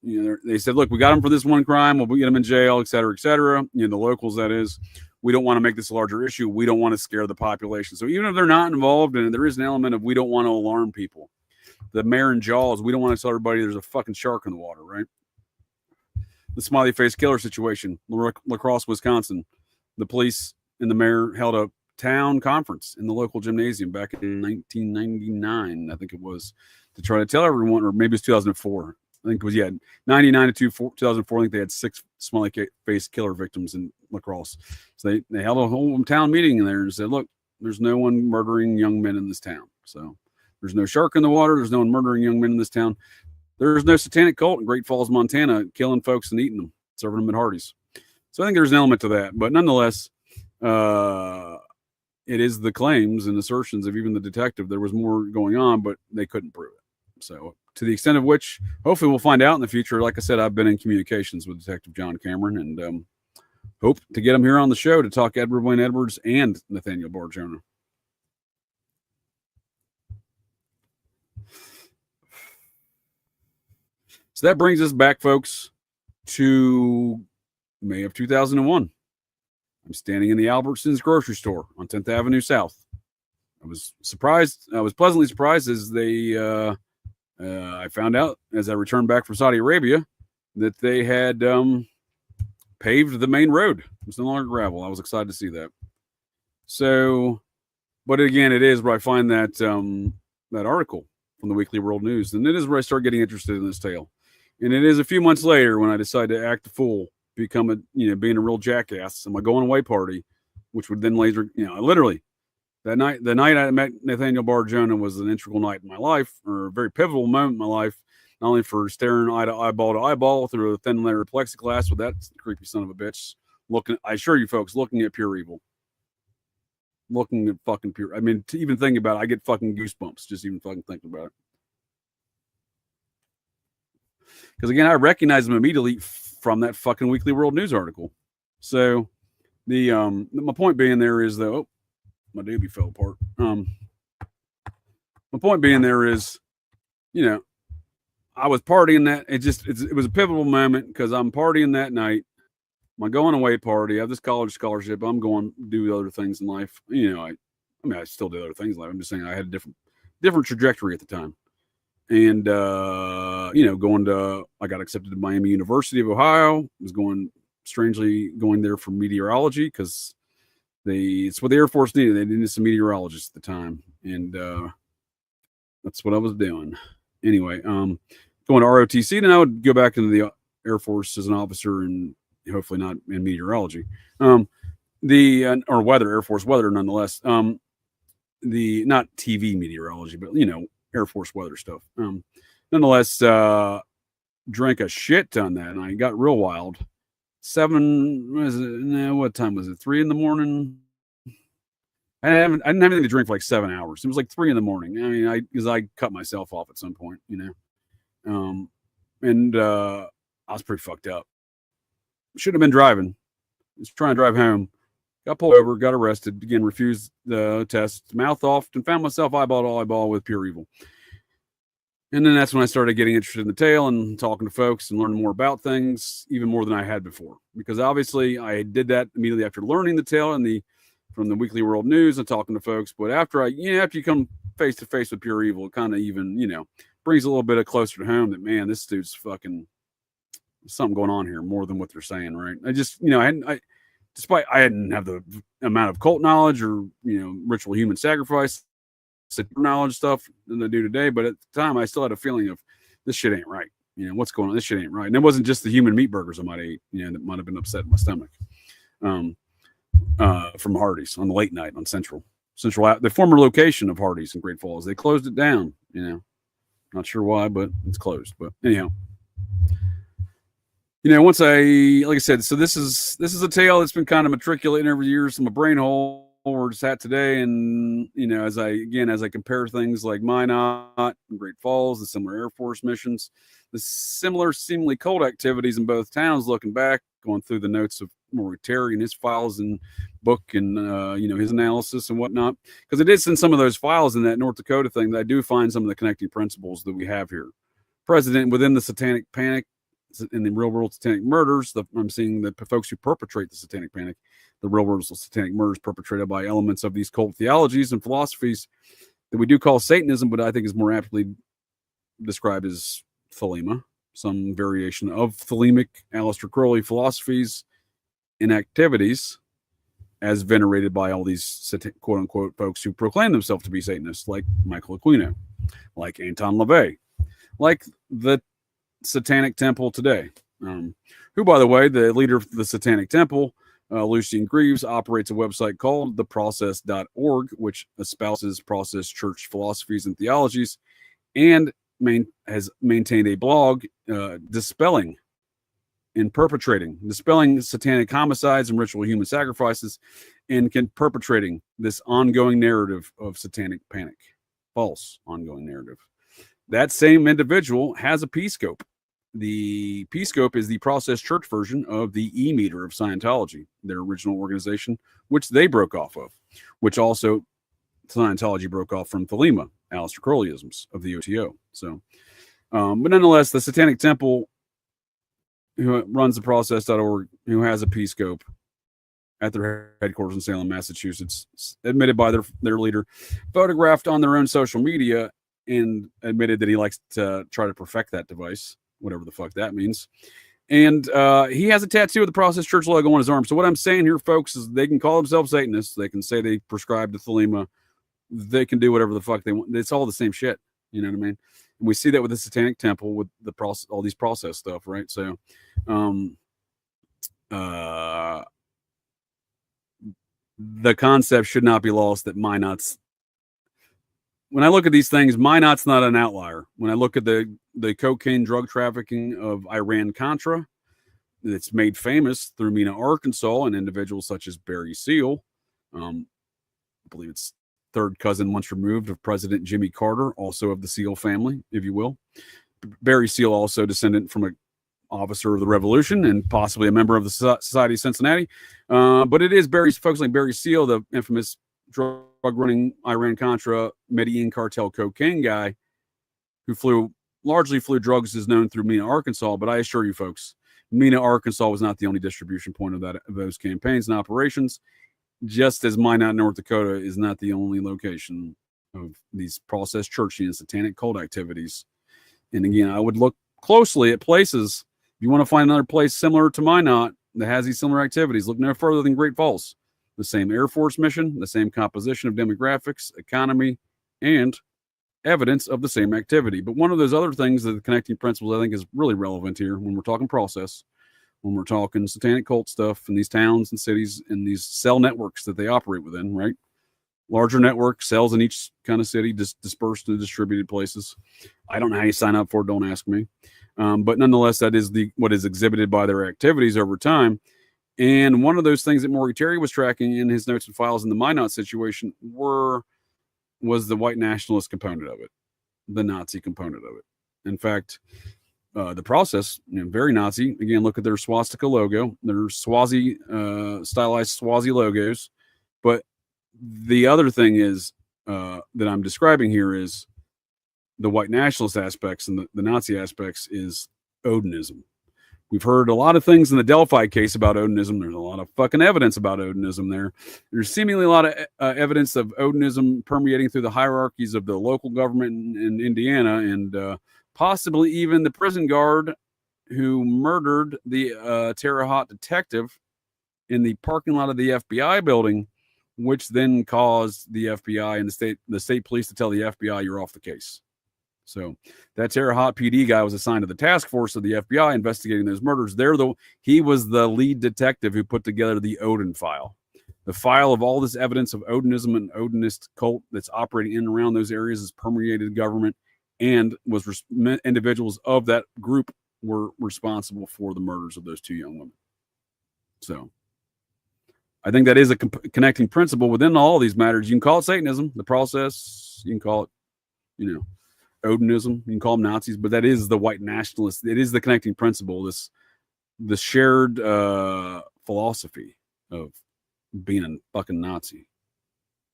you know, they said, look, we got him for this one crime. We'll get him in jail, et cetera, et cetera. You know, the locals, that is. We don't want to make this a larger issue. We don't want to scare the population. So even if they're not involved, and there is an element of we don't want to alarm people. The mayor in Jaws, we don't want to tell everybody there's a fucking shark in the water, right? The smiley face killer situation, La Crosse, Wisconsin. The police and the mayor held a town conference in the local gymnasium back in 1999, I think it was, to try to tell everyone, or maybe it's 2004. I think it was, 99 to 2004. I think they had 6 smiley face killer victims in La Crosse. So they held a whole town meeting in there and said, look, there's no one murdering young men in this town. So there's no shark in the water. There's no one murdering young men in this town. There's no satanic cult in Great Falls, Montana, killing folks and eating them, serving them at Hardee's. So I think there's an element to that. But nonetheless, it is the claims and assertions of even the detective. There was more going on, but they couldn't prove it. So to the extent of which, hopefully we'll find out in the future. Like I said, I've been in communications with Detective John Cameron, and hope to get him here on the show to talk Edward Wayne Edwards and Nathaniel Bar-Jonah. So that brings us back, folks, to May of 2001. I'm standing in the Albertsons grocery store on 10th Avenue South. I was pleasantly surprised as I found out as I returned back from Saudi Arabia that they had paved the main road. It was no longer gravel. I was excited to see that. So, but again, it is where I find that that article from the Weekly World News, and it is where I start getting interested in this tale. And it is a few months later when I decide to act a fool, become being a real jackass, and my going away party, which would then later, literally the night I met Nathaniel Bar-Jonah was an integral night in my life, or a very pivotal moment in my life, not only for staring eyeball to eyeball through a thin layer of plexiglass with that creepy son of a bitch, I assure you folks, looking at pure evil. Looking at fucking pure, I mean, to even think about it, I get fucking goosebumps just even fucking thinking about it. Because again, I recognize him immediately from that fucking Weekly World News article. So the my point being there is though, my doobie fell apart. My point being there is, I was partying that. It was a pivotal moment because I'm partying that night. My going away party. I have this college scholarship. I'm going to do other things in life. I still do other things in life. I'm just saying I had a different trajectory at the time. And, I got accepted to Miami University of Ohio. Was strangely going there for meteorology because it's what the Air Force needed. They needed some meteorologists at the time. And that's what I was doing. Anyway, going to ROTC, then I would go back into the Air Force as an officer and hopefully not in meteorology. Or weather, Air Force weather nonetheless. Not TV meteorology, but, Air Force weather stuff. Nonetheless, drank a shit ton that night. Got real wild. What time was it? 3 a.m. I didn't have anything to drink for like 7 hours. It was like 3 a.m. I mean, because I cut myself off at some point, and I was pretty fucked up. Shouldn't have been driving. Just trying to drive home. Got pulled over, got arrested, again, refused the test, mouth off, and found myself eyeball to eyeball with pure evil. And then that's when I started getting interested in the tale and talking to folks and learning more about things, even more than I had before. Because obviously I did that immediately after learning the tale and from the Weekly World News and talking to folks. But after you come face to face with pure evil, it kind of even, brings a little bit of closer to home that, man, this dude's fucking something going on here more than what they're saying, right? I just, despite I didn't have the amount of cult knowledge or, ritual human sacrifice knowledge stuff than I do today, but at the time I still had a feeling of this shit ain't right. What's going on? This shit ain't right. And it wasn't just the human meat burgers I might have ate, that might have been upset in my stomach. From Hardee's on the late night on Central, the former location of Hardee's in Great Falls. They closed it down, not sure why, but it's closed. But anyhow, once like I said, so this is a tale that's been kind of matriculating over the years from a brain hole where it's at today. And, as I compare things like Minot and Great Falls, the similar Air Force missions, the similar seemingly cold activities in both towns, looking back, going through the notes of Maury Terry and his files and book and, his analysis and whatnot. Because I did send some of those files in that North Dakota thing that I do find some of the connecting principles that we have here. President within the satanic panic, in the real world satanic murders, I'm seeing the folks who perpetrate the satanic panic, the real world satanic murders perpetrated by elements of these cult theologies and philosophies that we do call Satanism, but I think is more aptly described as Thelema, some variation of Thelemic Aleister Crowley philosophies and activities as venerated by all these quote unquote folks who proclaim themselves to be Satanists, like Michael Aquino, like Anton LaVey, like the Satanic Temple today, who, by the way, the leader of the Satanic Temple, Lucien Greaves, operates a website called theprocess.org, which espouses process church philosophies and theologies, and has maintained a blog dispelling satanic homicides and ritual human sacrifices, and perpetrating this ongoing narrative of satanic panic, false ongoing narrative. That same individual has a P-scope. The P-scope is the process church version of the E-meter of Scientology, their original organization, which they broke off of, which also Scientology broke off from Thelema, Aleister Crowleyisms of the OTO. So, but nonetheless, the Satanic Temple, who runs the process.org, who has a P-scope at their headquarters in Salem, Massachusetts, admitted by their leader, photographed on their own social media, and admitted that he likes to try to perfect that device, whatever the fuck that means. And he has a tattoo of the Process Church logo on his arm. So what I'm saying here, folks, is they can call themselves Satanists. They can say they prescribe to Thelema. They can do whatever the fuck they want. It's all the same shit. You know what I mean? And we see that with the Satanic Temple, with the process, all these process stuff, right? So, the concept should not be lost that Minot's. When I look at these things, Minot's not an outlier. When I look at the cocaine drug trafficking of Iran-Contra, that's made famous through Mena, Arkansas, and individuals such as Barry Seal, I believe it's third cousin once removed of President Jimmy Carter, also of the Seal family, if you will. Barry Seal, also descendant from an officer of the Revolution and possibly a member of the Society of Cincinnati. But it is folks like Barry Seal, the infamous drug-running Iran-Contra Medellin cartel cocaine guy who largely flew drugs, is known through Mena, Arkansas. But I assure you, folks, Mena, Arkansas was not the only distribution point of those campaigns and operations, just as Minot, North Dakota is not the only location of these process churchy and satanic cult activities. And again, I would look closely at places. If you want to find another place similar to Minot that has these similar activities, look no further than Great Falls. The same Air Force mission, the same composition of demographics, economy, and evidence of the same activity. But one of those other things, the connecting principles, I think is really relevant here when we're talking process, when we're talking satanic cult stuff in these towns and cities and these cell networks that they operate within, right? Larger network, cells in each kind of city, dispersed in distributed places. I don't know how you sign up for it, don't ask me. But nonetheless, that is what is exhibited by their activities over time. And one of those things that Maury Terry was tracking in his notes and files in the Minot situation was the white nationalist component of it, the Nazi component of it. In fact, the process, very Nazi. Again, look at their swastika logo, their Swazi, stylized Swazi logos. But the other thing is that I'm describing here is the white nationalist aspects and the Nazi aspects is Odinism. We've heard a lot of things in the Delphi case about Odinism. There's a lot of fucking evidence about Odinism there. There's seemingly a lot of evidence of Odinism permeating through the hierarchies of the local government in Indiana, and possibly even the prison guard who murdered the Terre Haute detective in the parking lot of the FBI building, which then caused the FBI and the state police to tell the FBI, you're off the case. So that Terre Haute PD guy was assigned to the task force of the FBI investigating those murders. He was the lead detective who put together the Odin file, the file of all this evidence of Odinism and Odinist cult that's operating in and around those areas, has permeated government, and individuals of that group were responsible for the murders of those two young women. So I think that is a connecting principle within all of these matters. You can call it Satanism, the process. You can call it, Odinism. You can call them Nazis, but that is the white nationalist. It is the connecting principle. The shared philosophy of being a fucking Nazi.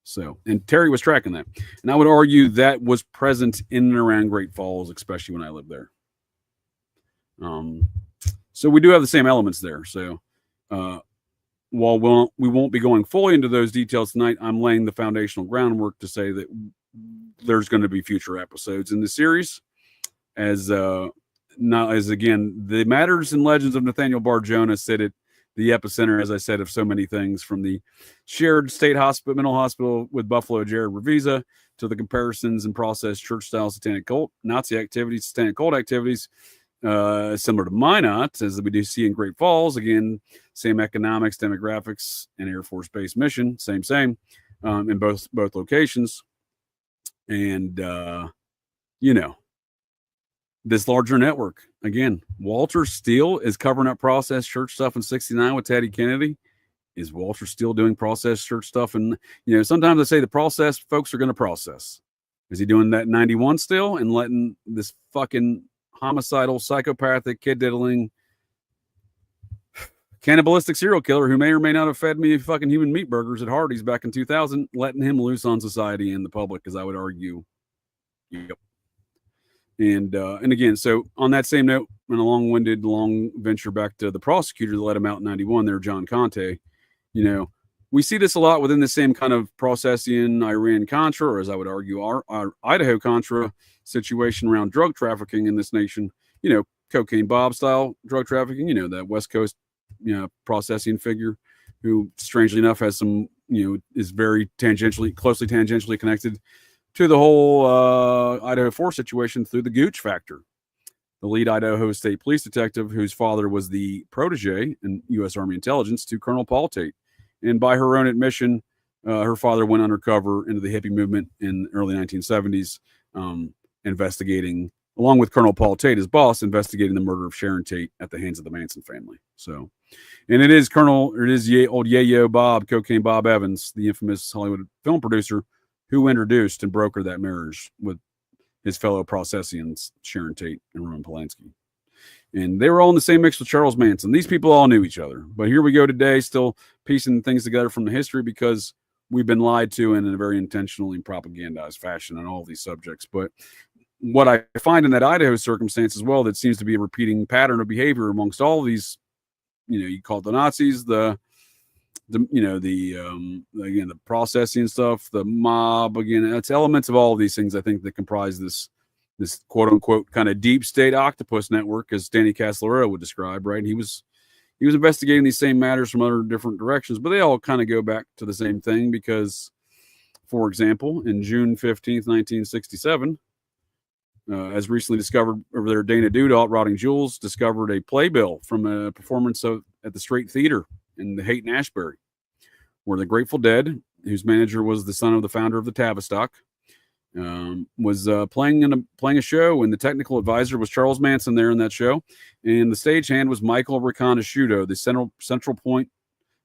So, and Terry was tracking that, and I would argue that was present in and around Great Falls, especially when I lived there. So we do have the same elements there. So, while we won't be going fully into those details tonight, I'm laying the foundational groundwork to say that there's going to be future episodes in the series, as again, the matters and legends of Nathaniel Bar-Jonah sit at the epicenter, as I said, of so many things, from the shared state mental hospital with Buffalo Jared Revisa to the comparisons and process church-style satanic cult, Nazi activities, satanic cult activities, similar to Minot, as we do see in Great Falls. Again, same economics, demographics, and Air Force Base mission, same, in both locations. And, this larger network. Again, Walter Steele is covering up process church stuff in 69 with Teddy Kennedy. Is Walter Steele doing process church stuff? And, sometimes I say the process folks are going to process. Is he doing that in 91 still and letting this fucking homicidal, psychopathic, kid diddling, cannibalistic serial killer who may or may not have fed me fucking human meat burgers at Hardee's back in 2000, letting him loose on society and the public, as I would argue. Yep. And again, so on that same note, and a long venture back to the prosecutor that let him out in 91 there, John Conte, we see this a lot within the same kind of processian Iran-Contra, or as I would argue, our Idaho-Contra situation around drug trafficking in this nation, cocaine Bob style drug trafficking, that West Coast, processing figure who strangely enough has some, is very closely tangentially connected to the whole Idaho 4 situation through the Gooch factor. The lead Idaho State Police detective, whose father was the protege in U.S. Army intelligence to Colonel Paul Tate. And by her own admission, her father went undercover into the hippie movement in the early 1970s, investigating, along with Colonel Paul Tate, his boss, investigating the murder of Sharon Tate at the hands of the Manson family. So, and it is old Yayo Bob, Cocaine Bob Evans, the infamous Hollywood film producer, who introduced and brokered that marriage with his fellow processians, Sharon Tate and Roman Polanski. And they were all in the same mix with Charles Manson. These people all knew each other. But here we go today, still piecing things together from the history, because we've been lied to in a very intentionally propagandized fashion on all of these subjects. But what I find in that Idaho circumstance as well, that seems to be a repeating pattern of behavior amongst all of these, you call it the Nazis, the processing stuff, the mob, again, it's elements of all of these things, I think, that comprise this quote unquote kind of deep state octopus network, as Danny Casolaro would describe, right? He was investigating these same matters from other different directions, but they all kind of go back to the same thing, because, for example, in June 15th, 1967, as recently discovered over there, Dana Dudault, Rotting Jewels, discovered a playbill from a performance at the Straight Theater in the Haight and Ashbury, where the Grateful Dead, whose manager was the son of the founder of the Tavistock, was playing a show, and the technical advisor was Charles Manson there in that show, and the stagehand was Michael Riconosciuto, the central point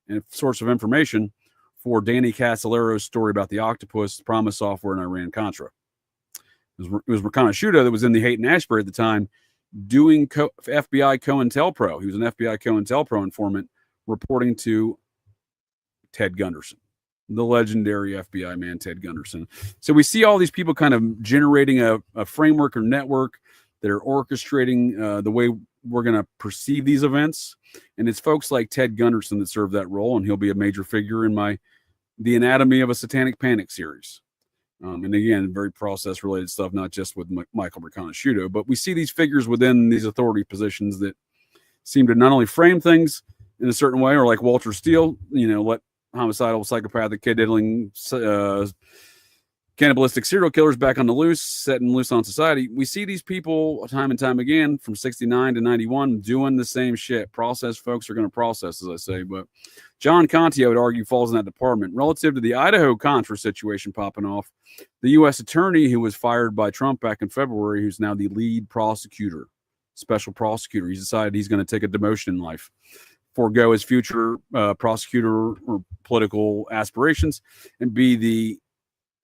and source of information for Danny Casollero's story about the octopus, Promise Software, and Iran-Contra. It was Riconosciuto that was in the Haight-Ashbury at the time doing FBI COINTELPRO. He was an FBI COINTELPRO informant reporting to Ted Gunderson, the legendary FBI man, Ted Gunderson. So we see all these people kind of generating a framework or network that are orchestrating the way we're going to perceive these events. And it's folks like Ted Gunderson that serve that role, and he'll be a major figure in The Anatomy of a Satanic Panic series. And again, very process-related stuff, not just with Michael Riconosciuto, but we see these figures within these authority positions that seem to not only frame things in a certain way, or like Walter Steele, let homicidal, psychopathic, kid-diddling, cannibalistic serial killers back on the loose, setting loose on society. We see these people time and time again from 69 to 91 doing the same shit. Process folks are going to process, as I say. But John Conte, I would argue, falls in that department. Relative to the Idaho Contra situation popping off, the U.S. attorney who was fired by Trump back in February, who's now the lead prosecutor, special prosecutor, he's decided he's going to take a demotion in life, forego his future prosecutor or political aspirations, and be the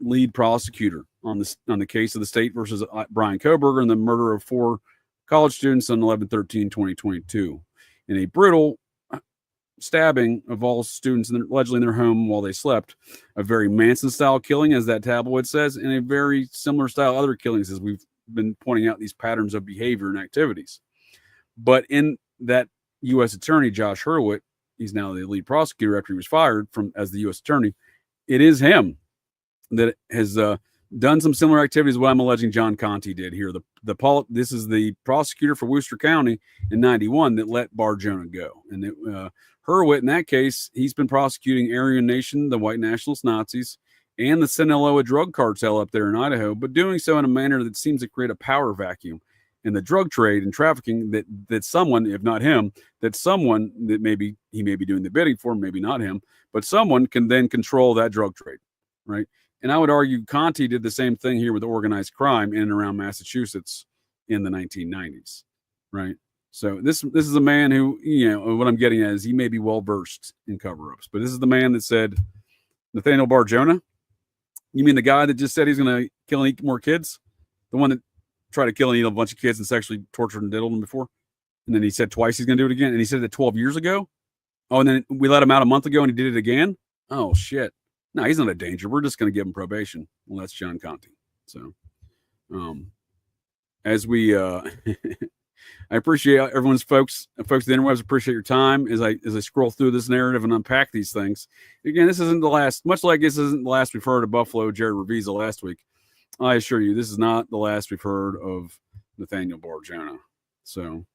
lead prosecutor on the case of the state versus Brian Kohberger and the murder of 4 college students on 11/13/2022 in a brutal stabbing of all students allegedly in their home while they slept. A very Manson-style killing, as that tabloid says, and a very similar style other killings, as we've been pointing out these patterns of behavior and activities. But in that U.S. attorney, Josh Hurwitz, he's now the lead prosecutor after he was fired as the U.S. attorney. It is him that has done some similar activities what I'm alleging John Conte did here. This is the prosecutor for Worcester County in 91 that let Bar-Jonah go. And Hurwitz, in that case, he's been prosecuting Aryan Nation, the white nationalist Nazis, and the Sinaloa drug cartel up there in Idaho, but doing so in a manner that seems to create a power vacuum in the drug trade and trafficking that someone, if not him, that someone that maybe he may be doing the bidding for, maybe not him, but someone can then control that drug trade, right? And I would argue Conte did the same thing here with organized crime in and around Massachusetts in the 1990s, right? So this is a man who, what I'm getting at is he may be well-versed in cover-ups, but this is the man that said, Nathaniel Bar-Jonah, you mean the guy that just said he's going to kill and eat more kids? The one that tried to kill and eat a bunch of kids and sexually tortured and diddled them before? And then he said twice he's going to do it again, and he said that 12 years ago? Oh, and then we let him out a month ago and he did it again? Oh, shit. No, he's not a danger. We're just going to give him probation. Well, that's John Conte. So, as we, I appreciate everyone's folks at the interwebs. Appreciate your time as I scroll through this narrative and unpack these things. Again, this isn't the last. Much like this isn't the last we've heard of Buffalo Jared Revisa last week. I assure you, this is not the last we've heard of Nathaniel Bar-Jonah. So,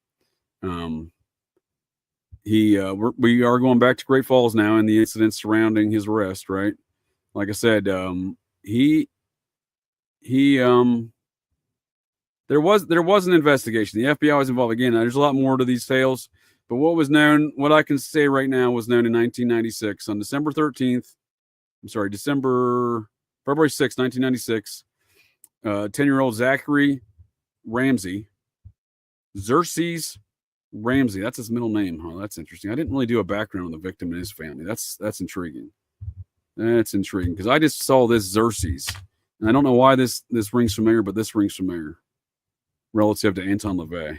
we are going back to Great Falls now and the incidents surrounding his arrest. Right. Like I said, there was an investigation. The FBI was involved again. There's a lot more to these tales, but what I can say right now was known in 1996 on February 6, 1996. 10-year-old Zachary Ramsey, Xerxes Ramsey. That's his middle name, huh? That's interesting. I didn't really do a background on the victim and his family. That's intriguing. That's intriguing because I just saw this Xerxes. And I don't know why this rings familiar, but this rings familiar relative to Anton LaVey.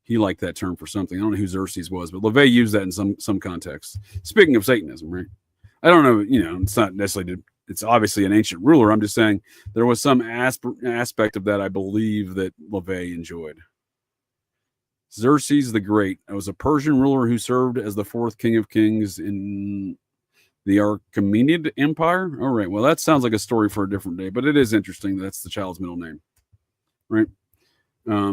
He liked that term for something. I don't know who Xerxes was, but LaVey used that in some context. Speaking of Satanism, right? I don't know, it's not necessarily, it's obviously an ancient ruler. I'm just saying there was some aspect of that I believe that LaVey enjoyed. Xerxes the Great. I was a Persian ruler who served as the 4th king of kings in the Achaemenid Empire. All right. Well, that sounds like a story for a different day, but it is interesting. That's the child's middle name, right?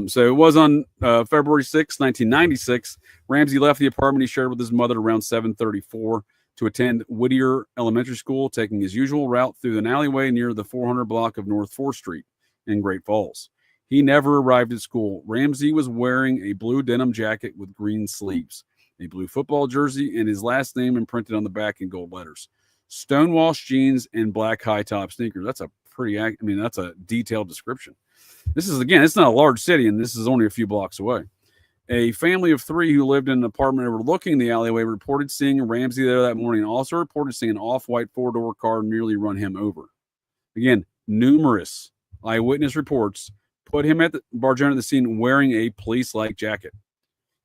So it was on February 6, 1996. Ramsey left the apartment he shared with his mother around 7:34 to attend Whittier Elementary School, taking his usual route through an alleyway near the 400 block of North 4th Street in Great Falls. He never arrived at school. Ramsey was wearing a blue denim jacket with green sleeves, a blue football jersey, and his last name imprinted on the back in gold letters. stonewashed jeans, and black high top sneakers. That's a pretty, I mean, that's a detailed description. This is, again, it's not a large city, and this is only a few blocks away. A family of 3 who lived in an apartment overlooking the alleyway reported seeing Ramsey there that morning, and also reported seeing an off-white 4-door car nearly run him over. Again, numerous eyewitness reports put him at the Bar-Jonah at the scene wearing a police-like jacket.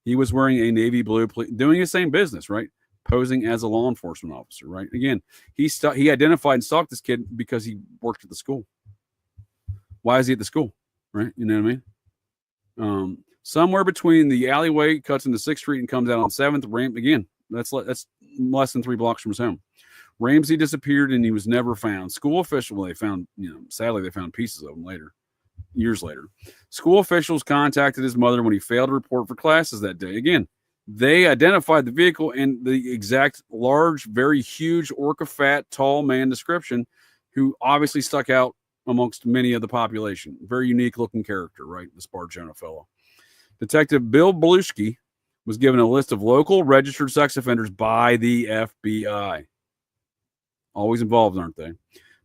He was wearing a navy blue, doing his same business, right? Posing as a law enforcement officer, right? Again, he identified and stalked this kid because he worked at the school. Why is he at the school, right? You know what I mean? Somewhere between the alleyway, cuts into 6th Street and comes out on 7th. Again, that's less than 3 blocks from his home. Ramsey disappeared and he was never found. School officials, they found, sadly, they found pieces of him later, years later. School officials contacted his mother when he failed to report for classes that day. Again, they identified the vehicle and the exact large, very huge, orca fat, tall man description who obviously stuck out amongst many of the population. Very unique looking character, right? This Bar-Jonah fellow. Detective Bill Belushi was given a list of local registered sex offenders by the FBI. Always involved, aren't they?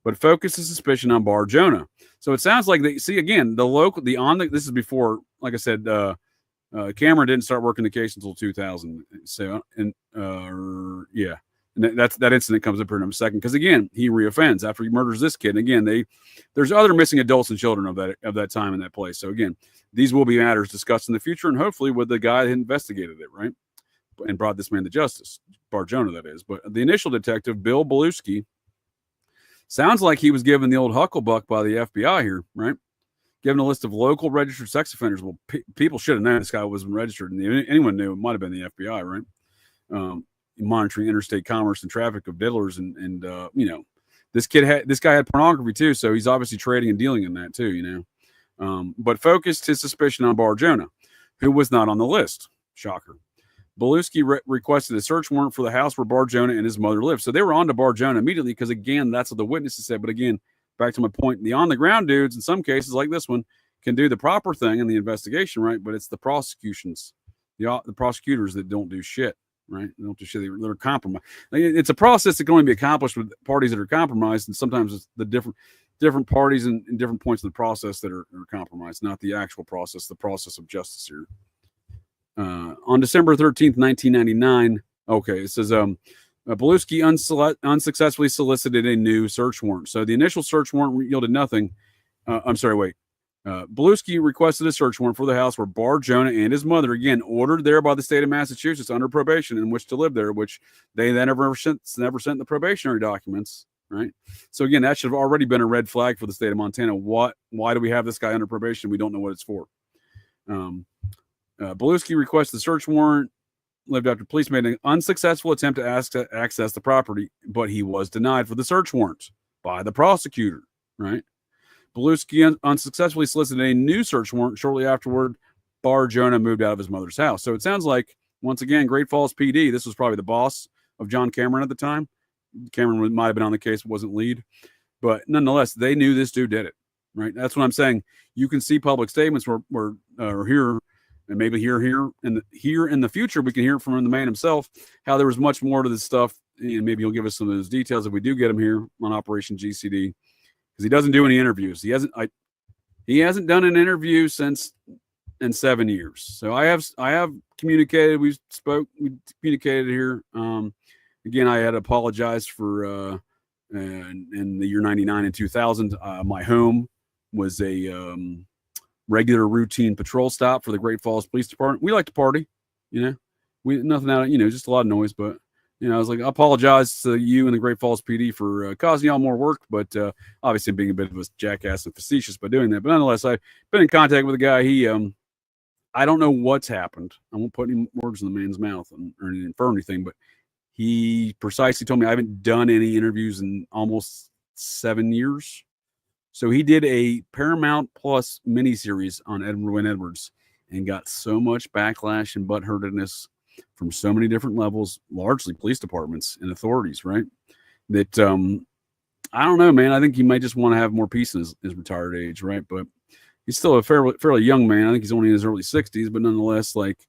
But focuses suspicion on Bar-Jonah. So it sounds like they see again this is before, like I said, Cameron didn't start working the case until 2000. So and that incident comes up here in a second because again he reoffends after he murders this kid. And again, there's other missing adults and children of that time in that place. So again, these will be matters discussed in the future and hopefully with the guy that investigated it, right, and brought this man to justice, Bar-Jonah, that is. But the initial detective, Bill Belushi, sounds like he was given the old hucklebuck by the FBI here, right? Given a list of local registered sex offenders. Well, people should have known this guy wasn't registered, and anyone knew it might have been the FBI, right? Monitoring interstate commerce and traffic of diddlers, and this guy had pornography too, so he's obviously trading and dealing in that too, but focused his suspicion on Bar-Jonah, who was not on the list. Shocker. Belushi requested a search warrant for the house where Bar-Jonah and his mother lived. So they were on to Bar-Jonah immediately because, again, that's what the witnesses said. But again, back to my point, the on-the-ground dudes, in some cases like this one, can do the proper thing in the investigation, right? But it's the prosecutions, the prosecutors that don't do shit, right? They don't do shit. They're compromised. It's a process that can only be accomplished with parties that are compromised, and sometimes it's the different parties and different points in the process that are compromised, not the actual process, the process of justice here. On December 13th, 1999, it says Belushi unsuccessfully solicited a new search warrant. So the initial search warrant yielded nothing. Belushi requested a search warrant for the house where Bar-Jonah and his mother, again, ordered there by the state of Massachusetts under probation in which to live there, which they then never sent the probationary documents, right? So again, that should have already been a red flag for the state of Montana. Why do we have this guy under probation? We don't know what it's for. Belushi requested the search warrant, lived after police made an unsuccessful attempt to access the property, but he was denied for the search warrant by the prosecutor, right? Belushi unsuccessfully solicited a new search warrant. Shortly afterward, Bar-Jonah moved out of his mother's house. So it sounds like, once again, Great Falls PD, this was probably the boss of John Cameron at the time. Cameron might have been on the case, wasn't lead. But nonetheless, they knew this dude did it, right? That's what I'm saying. You can see public statements where here, and maybe here in the future, we can hear from the man himself, how there was much more to this stuff. And maybe he'll give us some of those details if we do get him here on Operation GCD, because he doesn't do any interviews. He hasn't done an interview since in 7 years. So I have communicated. We communicated here. Again, I had apologized for in the year 99 and 2000. My home was a regular routine patrol stop for the Great Falls Police Department. We like to party, nothing out, just a lot of noise. But I was like, I apologize to you and the Great Falls PD for causing y'all more work, but obviously being a bit of a jackass and facetious by doing that. But nonetheless, I've been in contact with a guy. He, I don't know what's happened. I won't put any words in the man's mouth or infer anything, but he precisely told me I haven't done any interviews in almost 7 years. So he did a Paramount Plus miniseries on Edward Wynn Edwards and got so much backlash and butthurtedness from so many different levels, largely police departments and authorities, right? That I don't know, man. I think he might just want to have more peace in his retired age, right? But he's still a fairly young man. I think he's only in his early 60s, but nonetheless, like,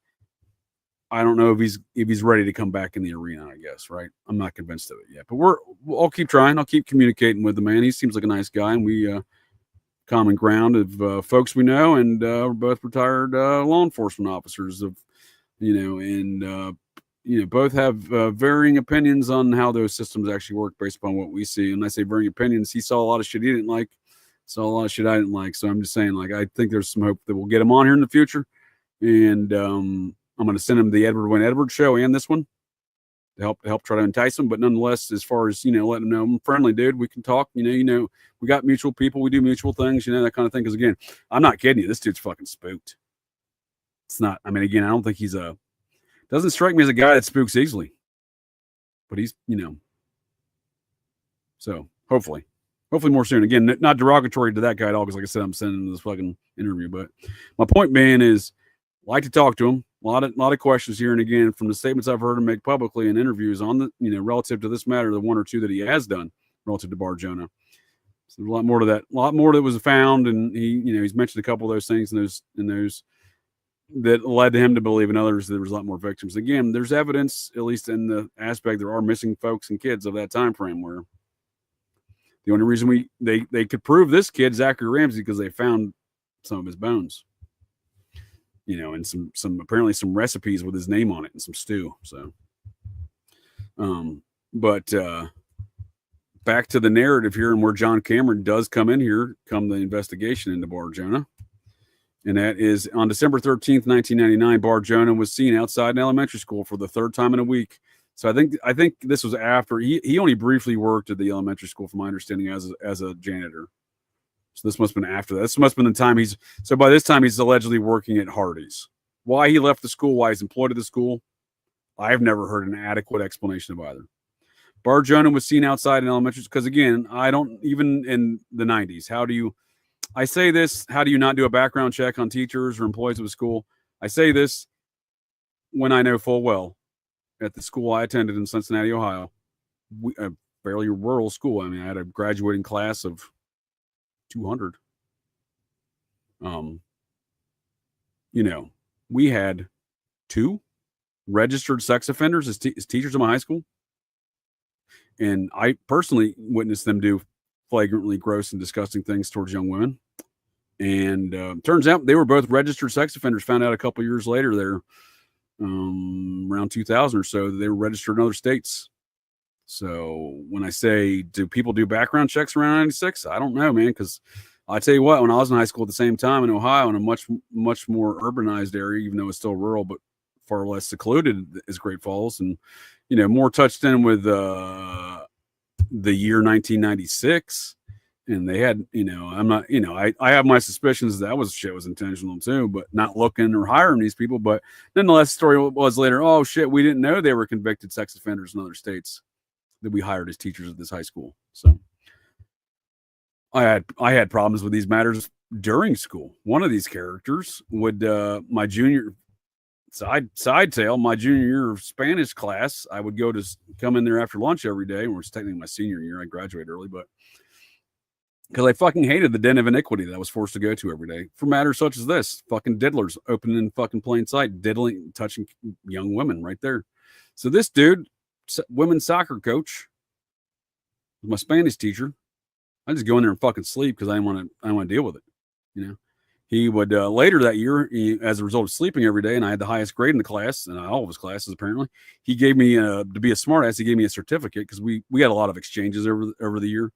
I don't know if he's ready to come back in the arena, I guess, right? I'm not convinced of it yet, but I'll keep trying. I'll keep communicating with the man. He seems like a nice guy, and we common ground of folks we know, and we're both retired law enforcement officers and both have varying opinions on how those systems actually work based upon what we see. And I say varying opinions. He saw a lot of shit he didn't like, saw a lot of shit I didn't like. So I'm just saying, like, I think there's some hope that we'll get him on here in the future, and I'm going to send him the Edward Wayne Edwards show and this one to help try to entice him. But nonetheless, as far as, letting him know I'm a friendly dude, we can talk, we got mutual people, we do mutual things, that kind of thing. Cause again, I'm not kidding you. This dude's fucking spooked. It's not, again, I don't think doesn't strike me as a guy that spooks easily, but he's, so hopefully more soon. Again, not derogatory to that guy at all. Cause like I said, I'm sending him this fucking interview, but my point being is like to talk to him. A lot of questions here, and again, from the statements I've heard him make publicly in interviews on the, relative to this matter, the one or two that he has done relative to Bar-Jonah. So there's a lot more to that, a lot more that was found, and he's mentioned a couple of those things in those that led to him to believe in others there was a lot more victims. Again, there's evidence, at least in the aspect there are missing folks and kids of that time frame, where the only reason they could prove this kid Zachary Ramsey because they found some of his bones. And some apparently some recipes with his name on it and some stew. So, but back to the narrative here and where John Cameron does come in here, come the investigation into Bar-Jonah. And that is on December 13th, 1999, Bar-Jonah was seen outside an elementary school for the third time in a week. So I think this was after he only briefly worked at the elementary school, from my understanding, as a janitor. So this must have been after that. This must have been the time so by this time he's allegedly working at Hardee's. Why he left the school, why he's employed at the school, I've never heard an adequate explanation of either. Bar-Jonah was seen outside in elementary, because again, I don't, even in the 90s, how do you not do a background check on teachers or employees of a school? I say this when I know full well at the school I attended in Cincinnati, Ohio, a fairly rural school. I had a graduating class of 200. We had 2 registered sex offenders as teachers in my high school, and I personally witnessed them do flagrantly gross and disgusting things towards young women. And turns out they were both registered sex offenders. Found out a couple years later, they're around 2000 or so, they were registered in other states. So when I say, do people do background checks around 96? I don't know, man, because I tell you what, when I was in high school at the same time in Ohio, in a much, much more urbanized area, even though it's still rural, but far less secluded as Great Falls, and, more touched in with the year 1996. And they had, I'm not, I have my suspicions that shit was intentional too, but not looking or hiring these people. But nonetheless, the story was later, oh shit, we didn't know they were convicted sex offenders in other states that we hired as teachers at this high school. So I had problems with these matters during school. One of these characters would, my junior side tale, my junior year of Spanish class, I would come in there after lunch every day. It was technically my senior year. I graduated early, but because I fucking hated the den of iniquity that I was forced to go to every day for matters such as this. Fucking diddlers open in fucking plain sight, diddling, touching young women right there. So this dude, women's soccer coach, was my Spanish teacher. I just go in there and fucking sleep because I didn't want to deal with it. He would later that year, as a result of sleeping every day, and I had the highest grade in the class, and all of his classes apparently. He gave me to be a smartass. He gave me a certificate because we had a lot of exchanges over the year.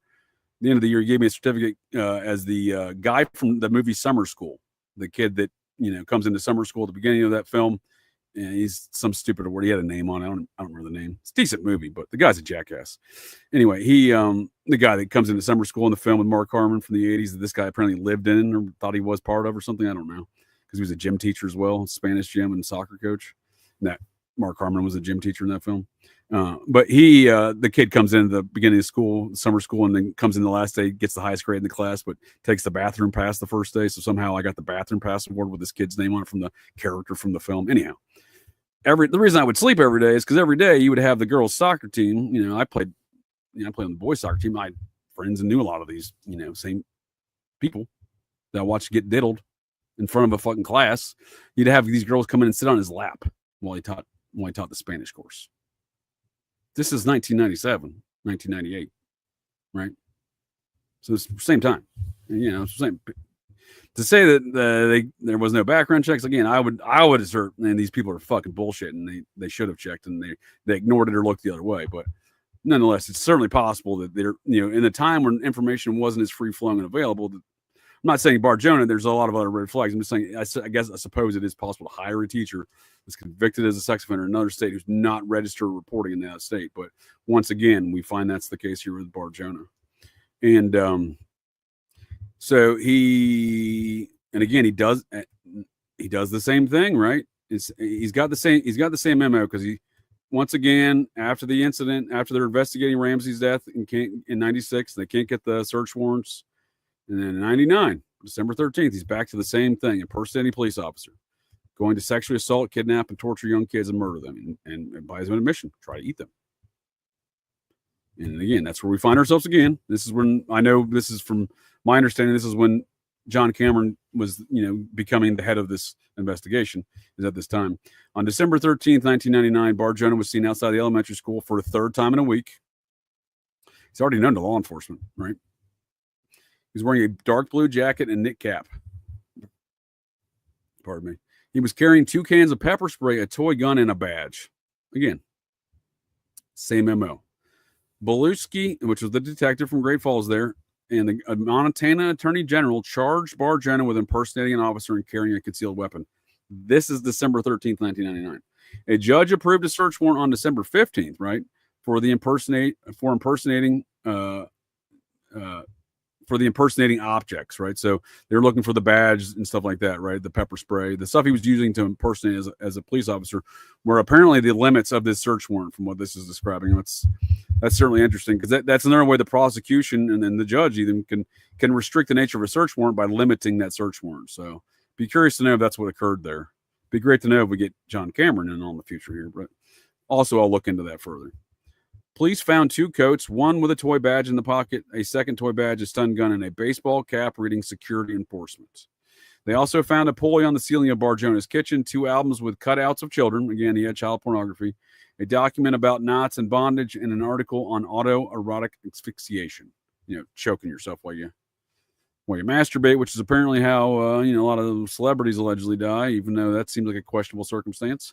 At the end of the year, he gave me a certificate as the guy from the movie Summer School, the kid that comes into summer school at the beginning of that film. And he's some stupid word. He had a name on it. I don't remember the name. It's a decent movie, but the guy's a jackass. Anyway, he the guy that comes into summer school in the film with Mark Harmon from the 80s that this guy apparently lived in or thought he was part of or something. I don't know, because he was a gym teacher as well, Spanish gym and soccer coach. And that Mark Harmon was a gym teacher in that film. But the kid comes in at the beginning of school, summer school, and then comes in the last day, gets the highest grade in the class, but takes the bathroom pass the first day. So somehow I got the bathroom pass award with this kid's name on it from the character from the film. Anyhow, the reason I would sleep every day is because every day you would have the girls' soccer team. I played on the boys' soccer team. I had friends and knew a lot of these, same people that I watched get diddled in front of a fucking class. You'd have these girls come in and sit on his lap. while he taught the Spanish course. This is 1997, 1998, right? So it's the same time. You know, same. To say that there was no background checks, again, I would assert, and these people are fucking bullshit, and they should have checked, and they ignored it or looked the other way. But nonetheless, it's certainly possible that they're, you know, in a time when information wasn't as free flowing and available. I'm not saying Bar-Jonah, there's a lot of other red flags. I'm just saying, I suppose it is possible to hire a teacher that's convicted as a sex offender in another state who's not registered reporting in that state. But once again, we find that's the case here with Bar-Jonah. And so he does the same thing, right? He's got the same MO, because he, once again, after the incident, after they're investigating Ramsey's death in 96, they can't get the search warrants. And then in 99, December 13th, he's back to the same thing: impersonating police officer, going to sexually assault, kidnap, and torture young kids and murder them, and by his own admission, try to eat them. And again, that's where we find ourselves again. This is when, I know this is from my understanding, this is when John Cameron was, you know, becoming the head of this investigation, is at this time. On December 13th, 1999, Bar-Jonah was seen outside the elementary school for a third time in a week. He's already known to law enforcement, right? He's wearing a dark blue jacket and knit cap. Pardon me. He was carrying 2 cans of pepper spray, a toy gun, and a badge. Again, same MO. Beluski, which was the detective from Great Falls there, and the Montana Attorney General charged Bar-Jonah with impersonating an officer and carrying a concealed weapon. This is December 13th, 1999. A judge approved a search warrant on December 15th, right, for the impersonating objects, right? So they're looking for the badge and stuff like that, right? The pepper spray, the stuff he was using to impersonate as a police officer, were apparently the limits of this search warrant, from what this is describing. That's certainly interesting, because that's another way the prosecution and then the judge even can restrict the nature of a search warrant by limiting that search warrant. So be curious to know if that's what occurred there. Be great to know if we get John Cameron in on the future here, but also I'll look into that further. Police found 2 coats, one with a toy badge in the pocket, a second toy badge, a stun gun, and a baseball cap reading security enforcement. They also found a pulley on the ceiling of Bar-Jonah's kitchen, 2 albums with cutouts of children. Again, he had child pornography, a document about knots and bondage, and an article on autoerotic asphyxiation. You know, choking yourself while you masturbate, which is apparently how a lot of celebrities allegedly die, even though that seems like a questionable circumstance,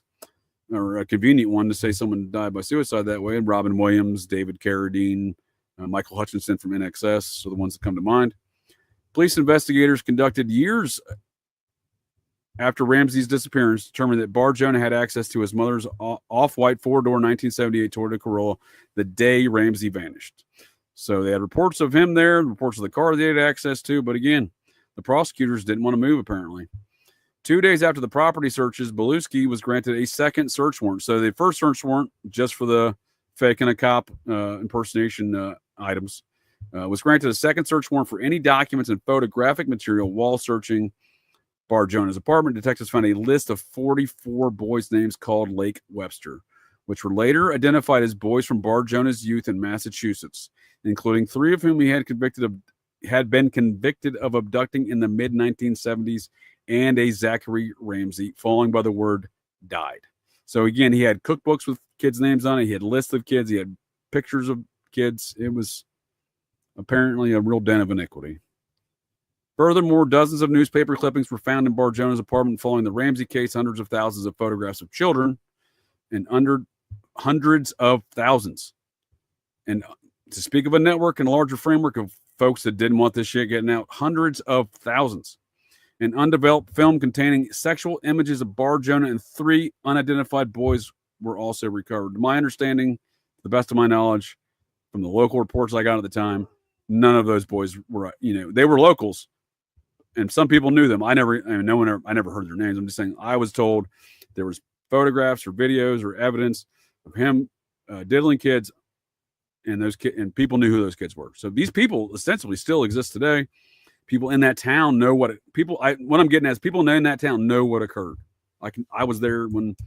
or a convenient one to say someone died by suicide that way. Robin Williams, David Carradine, Michael Hutchinson from NXS are the ones that come to mind. Police investigators conducted years after Ramsey's disappearance determined that Bar-Jonah had access to his mother's off-white 4-door 1978 Toyota Corolla the day Ramsey vanished. So they had reports of him there, reports of the car they had access to, but again, the prosecutors didn't want to move, apparently. 2 days after the property searches, Beluski was granted a second search warrant. So the first search warrant, just for the faking a cop impersonation items, was granted a second search warrant for any documents and photographic material while searching Bar-Jonah's apartment. Detectives found a list of 44 boys' names called Lake Webster, which were later identified as boys from Bar-Jonah's youth in Massachusetts, including 3 of whom he had been convicted of abducting in the mid-1970s, and a Zachary Ramsey, following by the word died. So again, he had cookbooks with kids' names on it. He had lists of kids. He had pictures of kids. It was apparently a real den of iniquity. Furthermore, dozens of newspaper clippings were found in Bar-Jonah's apartment following the Ramsey case, hundreds of thousands of photographs of children, and hundreds of thousands. And to speak of a network and a larger framework of folks that didn't want this shit getting out, hundreds of thousands. An undeveloped film containing sexual images of Bar-Jonah and 3 unidentified boys were also recovered. To my understanding, to the best of my knowledge, from the local reports I got at the time, none of those boys were, they were locals, and some people knew them. I never heard their names. I'm just saying, I was told there was photographs or videos or evidence of him diddling kids, and those kids, and people knew who those kids were. So these people ostensibly still exist today. People in that town know what I'm getting at is people in that town know what occurred. I was there when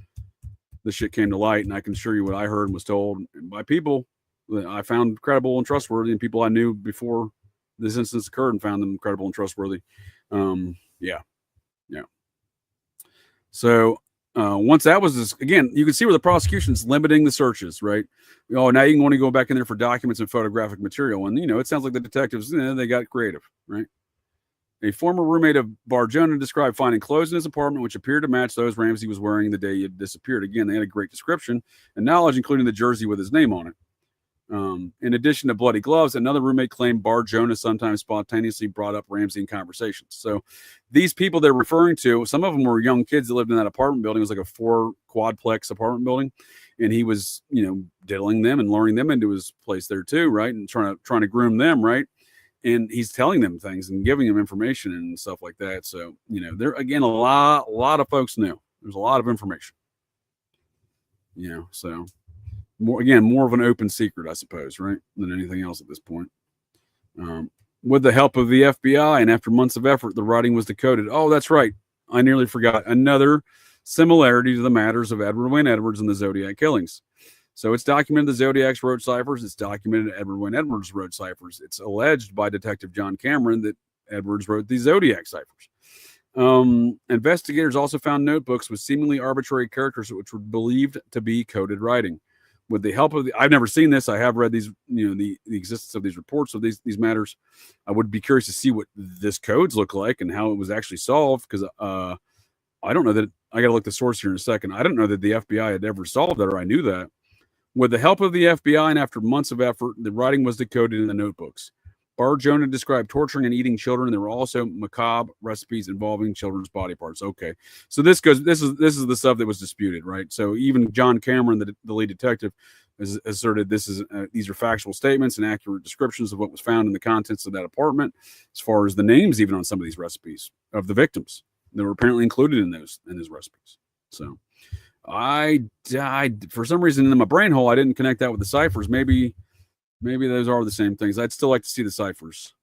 this shit came to light, and I can assure you what I heard and was told by people that I found credible and trustworthy, and people I knew before this instance occurred and found them credible and trustworthy. Yeah. So once that was, again, you can see where the prosecution's limiting the searches, right? Oh, now you can only go back in there for documents and photographic material. And, it sounds like the detectives, they got creative, right? A former roommate of Bar-Jonah described finding clothes in his apartment which appeared to match those Ramsey was wearing the day he had disappeared. Again, they had a great description and knowledge, including the jersey with his name on it. In addition to bloody gloves, another roommate claimed Bar-Jonah sometimes spontaneously brought up Ramsey in conversations. So these people they're referring to, some of them were young kids that lived in that apartment building. It was like a 4 quadplex apartment building. And he was, diddling them and luring them into his place there too, right? And trying to groom them, right? And he's telling them things and giving them information and stuff like that. So, there again, a lot of folks knew. There's a lot of information. So more of an open secret, I suppose, right? Than anything else at this point. With the help of the FBI and after months of effort, the writing was decoded. Oh, that's right. I nearly forgot. Another similarity to the matters of Edward Wayne Edwards and the Zodiac killings. So it's documented the Zodiacs wrote ciphers. It's documented Edward Wayne Edwards wrote ciphers. It's alleged by Detective John Cameron that Edwards wrote the Zodiac ciphers. Investigators also found notebooks with seemingly arbitrary characters which were believed to be coded writing. With the help of I've never seen this. I have read these, the existence of these reports of these matters. I would be curious to see what this codes look like and how it was actually solved, because I don't know that. I got to look the source here in a second. I don't know that the FBI had ever solved that, or I knew that. With the help of the FBI and after months of effort, the writing was decoded in the notebooks. Bar-Jonah described torturing and eating children. There were also macabre recipes involving children's body parts. Okay, so this is the stuff that was disputed, right? So even John Cameron, the lead detective, has asserted these are factual statements and accurate descriptions of what was found in the contents of that apartment, as far as the names even on some of these recipes of the victims that were apparently included in those recipes. So I for some reason in my brain hole I didn't connect that with the ciphers. Maybe those are the same things. I'd still like to see the ciphers.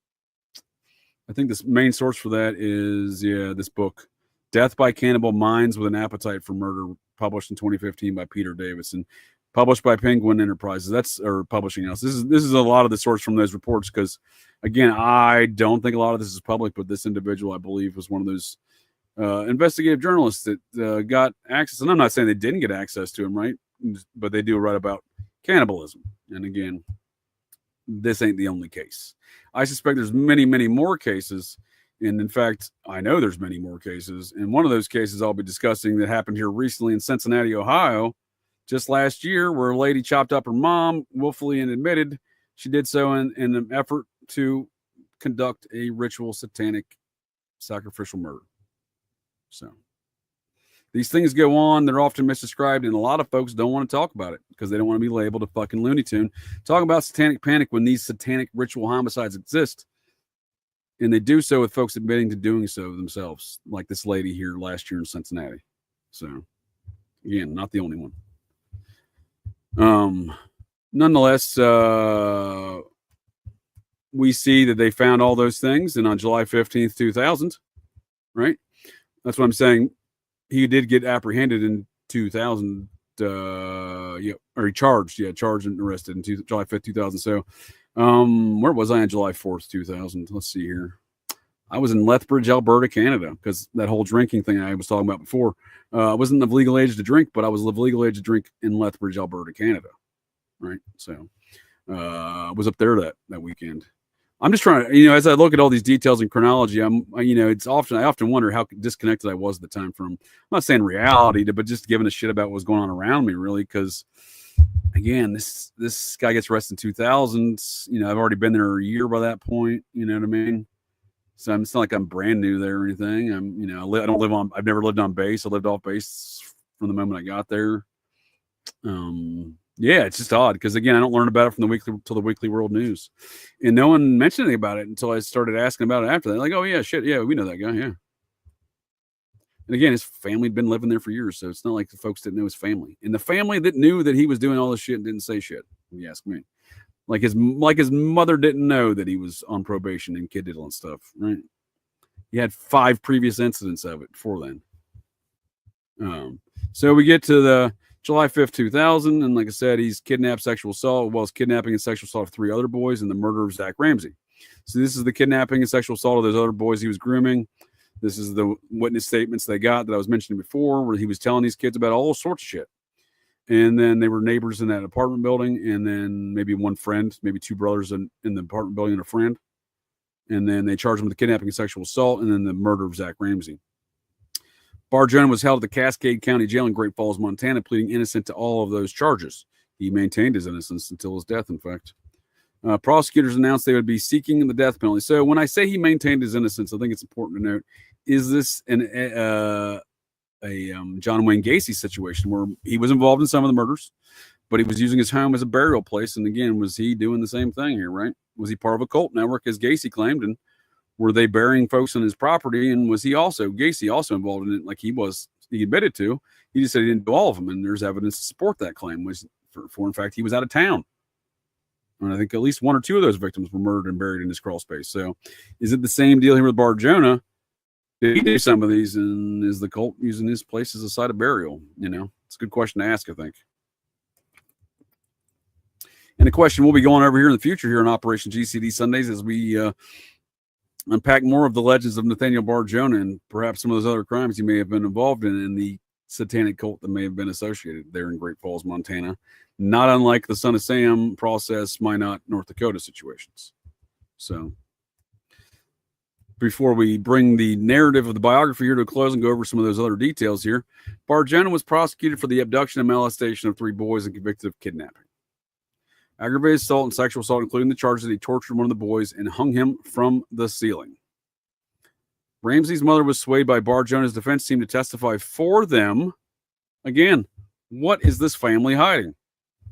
I think this main source for that is this book, Death by Cannibal: Minds with an Appetite for Murder, published in 2015 by Peter Davison, published by Penguin Enterprises. Or publishing house. This is a lot of the source from those reports, because again, I don't think a lot of this is public, but this individual, I believe, was one of those investigative journalists that got access. And I'm not saying they didn't get access to him, right? But they do write about cannibalism. And again, this ain't the only case. I suspect there's many, many more cases. And in fact, I know there's many more cases. And one of those cases I'll be discussing that happened here recently in Cincinnati, Ohio, just last year, where a lady chopped up her mom willfully and admitted she did so in an effort to conduct a ritual satanic sacrificial murder. So these things go on. They're often misdescribed, and a lot of folks don't want to talk about it because they don't want to be labeled a fucking Looney Tune. Talk about satanic panic when these satanic ritual homicides exist. And they do so with folks admitting to doing so themselves, like this lady here last year in Cincinnati. So, again, not the only one. Nonetheless, we see that they found all those things, and on July 15th, 2000, right? That's what I'm saying. He did get apprehended in 2000, or he charged and arrested in July 5th, 2000. So, where was I on July 4th, 2000? Let's see here. I was in Lethbridge, Alberta, Canada, because that whole drinking thing I was talking about before. I wasn't of legal age to drink, but I was of legal age to drink in Lethbridge, Alberta, Canada. Right. So, I was up there that weekend. I'm just trying to, as I look at all these details and chronology, I often wonder how disconnected I was at the time from, I'm not saying reality, but just giving a shit about what was going on around me, really. Because again, this guy gets arrested in 2000. I've already been there a year by that point. You know what I mean? So it's not like I'm brand new there or anything. I've never lived on base. I lived off base from the moment I got there. Yeah, it's just odd because, again, I don't learn about it from the weekly till the Weekly World News, and no one mentioned anything about it until I started asking about it after that. Like, oh yeah, shit, yeah, we know that guy, yeah. And again, his family had been living there for years, so it's not like the folks didn't know his family, and the family that knew that he was doing all this shit and didn't say shit. If you ask me, like his mother didn't know that he was on probation and kid diddle and stuff, right? He had 5 previous incidents of it before then. So we get to the July 5th, 2000, and like I said, he's kidnapped, sexual assault, as well as kidnapping and sexual assault of 3 other boys and the murder of Zach Ramsey. So this is the kidnapping and sexual assault of those other boys he was grooming. This is the witness statements they got that I was mentioning before, where he was telling these kids about all sorts of shit. And then they were neighbors in that apartment building, and then maybe one friend, maybe two brothers in the apartment building and a friend. And then they charged him with kidnapping and sexual assault, and then the murder of Zach Ramsey. Bar-Jonah was held at the Cascade County Jail in Great Falls, Montana, pleading innocent to all of those charges. He maintained his innocence until his death, in fact. Prosecutors announced they would be seeking the death penalty. So when I say he maintained his innocence, I think it's important to note, is this a John Wayne Gacy situation where he was involved in some of the murders, but he was using his home as a burial place? And again, was he doing the same thing here, right? Was he part of a cult network, as Gacy claimed? And were they burying folks on his property? And was Gacy also involved in it, like he admitted to? He just said he didn't do all of them. And there's evidence to support that claim, for in fact, he was out of town. And I think at least one or two of those victims were murdered and buried in his crawl space. So is it the same deal here with Bar-Jonah? Did he do some of these, and is the cult using this place as a site of burial? It's a good question to ask, I think. And a question we'll be going over here in the future here on Operation GCD Sundays as we unpack more of the legends of Nathaniel Bar-Jonah and perhaps some of those other crimes he may have been involved in the satanic cult that may have been associated there in Great Falls, Montana. Not unlike the Son of Sam process, Minot, North Dakota situations. So before we bring the narrative of the biography here to a close and go over some of those other details here, Bar-Jonah was prosecuted for the abduction and molestation of 3 boys and convicted of kidnapping, aggravated assault, and sexual assault, including the charge that he tortured one of the boys and hung him from the ceiling. Ramsey's mother was swayed by Bar-Jonah's defense team to testify for them. Again, what is this family hiding?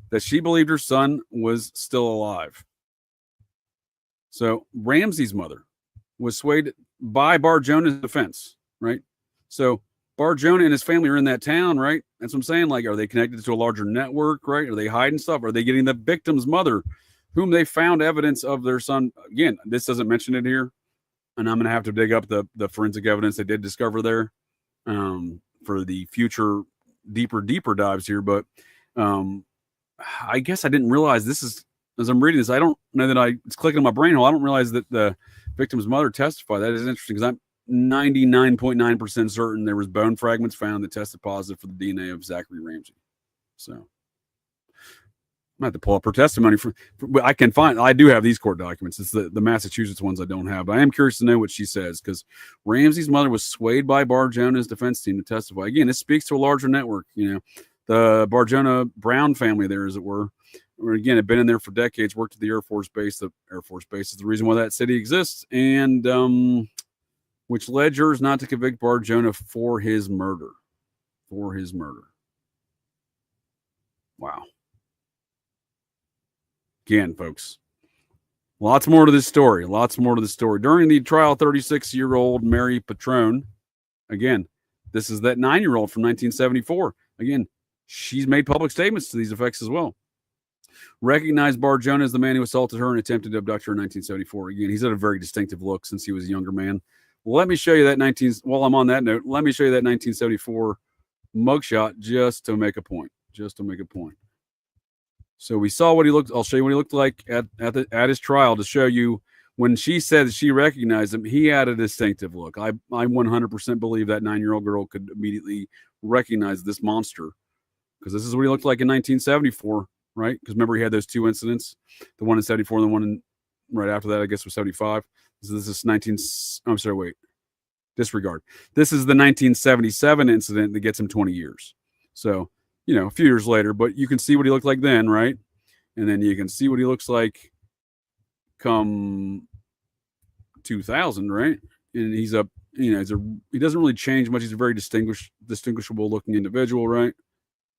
That she believed her son was still alive. So Ramsey's mother was swayed by Bar-Jonah's defense, right? So Bar-Jonah and his family are in that town, right? That's what I'm saying. Like, are they connected to a larger network, right? Are they hiding stuff? Are they getting the victim's mother, whom they found evidence of their son? Again, this doesn't mention it here, and I'm going to have to dig up the forensic evidence they did discover there for the future deeper dives here. But I guess I didn't realize this is, as I'm reading this, I don't know that it's clicking on my brain hole. I don't realize that the victim's mother testified. That is interesting because I'm 99.9% certain there was bone fragments found that tested positive for the DNA of Zachary Ramsey. So I'm gonna have to pull up her testimony I do have these court documents. It's the Massachusetts ones I don't have, but I am curious to know what she says, because Ramsey's mother was swayed by Bar-Jonah's defense team to testify. Again, this speaks to a larger network, the Bar-Jonah Brown family there, as it were again, had been in there for decades, worked at the Air Force Base. The Air Force Base is the reason why that city exists, and which led jurors not to convict Bar-Jonah for his murder. Wow. Again, folks, lots more to this story. During the trial, 36-year-old Mary Patrone, again, this is that 9-year-old from 1974. Again, she's made public statements to these effects as well. Recognized Bar-Jonah as the man who assaulted her and attempted to abduct her in 1974. Again, he's had a very distinctive look since he was a younger man. Let me show you that while I'm on that note, let me show you that 1974 mugshot just to make a point. So we saw what he looked. I'll show you what he looked like at his trial to show you when she said that she recognized him. He had a distinctive look. I 100% believe that 9-year-old girl could immediately recognize this monster, because this is what he looked like in 1974, right? Because remember, he had those 2 incidents, the one in 74 and the one right after that, I guess, was 75. So this is disregard. This is the 1977 incident that gets him 20 years. So, a few years later, but you can see what he looked like then, right? And then you can see what he looks like come 2000, right? And he's he doesn't really change much. He's a very distinguishable looking individual, right?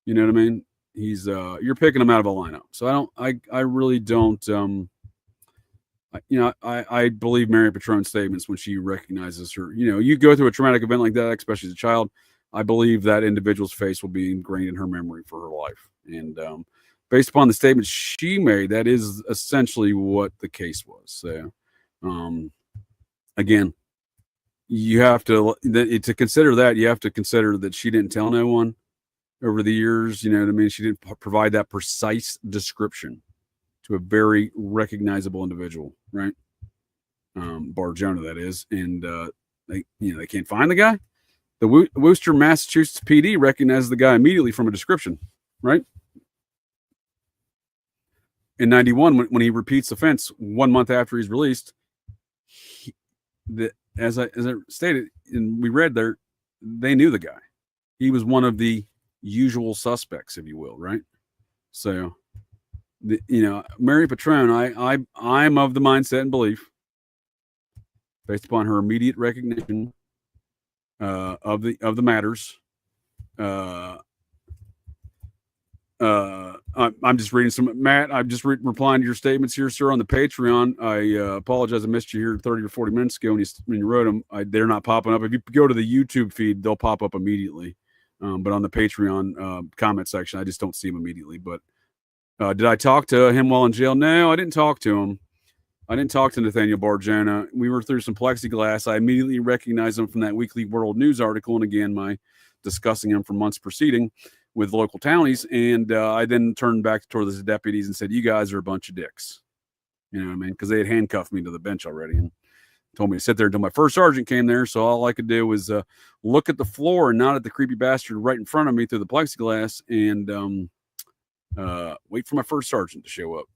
You know what I mean? He's, you're picking him out of a lineup. So I really don't, I believe Mary Patrone's statements when she recognizes her. You go through a traumatic event like that, especially as a child, I believe that individual's face will be ingrained in her memory for her life. And based upon the statement she made, that is essentially what the case was. So, again, you have to consider that. You have to consider that she didn't tell no one over the years. You know what I mean? She didn't provide that precise description to a very recognizable individual, right? Bar-Jonah, that is. And they can't find the guy. The Worcester, Massachusetts PD recognizes the guy immediately from a description, right? In 91, when he repeats offense 1 month after he's released, as I stated and we read there, they knew the guy. He was one of the usual suspects, if you will, right? So, Mary Patron, I'm of the mindset and belief, based upon her immediate recognition of the matters. I'm just reading some. Matt, I'm just replying to your statements here, sir, on the Patreon. I apologize, I missed you here 30 or 40 minutes ago when you wrote them. They're not popping up. If you go to the YouTube feed, they'll pop up immediately. But on the Patreon comment section, I just don't see them immediately. But did I talk to him while in jail? No, I didn't talk to him. I didn't talk to Nathaniel Bar-Jonah. We were through some plexiglass. I immediately recognized him from that Weekly World News article, and again, my discussing him for months preceding with local townies. And I then turned back toward the deputies and said, "You guys are a bunch of dicks." You know what I mean? Because they had handcuffed me to the bench already and told me to sit there until my first sergeant came there. So all I could do was look at the floor and not at the creepy bastard right in front of me through the plexiglass and wait for my first sergeant to show up.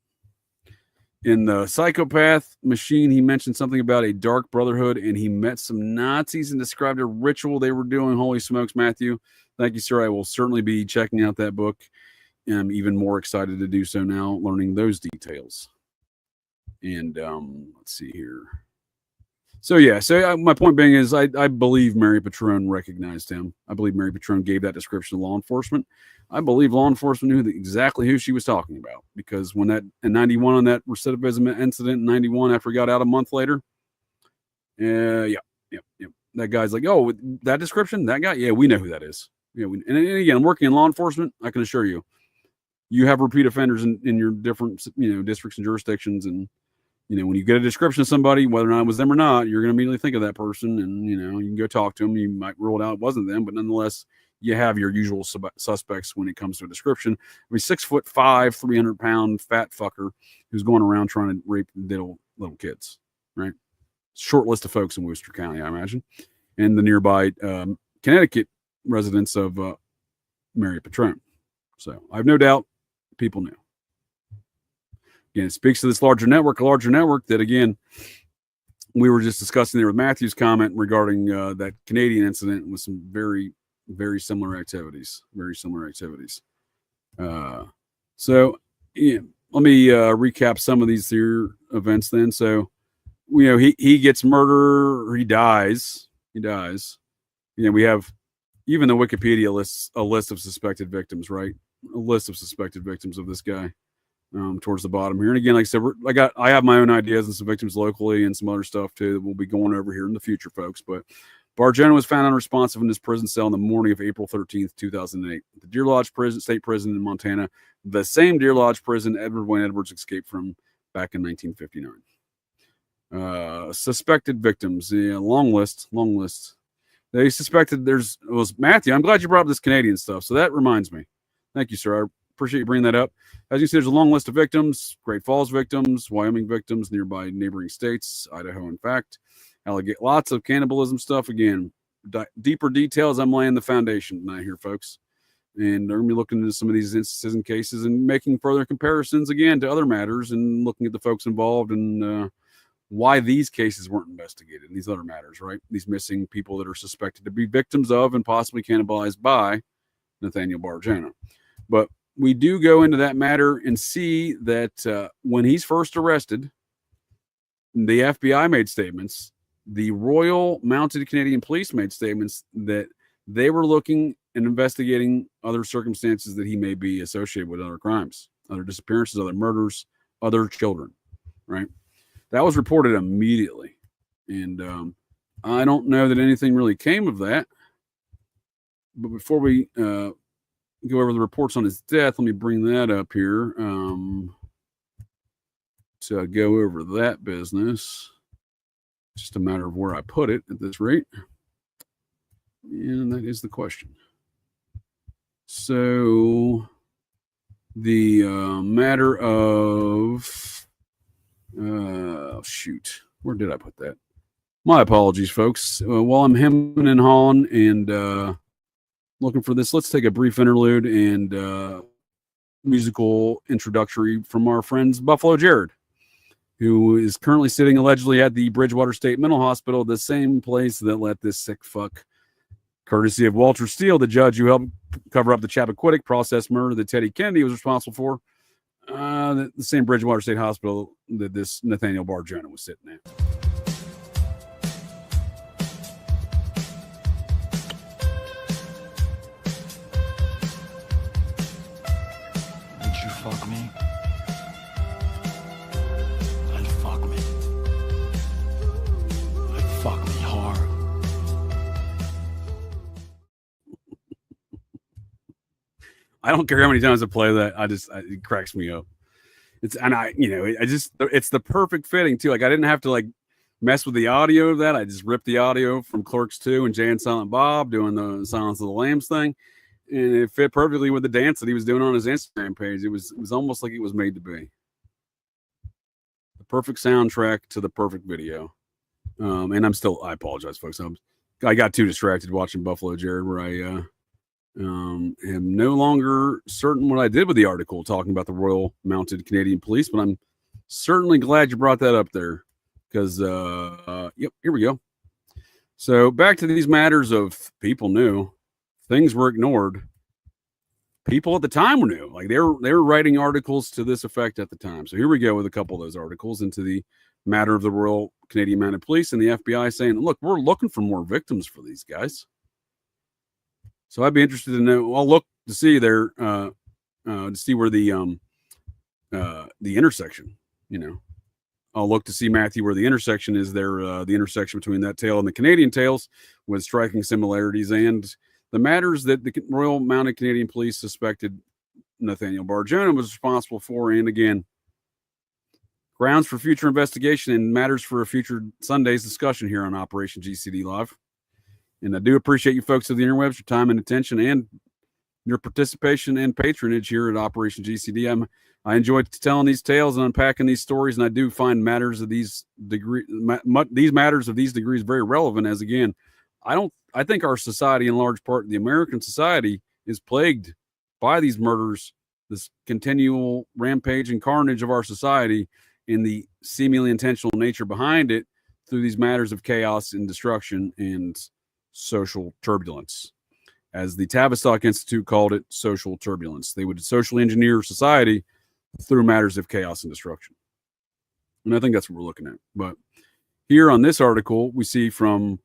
In the psychopath machine, he mentioned something about a dark brotherhood, and he met some Nazis and described a ritual they were doing. Holy smokes, Matthew. Thank you, sir. I will certainly be checking out that book. I'm even more excited to do so now, learning those details. And let's see here. So, yeah. So my point being is I believe Mary Patron recognized him. I believe Mary Patron gave that description to law enforcement. I believe law enforcement knew exactly who she was talking about, because when that in 91 on that recidivism incident in 91 after he got out a month later, yeah. That guy's like, "Oh, that description, that guy, yeah, we know who that is." Yeah, and again, working in law enforcement, I can assure you, you have repeat offenders in your different districts and jurisdictions, and when you get a description of somebody, whether or not it was them or not, you're going to immediately think of that person, and you can go talk to them. You might rule it out it wasn't them, but nonetheless, you have your usual suspects when it comes to a description. I mean, 6'5", 300-pound fat fucker who's going around trying to rape little kids, right? Short list of folks in Worcester County, I imagine, and the nearby Connecticut residents of Mary Patron. So I have no doubt people knew. Again, it speaks to this a larger network that, again, we were just discussing there with Matthew's comment regarding that Canadian incident with some very, very similar activities. So yeah, let me recap some of these here events then. So, he gets murdered, or he dies. We have, even the Wikipedia lists a list of suspected victims, right? A list of suspected victims of this guy towards the bottom here. And again, like I said, I have my own ideas and some victims locally and some other stuff too that we'll be going over here in the future, folks. But Bar-Jonah was found unresponsive in his prison cell in the morning of April 13th, 2008. The Deer Lodge State Prison in Montana, the same Deer Lodge prison Edward Wayne Edwards escaped from back in 1959. Suspected victims, long list. They suspected was Matthew. I'm glad you brought up this Canadian stuff. So that reminds me. Thank you, sir. I appreciate you bringing that up. As you see, there's a long list of victims: Great Falls victims, Wyoming victims, nearby neighboring states, Idaho, in fact. Lots of cannibalism stuff. Again, deeper details. I'm laying the foundation tonight here, folks. And they're going to be looking into some of these instances and cases and making further comparisons, again, to other matters and looking at the folks involved and why these cases weren't investigated, these other matters, right? These missing people that are suspected to be victims of and possibly cannibalized by Nathaniel Bar-Jonah. But we do go into that matter and see that when he's first arrested, the FBI made statements. The Royal Mounted Canadian Police made statements that they were looking and investigating other circumstances that he may be associated with other crimes, other disappearances, other murders, other children, right? That was reported immediately. And I don't know that anything really came of that. But before we go over the reports on his death, let me bring that up here to go over that business. Just a matter of where I put it at this rate. And that is the question. So the matter of, shoot, where did I put that? My apologies, folks. While I'm hemming and hawing and looking for this, let's take a brief interlude and musical introductory from our friends Buffalo Jared, who is currently sitting allegedly at the Bridgewater State Mental Hospital, the same place that let this sick fuck, courtesy of Walter Steele, the judge who helped cover up the Chappaquiddick process murder that Teddy Kennedy was responsible for, the same Bridgewater State Hospital that this Nathaniel Bar-Jonah was sitting at. Did you fuck me? Then fuck me. Like fuck me hard. I don't care how many times I play that. It cracks me up. It's the perfect fitting too. Like I didn't have to like mess with the audio of that. I just ripped the audio from Clerks 2 and Jay and Silent Bob doing the Silence of the Lambs thing, and it fit perfectly with the dance that he was doing on his Instagram page. It was almost like it was made to be. The perfect soundtrack to the perfect video. And I apologize, folks. I got too distracted watching Buffalo Jared, where I am no longer certain what I did with the article talking about the Royal Mounted Canadian Police, but I'm certainly glad you brought that up there because, yep, here we go. So back to these matters of people knew, things were ignored. People at the time were new, like they were writing articles to this effect at the time. So here we go with a couple of those articles into the matter of the Royal Canadian Mounted Police and the FBI saying, look, we're looking for more victims for these guys. So I'd be interested to know. I'll look to see there, to see where the intersection. I'll look to see, Matthew, where the intersection is there. The intersection between that tale and the Canadian tales, with striking similarities, and the matters that the Royal Mounted Canadian Police suspected Nathaniel Bar-Jonah was responsible for, and again, grounds for future investigation and matters for a future Sundaze discussion here on Operation GCD Live. And I do appreciate you folks of the interwebs, your time and attention, and your participation and patronage here at Operation GCD. I enjoy telling these tales and unpacking these stories, and I do find matters of these matters of these degrees very relevant. As again, I think our society, in large part, the American society, is plagued by these murders, this continual rampage and carnage of our society, and the seemingly intentional nature behind it through these matters of chaos and destruction and social turbulence. As the Tavistock Institute called it, social turbulence. They would socially engineer society through matters of chaos and destruction. And I think that's what we're looking at. But here on this article, we see from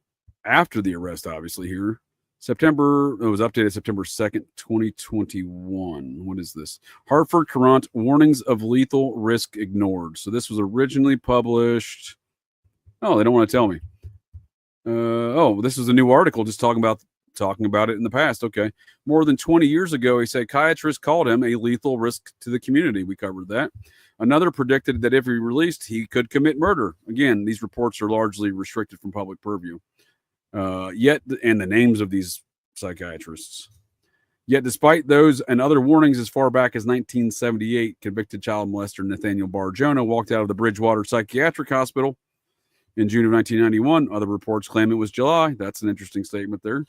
after the arrest, obviously here, it was updated September 2nd, 2021. What is this? Hartford Courant, warnings of lethal risk ignored. So this was originally published. Oh, they don't want to tell me. This is a new article just talking about it in the past. Okay. More than 20 years ago, a psychiatrist called him a lethal risk to the community. We covered that. Another predicted that if he released, he could commit murder. Again, these reports are largely restricted from public purview. And the names of these psychiatrists. Yet, despite those and other warnings as far back as 1978, convicted child molester Nathaniel Bar-Jonah walked out of the Bridgewater Psychiatric Hospital in June of 1991. Other reports claim it was July. That's an interesting statement there.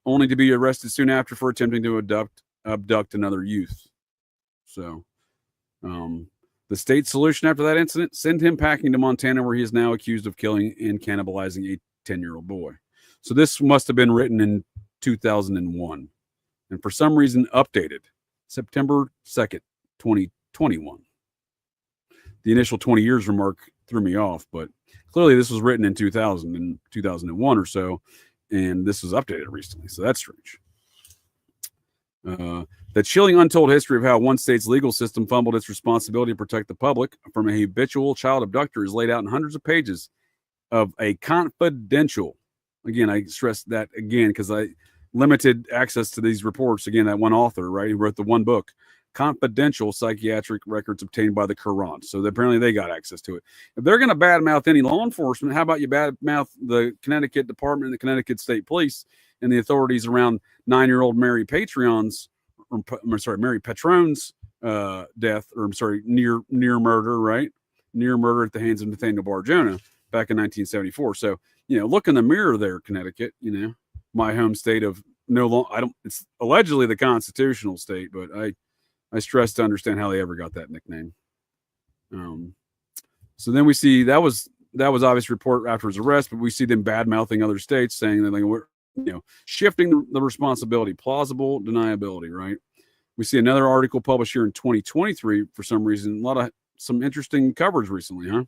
Only to be arrested soon after for attempting to abduct another youth. So, the state solution after that incident, send him packing to Montana, where he is now accused of killing and cannibalizing a 10-year-old boy. So this must have been written in 2001. And for some reason updated September 2nd, 2021. The initial 20 years remark threw me off, but clearly this was written in 2001 or so, and this was updated recently, so that's strange. The chilling untold history of how one state's legal system fumbled its responsibility to protect the public from a habitual child abductor is laid out in hundreds of pages of a confidential, again, I stress that again because I limited access to these reports, again, that one author, right, who wrote the one book, confidential psychiatric records obtained by the Courant. So apparently they got access to it. If they're going to badmouth any law enforcement, how about you badmouth the Connecticut Department and the Connecticut State Police and the authorities around 9-year-old Mary Patron's death, near murder, right? Near murder at the hands of Nathaniel Bar-Jonah back in 1974. So look in the mirror there, Connecticut, my home state of no long. It's allegedly the constitutional state, but I stress to understand how they ever got that nickname. So then we see that was obvious report after his arrest, but we see them bad mouthing other states, saying that we're shifting the responsibility, plausible deniability, right? We see another article published here in 2023 for some reason. Some interesting coverage recently, huh?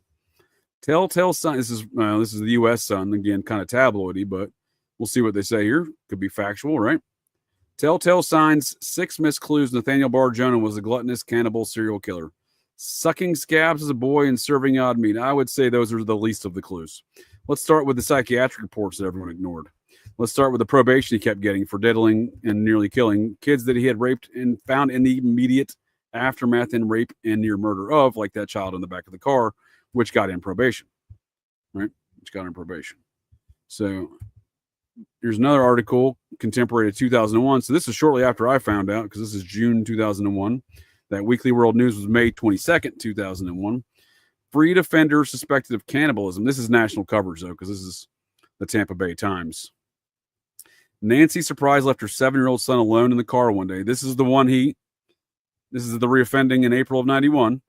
Telltale signs. This is the U.S. Sun, again, kind of tabloidy, but we'll see what they say here. Could be factual, right? Telltale signs, 6 missed clues. Nathaniel Bar-Jonah was a gluttonous cannibal serial killer, sucking scabs as a boy and serving odd meat. I would say those are the least of the clues. Let's start with the psychiatric reports that everyone ignored. Let's start with the probation he kept getting for diddling and nearly killing kids that he had raped and found in the immediate aftermath and rape and near murder of, like that child in the back of the car, which got in probation, right? Which got in probation. So here's another article, contemporary to 2001. So this is shortly after I found out, because this is June 2001. That Weekly World News was May 22nd, 2001. Freed offender suspected of cannibalism. This is national coverage, though, because this is the Tampa Bay Times. Nancy Surprise left her 7-year-old son alone in the car one day. This is the reoffending in April of 91.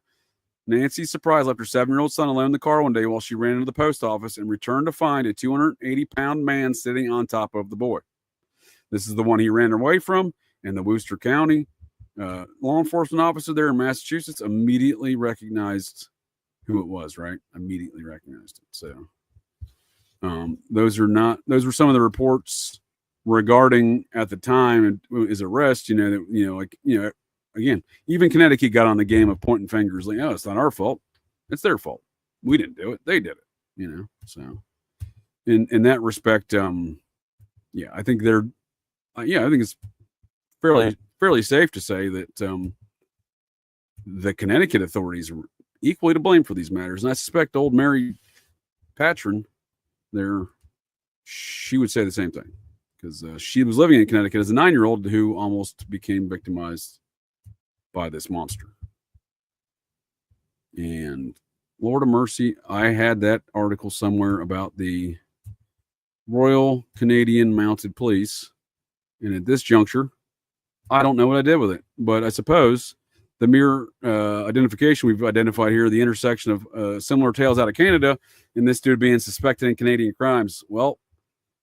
Nancy Surprise left her 7-year-old son alone in the car one day while she ran into the post office and returned to find a 280-pound man sitting on top of the boy. This is the one he ran away from in the Worcester County. Law enforcement officer there in Massachusetts immediately recognized who it was, right? Immediately recognized it. So those were some of the reports regarding at the time his arrest, again, even Connecticut got on the game of pointing fingers like, oh, it's not our fault. It's their fault. We didn't do it. They did it, So in that respect, I think I think it's fairly safe to say that the Connecticut authorities are equally to blame for these matters. And I suspect old Mary Patron there, she would say the same thing, because she was living in Connecticut as a 9-year-old who almost became victimized by this monster. And Lord of mercy, I had that article somewhere about the Royal Canadian Mounted Police. And at this juncture, I don't know what I did with it, but I suppose the mere identification we've identified here, the intersection of similar tales out of Canada, and this dude being suspected in Canadian crimes. Well,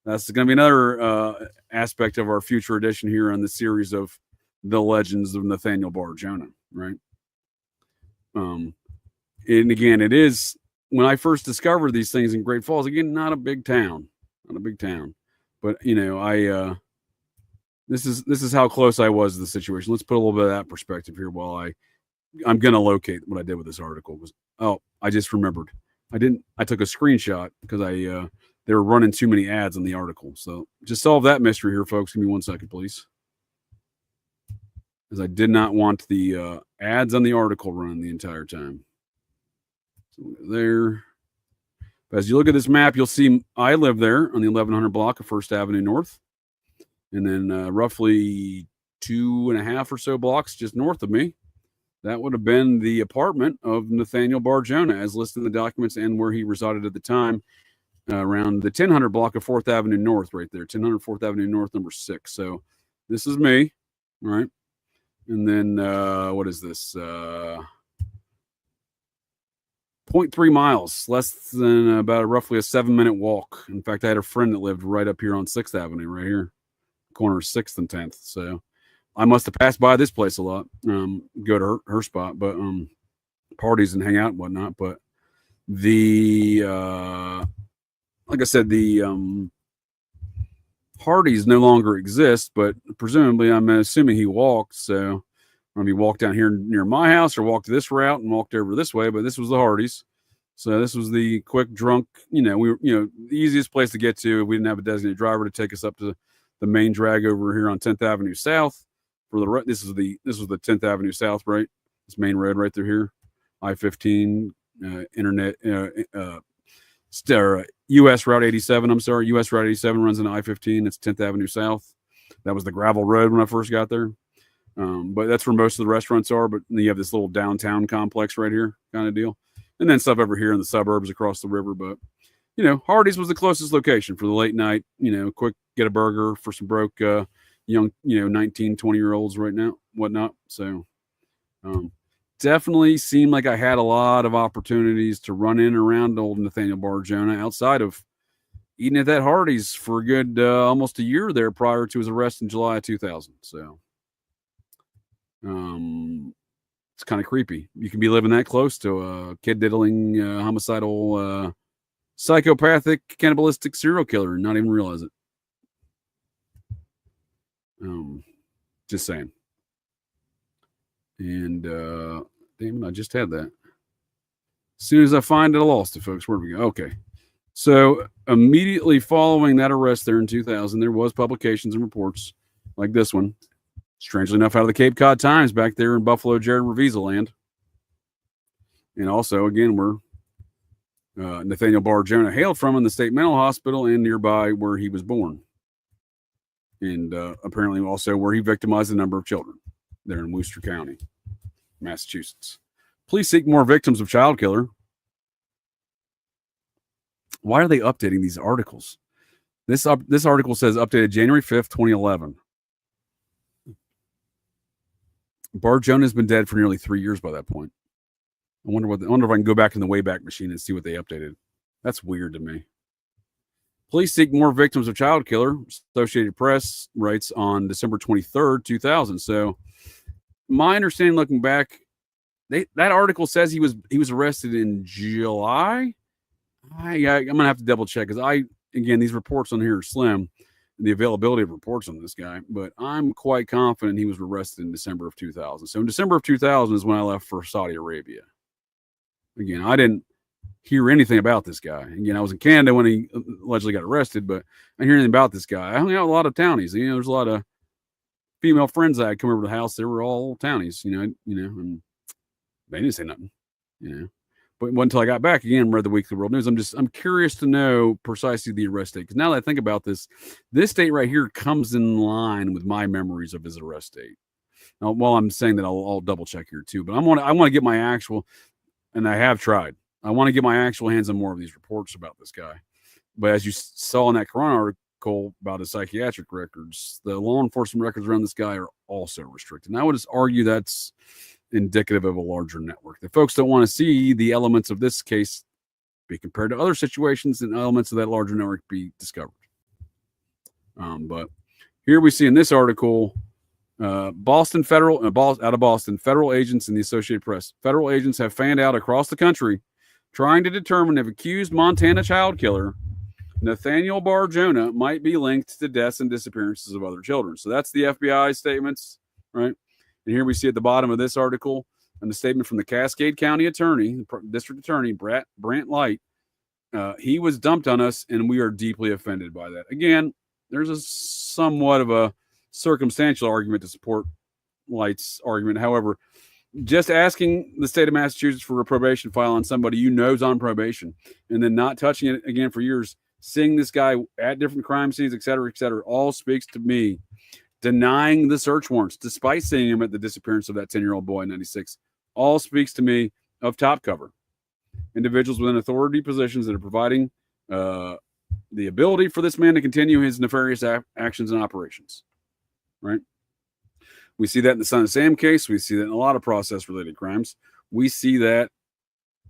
that's going to be another aspect of our future edition here on the series of the legends of Nathaniel Bar-Jonah, right? And again, it is, when I first discovered these things in Great Falls, again, not a big town, but this is how close I was to the situation. Let's put a little bit of that perspective here while I'm going to locate what I did with this article. I just remembered. I took a screenshot because they were running too many ads on the article. So just solve that mystery here, folks. Give me 1 second, please. As I did not want the ads on the article running the entire time. So there. But as you look at this map, you'll see I live there on the 1100 block of First Avenue North. And then roughly 2.5 or so blocks just north of me, that would have been the apartment of Nathaniel Bar-Jonah, as listed in the documents and where he resided at the time, around the 1000 block of 4th Avenue North, right there, 1000 4th Avenue North, number 6. So this is me, right? And then what is this? 0.3 miles, less than about roughly a 7-minute walk. In fact, I had a friend that lived right up here on 6th Avenue, right here, corner of 6th and 10th. So I must have passed by this place a lot, go to her spot, but parties and hang out and whatnot. But the like I said, the Hardees no longer exist, but presumably I'm assuming he walked. So he walked down here near my house or walked this route and walked over this way, but this was the Hardees. So this was the quick drunk, the easiest place to get to. We didn't have a designated driver to take us up to the main drag over here on 10th Avenue South. This was the 10th Avenue South, right? This main road right through here, I-15, U.S. Route 87. I'm sorry, U.S. Route 87 runs into I-15. It's 10th Avenue South. That was the gravel road when I first got there. But that's where most of the restaurants are. But you have this little downtown complex right here, kind of deal, and then stuff over here in the suburbs across the river. But you know, Hardee's was the closest location for the late night, you know, quick get a burger for some broke young, you know, 19, 20-year-olds right now, whatnot. So definitely seemed like I had a lot of opportunities to run in around old Nathaniel Bar-Jonah outside of eating at that Hardee's for a good almost a year there prior to his arrest in July of 2000. So it's kind of creepy. You can be living that close to a kid diddling homicidal psychopathic cannibalistic serial killer and not even realize it. Just saying. And damn it, I just had that. As soon as I find it, I lost it, folks. Where do we go? Okay. So immediately following that arrest there in 2000, there was publications and reports like this one, strangely enough, out of the Cape Cod Times back there in Buffalo, Jared Revisa land. And also, again, where Nathaniel Bar-Jonah hailed from in the state mental hospital and nearby where he was born. And apparently also where he victimized a number of children there in Worcester County, Massachusetts. Police seek more victims of child killer. Why are they updating these articles? This article says updated January 5th, 2011. Bar-Jonah has been dead for nearly 3 years by that point. I wonder if I can go back in the Wayback Machine and see what they updated. That's weird to me. Police seek more victims of child killer. Associated Press writes on December 23rd, 2000. So my understanding looking back, that article says he was arrested in July. I'm going to have to double check because again, these reports on here are slim, the availability of reports on this guy, but I'm quite confident he was arrested in December of 2000. So in December of 2000 is when I left for Saudi Arabia. Again, I didn't hear anything about this guy. Again, I was in Canada when he allegedly got arrested, but I didn't hear anything about this guy. I hung out with a lot of townies. You know, there's a lot of female friends that had come over to the house. They were all townies, you know, and they didn't say nothing, you know. But until I got back again, read the Weekly World News, I'm curious to know precisely the arrest date. Because now that I think about this date right here comes in line with my memories of his arrest date. Now, while I'm saying that, I'll double check here too. But I want to get my actual, and I have tried. I want to get my actual hands on more of these reports about this guy. But as you saw in that Corona article about his psychiatric records, the law enforcement records around this guy are also restricted. And I would just argue that's indicative of a larger network. The folks don't want to see the elements of this case be compared to other situations and elements of that larger network be discovered. But here we see in this article, Boston federal agents in the Associated Press. Federal agents have fanned out across the country trying to determine if accused Montana child killer Nathaniel Bar-Jonah might be linked to deaths and disappearances of other children. So that's the FBI statements, right? And here we see at the bottom of this article and the statement from the Cascade County attorney, district attorney, Brant Light. He was dumped on us, and we are deeply offended by that. Again, there's a somewhat of a circumstantial argument to support Light's argument. However, just asking the state of Massachusetts for a probation file on somebody you know is on probation and then not touching it again for years, seeing this guy at different crime scenes, et cetera, all speaks to me. Denying the search warrants, despite seeing him at the disappearance of that 10-year-old boy in 96, all speaks to me of top cover. Individuals within authority positions that are providing the ability for this man to continue his nefarious actions and operations. Right? We see that in the Son of Sam case. We see that in a lot of process-related crimes. We see that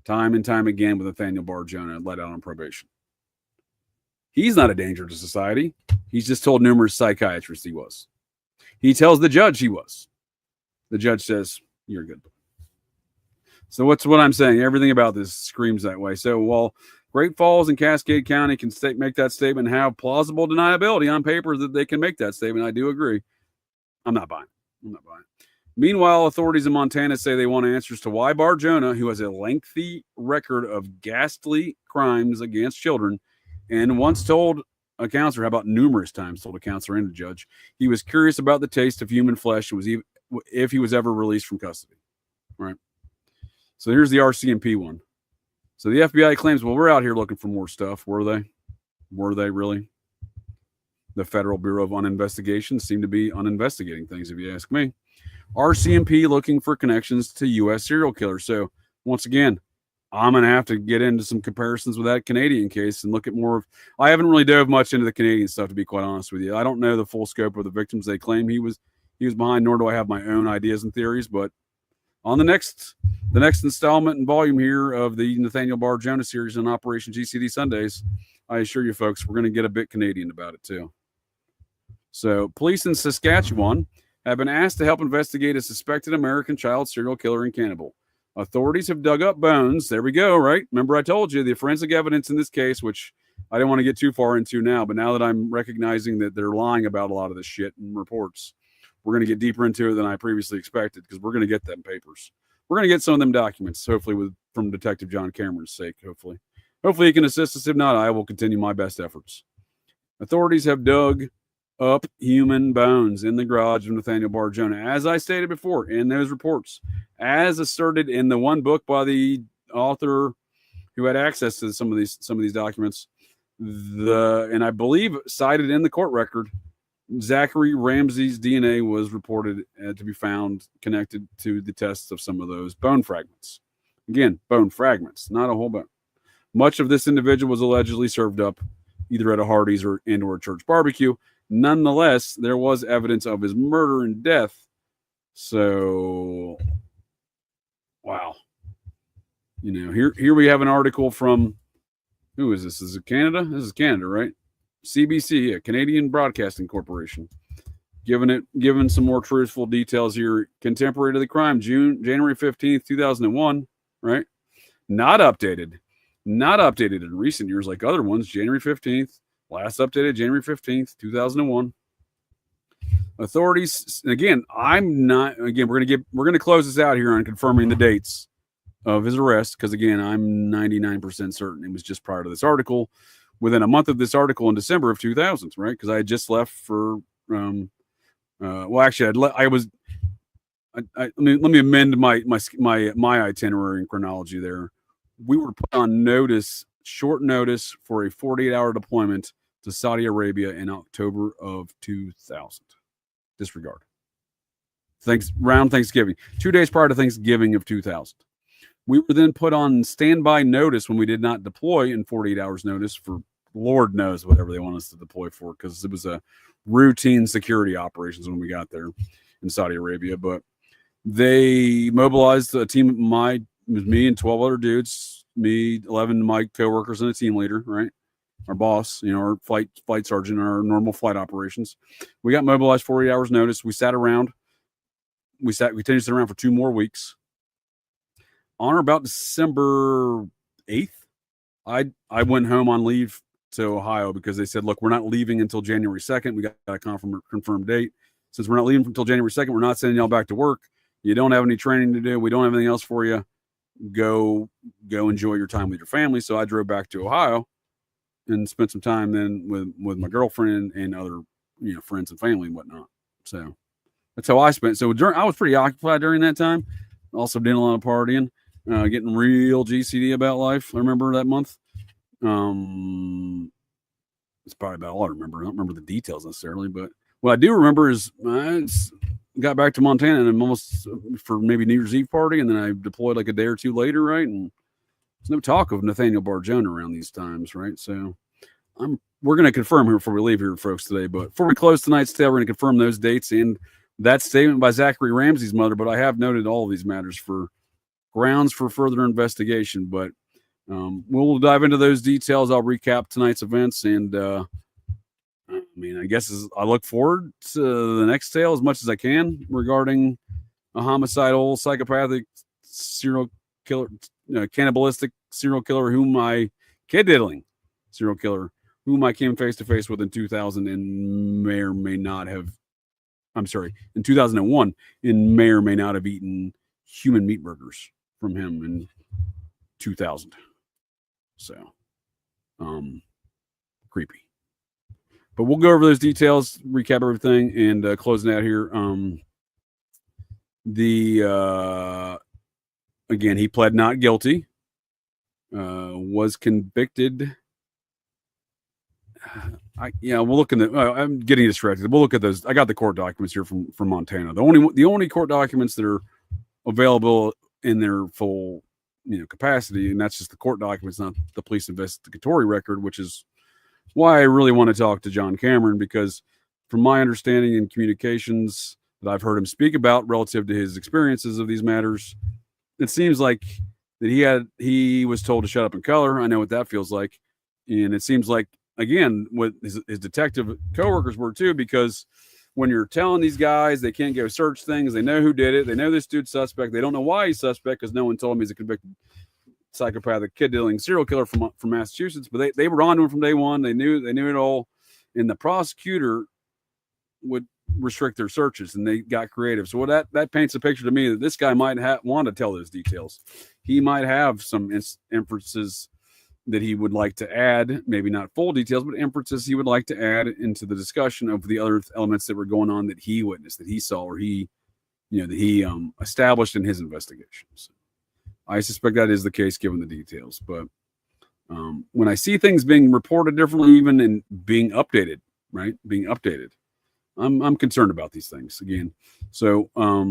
time and time again with Nathaniel Bar-Jonah let out on probation. He's not a danger to society. He's just told numerous psychiatrists he was. He tells the judge he was. The judge says, you're good. So what's what I'm saying? Everything about this screams that way. So while Great Falls and Cascade County can make that statement and have plausible deniability on paper that they can make that statement, I do agree. I'm not buying. Meanwhile, authorities in Montana say they want answers to why Bar-Jonah, who has a lengthy record of ghastly crimes against children, and once told a counselor, how about numerous times told a counselor and a judge, he was curious about the taste of human flesh and was if he was ever released from custody. Right. So here's the RCMP one. So the FBI claims, well, we're out here looking for more stuff. Were they? Were they really? The Federal Bureau of Investigation seemed to be uninvestigating things, if you ask me. RCMP looking for connections to U.S. serial killers. So once again, I'm going to have to get into some comparisons with that Canadian case and look at more of, I haven't really dove much into the Canadian stuff, to be quite honest with you. I don't know the full scope of the victims they claim he was behind, nor do I have my own ideas and theories. But on the next installment and volume here of the Nathaniel Bar-Jonah series on Operation GCD Sundaze, I assure you folks, we're going to get a bit Canadian about it too. So police in Saskatchewan have been asked to help investigate a suspected American child serial killer and cannibal. Authorities have dug up bones. There we go, right? Remember I told you the forensic evidence in this case, which I don't want to get too far into now, but now that I'm recognizing that they're lying about a lot of this shit in reports, we're going to get deeper into it than I previously expected, because we're going to get them papers. We're going to get some of them documents, hopefully from Detective John Cameron's sake, hopefully. Hopefully he can assist us. If not, I will continue my best efforts. Authorities have dug up human bones in the garage of Nathaniel Bar-Jonah, as I stated before in those reports, as asserted in the one book by the author who had access to some of these documents. And I believe cited in the court record, Zachary Ramsey's DNA was reported to be found connected to the tests of some of those bone fragments. Again, bone fragments, not a whole bone. Much of this individual was allegedly served up either at a Hardee's or a church barbecue. Nonetheless, there was evidence of his murder and death. So, wow. You know, here we have an article from, who is this? Is it Canada? This is Canada, right? CBC, a Canadian Broadcasting Corporation. Given some more truthful details here. Contemporary to the crime, January 15th, 2001, right? Not updated in recent years like other ones. January 15th, last updated January 15th, 2001. Authorities, again, we're going to close this out here on confirming the dates of his arrest, because again, I'm 99% certain it was just prior to this article, within a month of this article in December of 2000, right? Because I had just left for let me amend my itinerary and chronology there. We were put on short notice for a 48-hour deployment to Saudi Arabia in October of 2000. Disregard. Round Thanksgiving. 2 days prior to Thanksgiving of 2000. We were then put on standby notice when we did not deploy in 48 hours notice for Lord knows whatever they want us to deploy for, because it was a routine security operations when we got there in Saudi Arabia. But they mobilized a team of me and 12 other dudes, me, 11 of my coworkers, and a team leader, right? Our boss, our flight sergeant, our normal flight operations. We got mobilized 48 hours notice. We sat around. We continued to sit around for 2 more weeks. On or about December 8th, I went home on leave to Ohio, because they said, look, we're not leaving until January 2nd. We got a confirmed date. Since we're not leaving until January 2nd, we're not sending y'all back to work. You don't have any training to do. We don't have anything else for you. Go enjoy your time with your family. So I drove back to Ohio and spent some time then with my girlfriend and other friends and family and whatnot. So that's how I spent. So I was pretty occupied during that time. Also doing a lot of partying, getting real GCD about life. I remember that month. It's probably about all I remember. I don't remember the details necessarily, but what I do remember is I got back to Montana and almost for maybe New Year's Eve party, and then I deployed like a day or two later, right? And there's no talk of Nathaniel Bar-Jonah around these times, right? So we're going to confirm here before we leave here, folks, today. But before we close tonight's tale, we're going to confirm those dates and that statement by Zachary Ramsey's mother. But I have noted all of these matters for grounds for further investigation. But we'll dive into those details. I'll recap tonight's events, and I guess I look forward to the next tale as much as I can regarding a homicidal, psychopathic serial killer, cannibalistic serial killer diddle'n serial killer whom I came face to face with in 2000 and may or may not have. In 2001, and may or may not have eaten human meat burgers from him in 2000. So, creepy. But we'll go over those details, recap everything, and closing out here. Again, he pled not guilty, was convicted. We'll look in I'm getting distracted. We'll look at those. I got the court documents here from Montana. The only court documents that are available in their full capacity, and that's just the court documents, not the police investigatory record, which is why I really want to talk to John Cameron, because from my understanding in communications that I've heard him speak about relative to his experiences of these matters, it seems like that he was told to shut up and color. I know what that feels like. And it seems like, again, what his detective coworkers were too, because when you're telling these guys they can't go search things, they know who did it, they know this dude's suspect, they don't know why he's suspect because no one told him he's a convicted psychopathic kid-dealing serial killer from Massachusetts, but they were on to him from day one. They knew it all, and the prosecutor would restrict their searches, and they got creative. So what that paints a picture to me that this guy might want to tell those details. He might have some inferences that he would like to add, maybe not full details, but inferences he would like to add into the discussion of the other elements that were going on that he witnessed, that he saw, or that he established in his investigations. I suspect that is the case given the details, but when I see things being reported differently, even and being updated, I'm concerned about these things again. So, now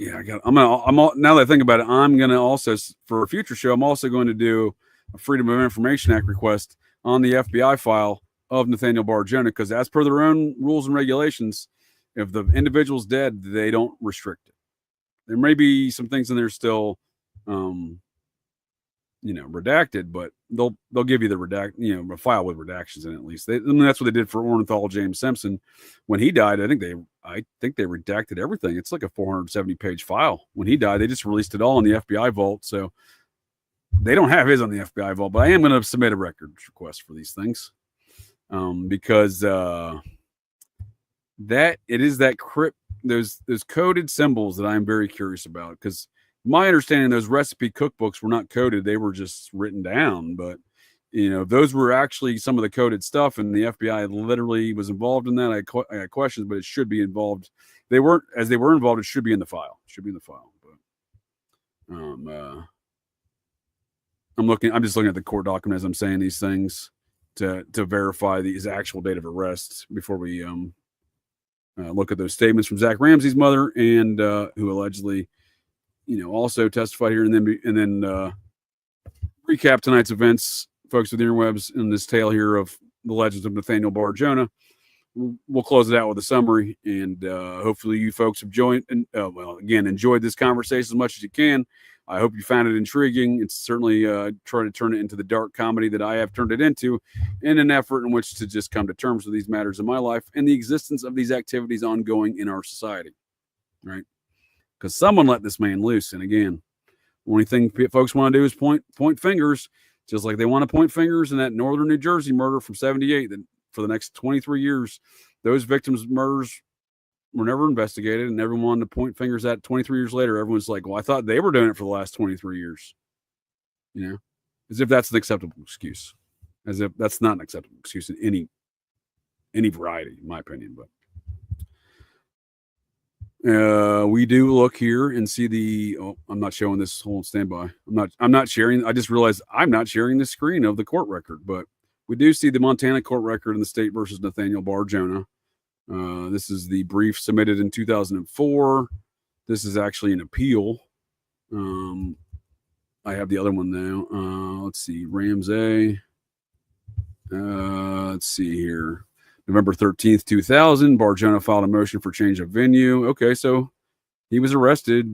that I think about it, I'm going to also, for a future show, I'm also going to do a Freedom of Information Act request on the FBI file of Nathaniel Bar-Jonah, because as per their own rules and regulations, if the individual's dead, they don't restrict it. There may be some things in there still, redacted, but they'll give you the a file with redactions in it, at least. That's what they did for Orenthal James Simpson when he died. I think they redacted everything. It's like a 470-page file. When he died, they just released it all in the FBI vault. So they don't have his on the FBI vault, but I am going to submit a records request for these things, because that it is that those coded symbols that I'm very curious about, because my understanding, those recipe cookbooks were not coded. They were just written down. But, those were actually some of the coded stuff, and the FBI literally was involved in that. I had questions, but it should be involved. They were involved. It should be in the file. But I'm just looking at the court document as I'm saying these things to verify his actual date of arrest before we look at those statements from Zach Ramsey's mother, and who allegedly also testified here, and then recap tonight's events, folks, with the interwebs, in this tale here of the legends of Nathaniel Bar-Jonah. We'll close it out with a summary, and hopefully you folks have enjoyed this conversation as much as you can. I hope you found it intriguing. It's certainly trying to turn it into the dark comedy that I have turned it into, in an effort in which to just come to terms with these matters in my life and the existence of these activities ongoing in our society, right? Because someone let this man loose. And again, the only thing folks want to do is point fingers, just like they want to point fingers in that northern New Jersey murder from 78. That for the next 23 years, those victims' murders were never investigated, and everyone wanted to point fingers at 23 years later. Everyone's like, well, I thought they were doing it for the last 23 years. As if that's an acceptable excuse. As if that's not an acceptable excuse in any variety, in my opinion. But we do look here and see I'm not showing this whole standby. I'm not sharing. I just realized I'm not sharing the screen of the court record, but we do see the Montana court record in the state versus Nathaniel Bar-Jonah. This is the brief submitted in 2004. This is actually an appeal. I have the other one now. Let's see. Ramsey. Let's see here. November 13th, 2000, Bar-Jonah filed a motion for change of venue. Okay, so he was arrested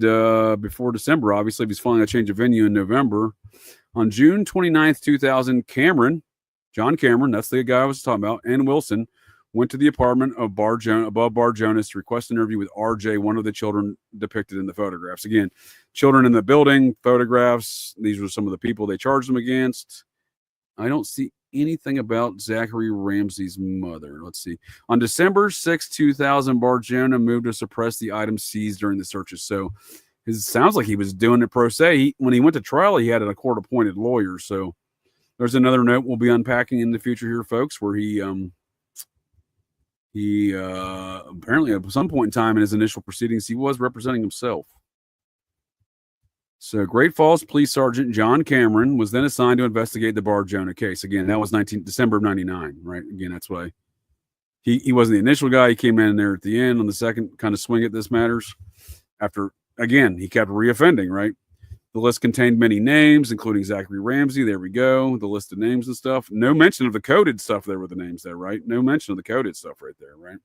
before December. Obviously, he's filing a change of venue in November. On June 29th, 2000, John Cameron, that's the guy I was talking about, and Wilson went to the apartment of Bar-Jonah, above Bar-Jonah, to request an interview with RJ, one of the children depicted in the photographs. Again, children in the building, photographs. These were some of the people they charged them against. I don't see anything about Zachary Ramsey's mother. Let's see. On December 6, 2000, Bar-Jonah moved to suppress the items seized during the searches. So it sounds like he was doing it pro se. When he went to trial, he had a court-appointed lawyer. So there's another note we'll be unpacking in the future here, folks, where he apparently at some point in time in his initial proceedings, he was representing himself. So Great Falls Police Sergeant John Cameron was then assigned to investigate the Bar-Jonah case. Again, that was December of 99, right? Again, that's why he wasn't the initial guy. He came in there at the end on the second kind of swing at this matters after again, he kept reoffending, right? The list contained many names, including Zachary Ramsey. There we go. The list of names and stuff. No mention of the coded stuff there with the names there, right? No mention of the coded stuff right there, right?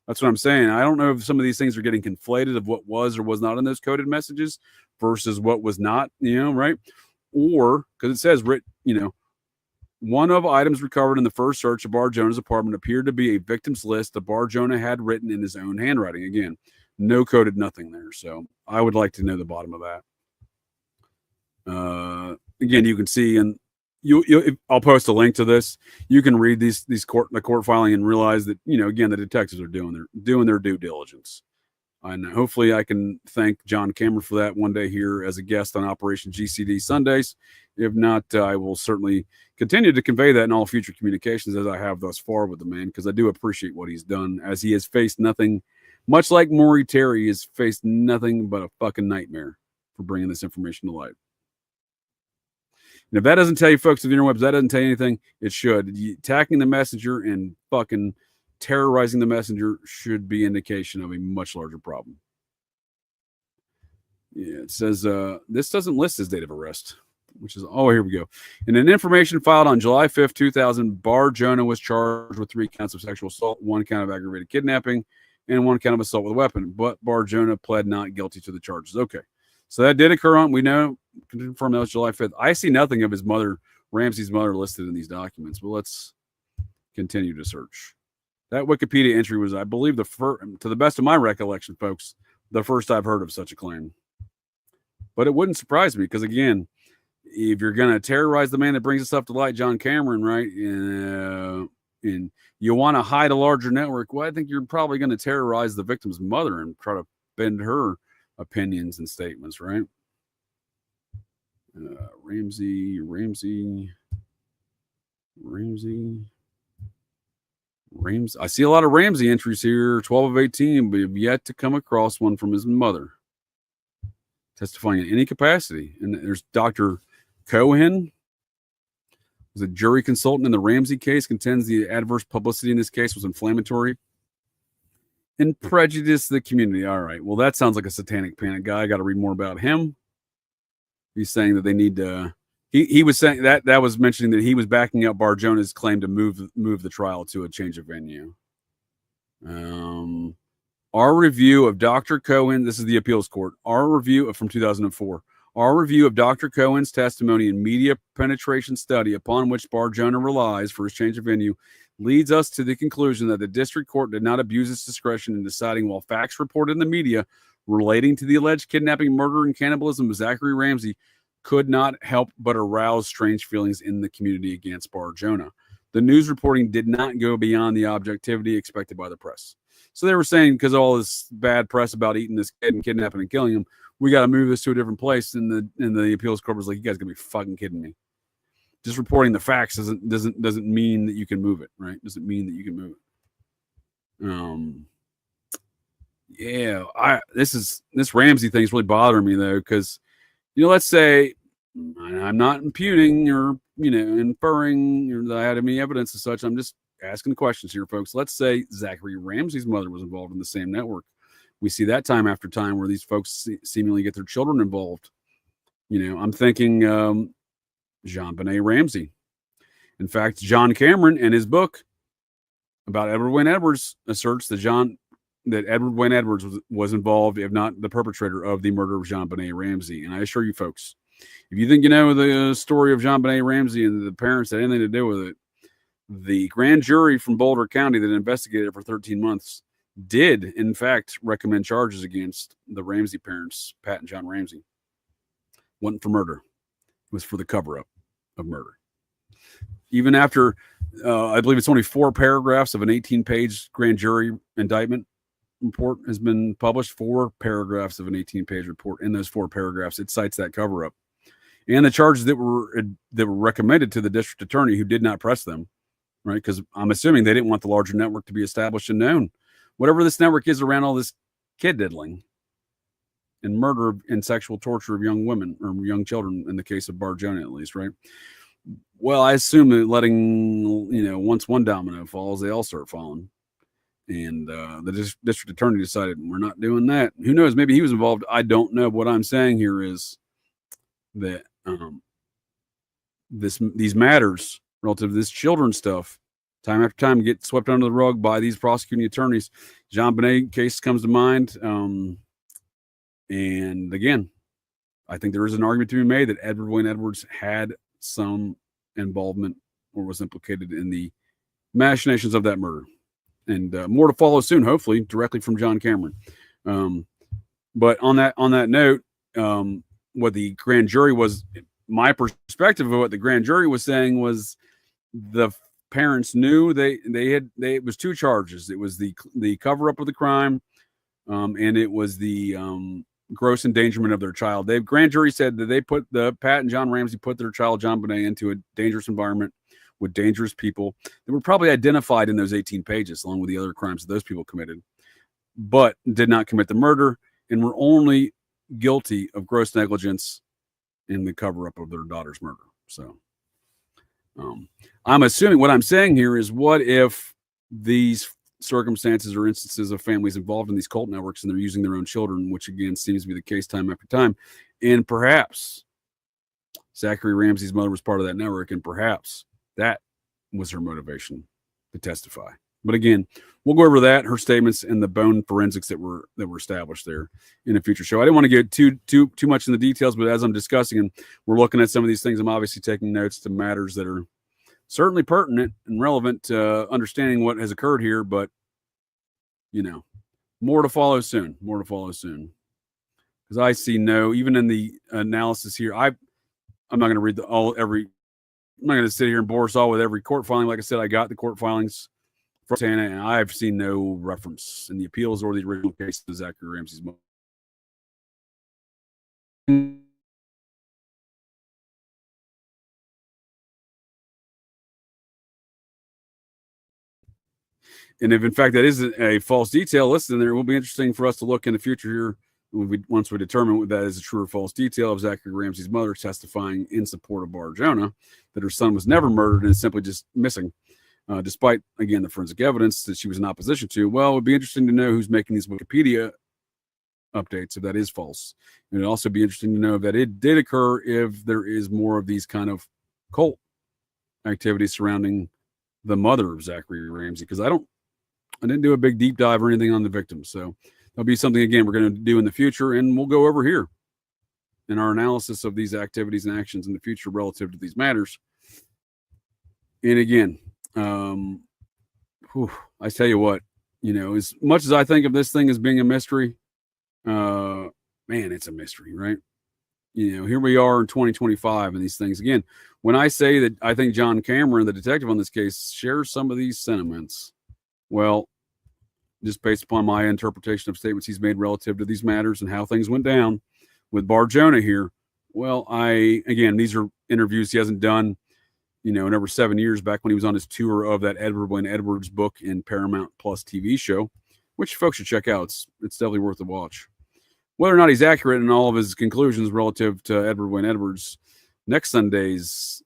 That's what I'm saying. I don't know if some of these things are getting conflated of what was or was not in those coded messages versus what was not, right? Or because it says, one of items recovered in the first search of Bar-Jonah's apartment appeared to be a victim's list that Bar-Jonah had written in his own handwriting. Again, no coded nothing there. So I would like to know the bottom of that. Again, you can see, and I'll post a link to this. You can read the court filing and realize that, again, the detectives are doing their due diligence. And hopefully I can thank John Cameron for that one day here as a guest on Operation GCD Sundaze. If not, I will certainly continue to convey that in all future communications as I have thus far with the man, because I do appreciate what he's done, as he has faced nothing, much like Maury Terry has faced nothing but a fucking nightmare for bringing this information to light. And if that doesn't tell you, folks, of the interwebs, that doesn't tell you anything, it should. Attacking the messenger and fucking terrorizing the messenger should be indication of a much larger problem. Yeah, it says this doesn't list his date of arrest, which is, here we go. In an information filed on July 5th, 2000, Bar-Jonah was charged with 3 counts of sexual assault, 1 count of aggravated kidnapping, and 1 count of assault with a weapon. But Bar-Jonah pled not guilty to the charges. Okay. So that did occur we know, confirm that was July 5th. I see nothing of his mother, Ramsey's mother, listed in these documents, but let's continue to search. That Wikipedia entry was, I believe, to the best of my recollection, folks, the first I've heard of such a claim. But it wouldn't surprise me, because, again, if you're going to terrorize the man that brings this stuff to light, John Cameron, right, and you want to hide a larger network, well, I think you're probably going to terrorize the victim's mother and try to bend her opinions and statements, right? Ramsey. I see a lot of Ramsey entries here, 12 of 18, but have yet to come across one from his mother testifying in any capacity. And there's Dr. Cohen, was a jury consultant in the Ramsey case, contends the adverse publicity in this case was inflammatory and prejudiced the community. All right, well, that sounds like a satanic panic guy. I got to read more about him. He's saying that they need to. He was saying that was mentioning that he was backing up Bar-Jonah's claim to move the trial to a change of venue. Our review of Dr. Cohen, this is the appeals court. Our review from 2004. Our review of Dr. Cohen's testimony and media penetration study upon which Bar-Jonah relies for his change of venue leads us to the conclusion that the district court did not abuse its discretion in deciding, while facts reported in the media relating to the alleged kidnapping, murder, and cannibalism of Zachary Ramsey could not help but arouse strange feelings in the community against Bar-Jonah. The news reporting did not go beyond the objectivity expected by the press. So they were saying, because of all this bad press about eating this kid and kidnapping and killing him, we got to move this to a different place. And the appeals court was like, you guys gotta be fucking kidding me. Just reporting the facts doesn't mean that you can move it, right? Doesn't mean that you can move it. This Ramsey thing is really bothering me, though, because, let's say, I'm not impugning or, inferring that I had any evidence and such. I'm just asking questions here, folks. Let's say Zachary Ramsey's mother was involved in the same network. We see that time after time where these folks seemingly get their children involved. I'm thinking JonBenet Ramsey. In fact, John Cameron, in his book about Edward Wayne Edwards, asserts that Edward Wayne Edwards was involved, if not the perpetrator of the murder of JonBenet Ramsey. And I assure you, folks, if you think you know the story of JonBenet Ramsey and the parents had anything to do with it, the grand jury from Boulder County that investigated it for 13 months did, in fact, recommend charges against the Ramsey parents, Pat and John Ramsey. Wasn't for murder. It was for the cover-up of murder. Even after, I believe it's only 4 paragraphs of an 18-page grand jury indictment report has been published, 4 paragraphs of an 18-page report. In those 4 paragraphs, it cites that cover-up. And the charges that were recommended to the district attorney, who did not press them, right? Because I'm assuming they didn't want the larger network to be established and known. Whatever this network is around all this kid diddling and murder and sexual torture of young women or young children, in the case of Bar-Jonah at least, right? Well, I assume that letting, once one domino falls, they all start falling. And the district attorney decided we're not doing that. Who knows? Maybe he was involved. I don't know. What I'm saying here is that these matters relative to this children's stuff, time after time, get swept under the rug by these prosecuting attorneys. John Bonet case comes to mind. And again, I think there is an argument to be made that Edward Wayne Edwards had some involvement or was implicated in the machinations of that murder. And more to follow soon, hopefully, directly from John Cameron. But on that note, what the grand jury was, my perspective of what the grand jury was saying was the parents knew it was two charges. It was the cover up of the crime, and it was the gross endangerment of their child. The grand jury said that Pat and John Ramsey put their child John Bonet into a dangerous environment with dangerous people that were probably identified in those 18 pages, along with the other crimes that those people committed, but did not commit the murder and were only guilty of gross negligence in the cover-up of their daughter's murder. So I'm assuming what I'm saying here is, what if these circumstances or instances of families involved in these cult networks and they're using their own children, which again seems to be the case time after time, and perhaps Zachary Ramsey's mother was part of that network, and perhaps that was her motivation to testify. But again, we'll go over that, her statements, and the bone forensics that were established there in a future show. I didn't want to get too much in the details, but as I'm discussing and we're looking at some of these things, I'm obviously taking notes to matters that are certainly pertinent and relevant to understanding what has occurred here. But more to follow soon. More to follow soon, because I see even in the analysis here, I'm not going to read I'm not going to sit here and bore us all with every court filing. Like I said, I got the court filings from Montana, and I've seen no reference in the appeals or the original case to Zachary Ramsey's mother. And if in fact that is a false detail, listen, it will be interesting for us to look in the future here once we determine that is a true or false detail of Zachary Ramsey's mother testifying in support of Bar-Jonah, that her son was never murdered and is simply just missing, despite, again, the forensic evidence that she was in opposition to. Well, it would be interesting to know who's making these Wikipedia updates if that is false. And it'd also be interesting to know if that it did occur, if there is more of these kind of cult activities surrounding the mother of Zachary Ramsey, because I didn't do a big deep dive or anything on the victim. So that'll be something, again, we're going to do in the future, and we'll go over here in our analysis of these activities and actions in the future relative to these matters. And again, I tell you what, as much as I think of this thing as being a mystery, man, it's a mystery, right? Here we are in 2025, and these things, again, when I say that I think John Cameron, the detective on this case, shares some of these sentiments, well, just based upon my interpretation of statements he's made relative to these matters and how things went down with Bar-Jonah here. Well, again, these are interviews he hasn't done, in over 7 years, back when he was on his tour of that Edward Wayne Edwards book and Paramount Plus TV show, which folks should check out. It's definitely worth a watch. Whether or not he's accurate in all of his conclusions relative to Edward Wayne Edwards, next Sunday's,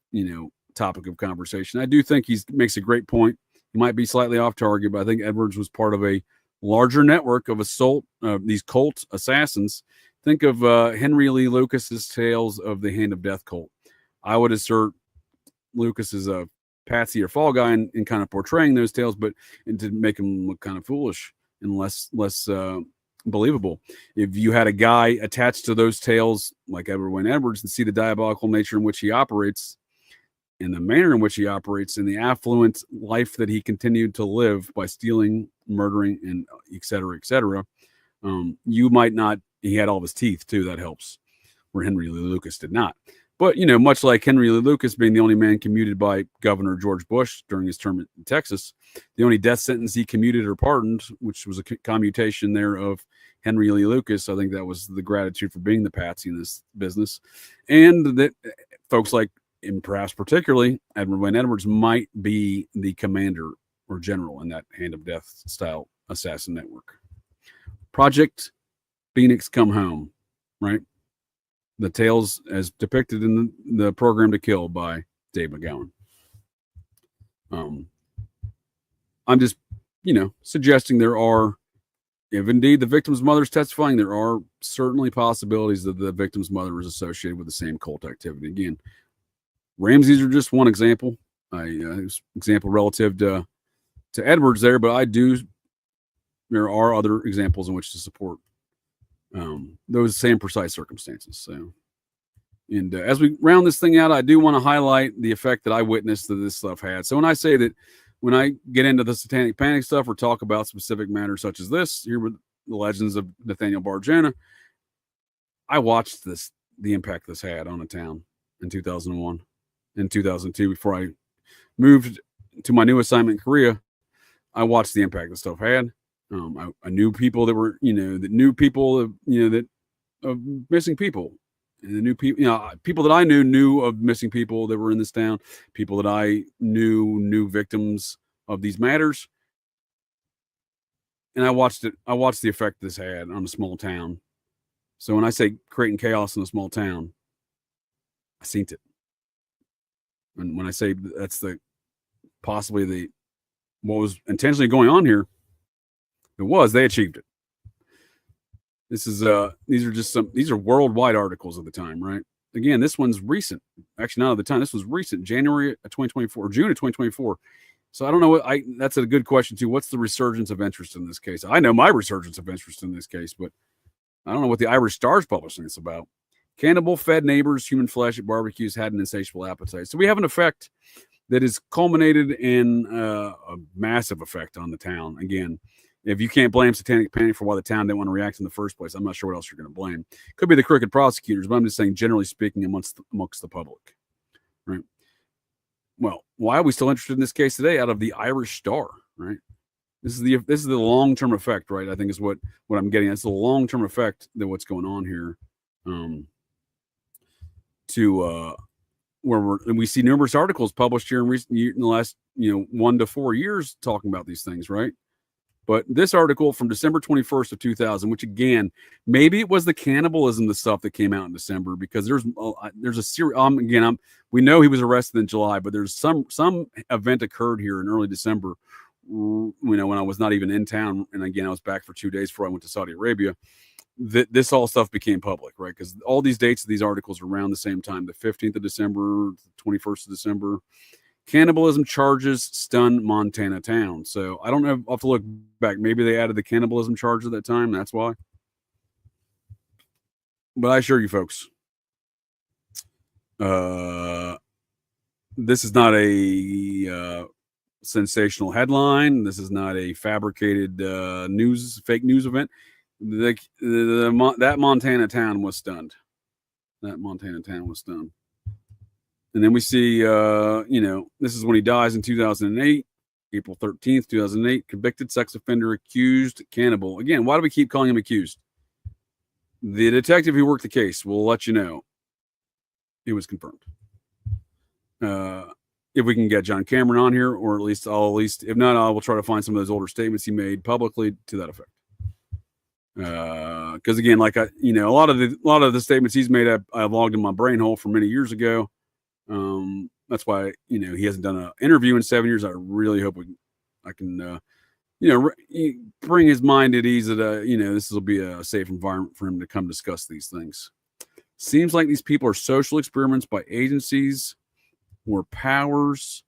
topic of conversation, I do think he makes a great point. He might be slightly off target, but I think Edwards was part of a larger network of these cult assassins. Think of Henry Lee Lucas's tales of the Hand of Death cult. I would assert Lucas is a patsy or fall guy in kind of portraying those tales, but to make him look kind of foolish and less believable. If you had a guy attached to those tales like Edward Wayne Edwards and see the diabolical nature in which he operates, in the manner in which he operates, in the affluent life that he continued to live by stealing, murdering, and et cetera, you might not, he had all of his teeth too, that helps, where Henry Lee Lucas did not. But, much like Henry Lee Lucas being the only man commuted by Governor George Bush during his term in Texas, the only death sentence he commuted or pardoned, which was a commutation there of Henry Lee Lucas, I think that was the gratitude for being the patsy in this business. And that folks like, and perhaps particularly Edward Wayne Edwards, might be the commander or general in that Hand of Death style assassin network. Project Phoenix Come Home, right? The tales as depicted in the Program to Kill by Dave McGowan. I'm just suggesting there are, if indeed the victim's mother is testifying, there are certainly possibilities that the victim's mother is associated with the same cult activity. Again, Ramsey's are just one example. Example relative to Edwards there, but there are other examples in which to support those same precise circumstances. So, and as we round this thing out, I do want to highlight the effect that I witnessed that this stuff had. So when I say that, when I get into the satanic panic stuff or talk about specific matters such as this, here with the legends of Nathaniel Bar-Jonah, I watched the impact this had on a town in 2001 and 2002 before I moved to my new assignment in Korea. I watched the impact this stuff had. I knew people that were, of missing people. And the new people, people that I knew of missing people that were in this town, people that I knew victims of these matters. And I watched the effect this had on a small town. So when I say creating chaos in a small town, I seen it. And when I say that's possibly what was intentionally going on here, they achieved it. These are worldwide articles of the time, right? Again, this one's recent. Actually, not of the time. This was recent, January of 2024, June of 2024. So I don't know that's a good question too. What's the resurgence of interest in this case? I know my resurgence of interest in this case, but I don't know what the Irish Star's publishing this about. Cannibal fed neighbors human flesh at barbecues, had an insatiable appetite. So we have an effect that is culminated in a massive effect on the town. Again, if you can't blame satanic panic for why the town didn't want to react in the first place, I'm not sure what else you're going to blame. Could be the crooked prosecutors, but I'm just saying, generally speaking, amongst the public, right? Well, why are we still interested in this case today? Out of the Irish Star, right? This is the long-term effect, right? I think is what I'm getting at. It's the long-term effect that what's going on here. Where we see numerous articles published here in the last 1 to 4 years talking about these things, right? But this article from December 21st of 2000, which again, maybe it was the cannibalism, the stuff that came out in December, because there's a series. We know he was arrested in July, but there's some event occurred here in early December. When I was not even in town, and again I was back for 2 days before I went to Saudi Arabia. This all stuff became public, right? Because all these dates of these articles are around the same time, the 15th of December, the 21st of December. Cannibalism charges stun Montana town. So I don't know. I'll have to look back. Maybe they added the cannibalism charge at that time. That's why. But I assure you folks, this is not a sensational headline. This is not a fabricated fake news event. That Montana town was stunned. And then we see, this is when he dies in 2008, April 13th, 2008, convicted sex offender, accused cannibal. Again, why do we keep calling him accused? The detective who worked the case will let you know it was confirmed. If we can get John Cameron on here, or at least, if not, I will try to find some of those older statements he made publicly to that effect. Because again, a lot of the statements he's made, I logged in my brain hole from many years ago. That's why, he hasn't done an interview in 7 years. I really hope I can bring his mind at ease that, this will be a safe environment for him to come discuss these things. Seems like these people are social experiments by agencies or powers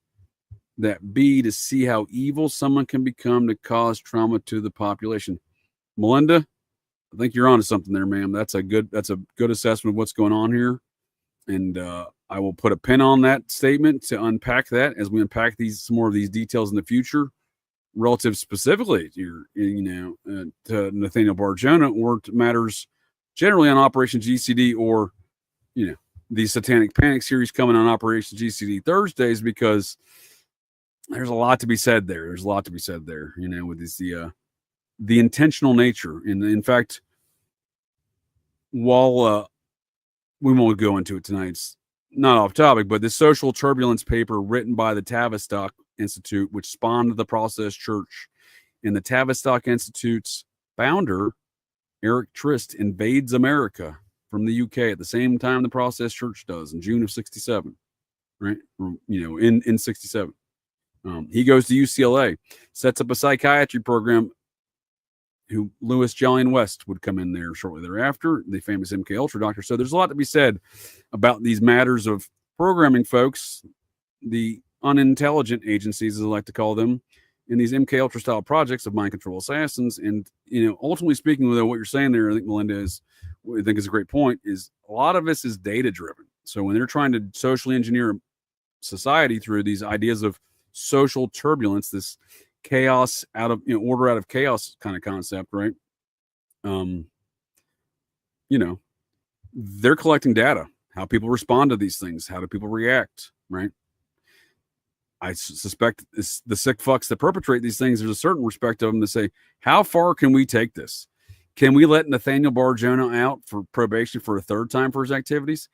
that be to see how evil someone can become to cause trauma to the population. Melinda, I think you're onto something there, ma'am. That's a good assessment of what's going on here. And, I will put a pin on that statement to unpack that as we unpack some more of these details in the future, relative specifically to to Nathaniel Bar-Jonah, or to matters generally on Operation GCD, or the Satanic Panic series coming on Operation GCD Thursdays, because there's a lot to be said there. With this, the intentional nature, and in fact, while we won't go into it tonight. It's not off topic, but the social turbulence paper written by the Tavistock Institute, which spawned the Process Church, and the Tavistock Institute's founder, Eric Trist, invades America from the UK at the same time the Process Church does in June of 67, right? In 67. He goes to UCLA, sets up a psychiatry program. Who Lewis Jolyon West would come in there shortly thereafter, the famous MK Ultra doctor. So there's a lot to be said about these matters of programming, folks. The unintelligent agencies, as I like to call them, in these MK Ultra style projects of mind control assassins. And ultimately speaking, with what you're saying there, I think Melinda is, what I think is a great point, is a lot of this is data driven. So when they're trying to socially engineer society through these ideas of social turbulence, this chaos out of order out of chaos kind of concept, right? They're collecting data, how people respond to these things, how do people react, right? I suspect the sick fucks that perpetrate these things, there's a certain respect of them to say, how far can we take this? Can we let Nathaniel Bar-Jonah out for probation for a third time for his activities?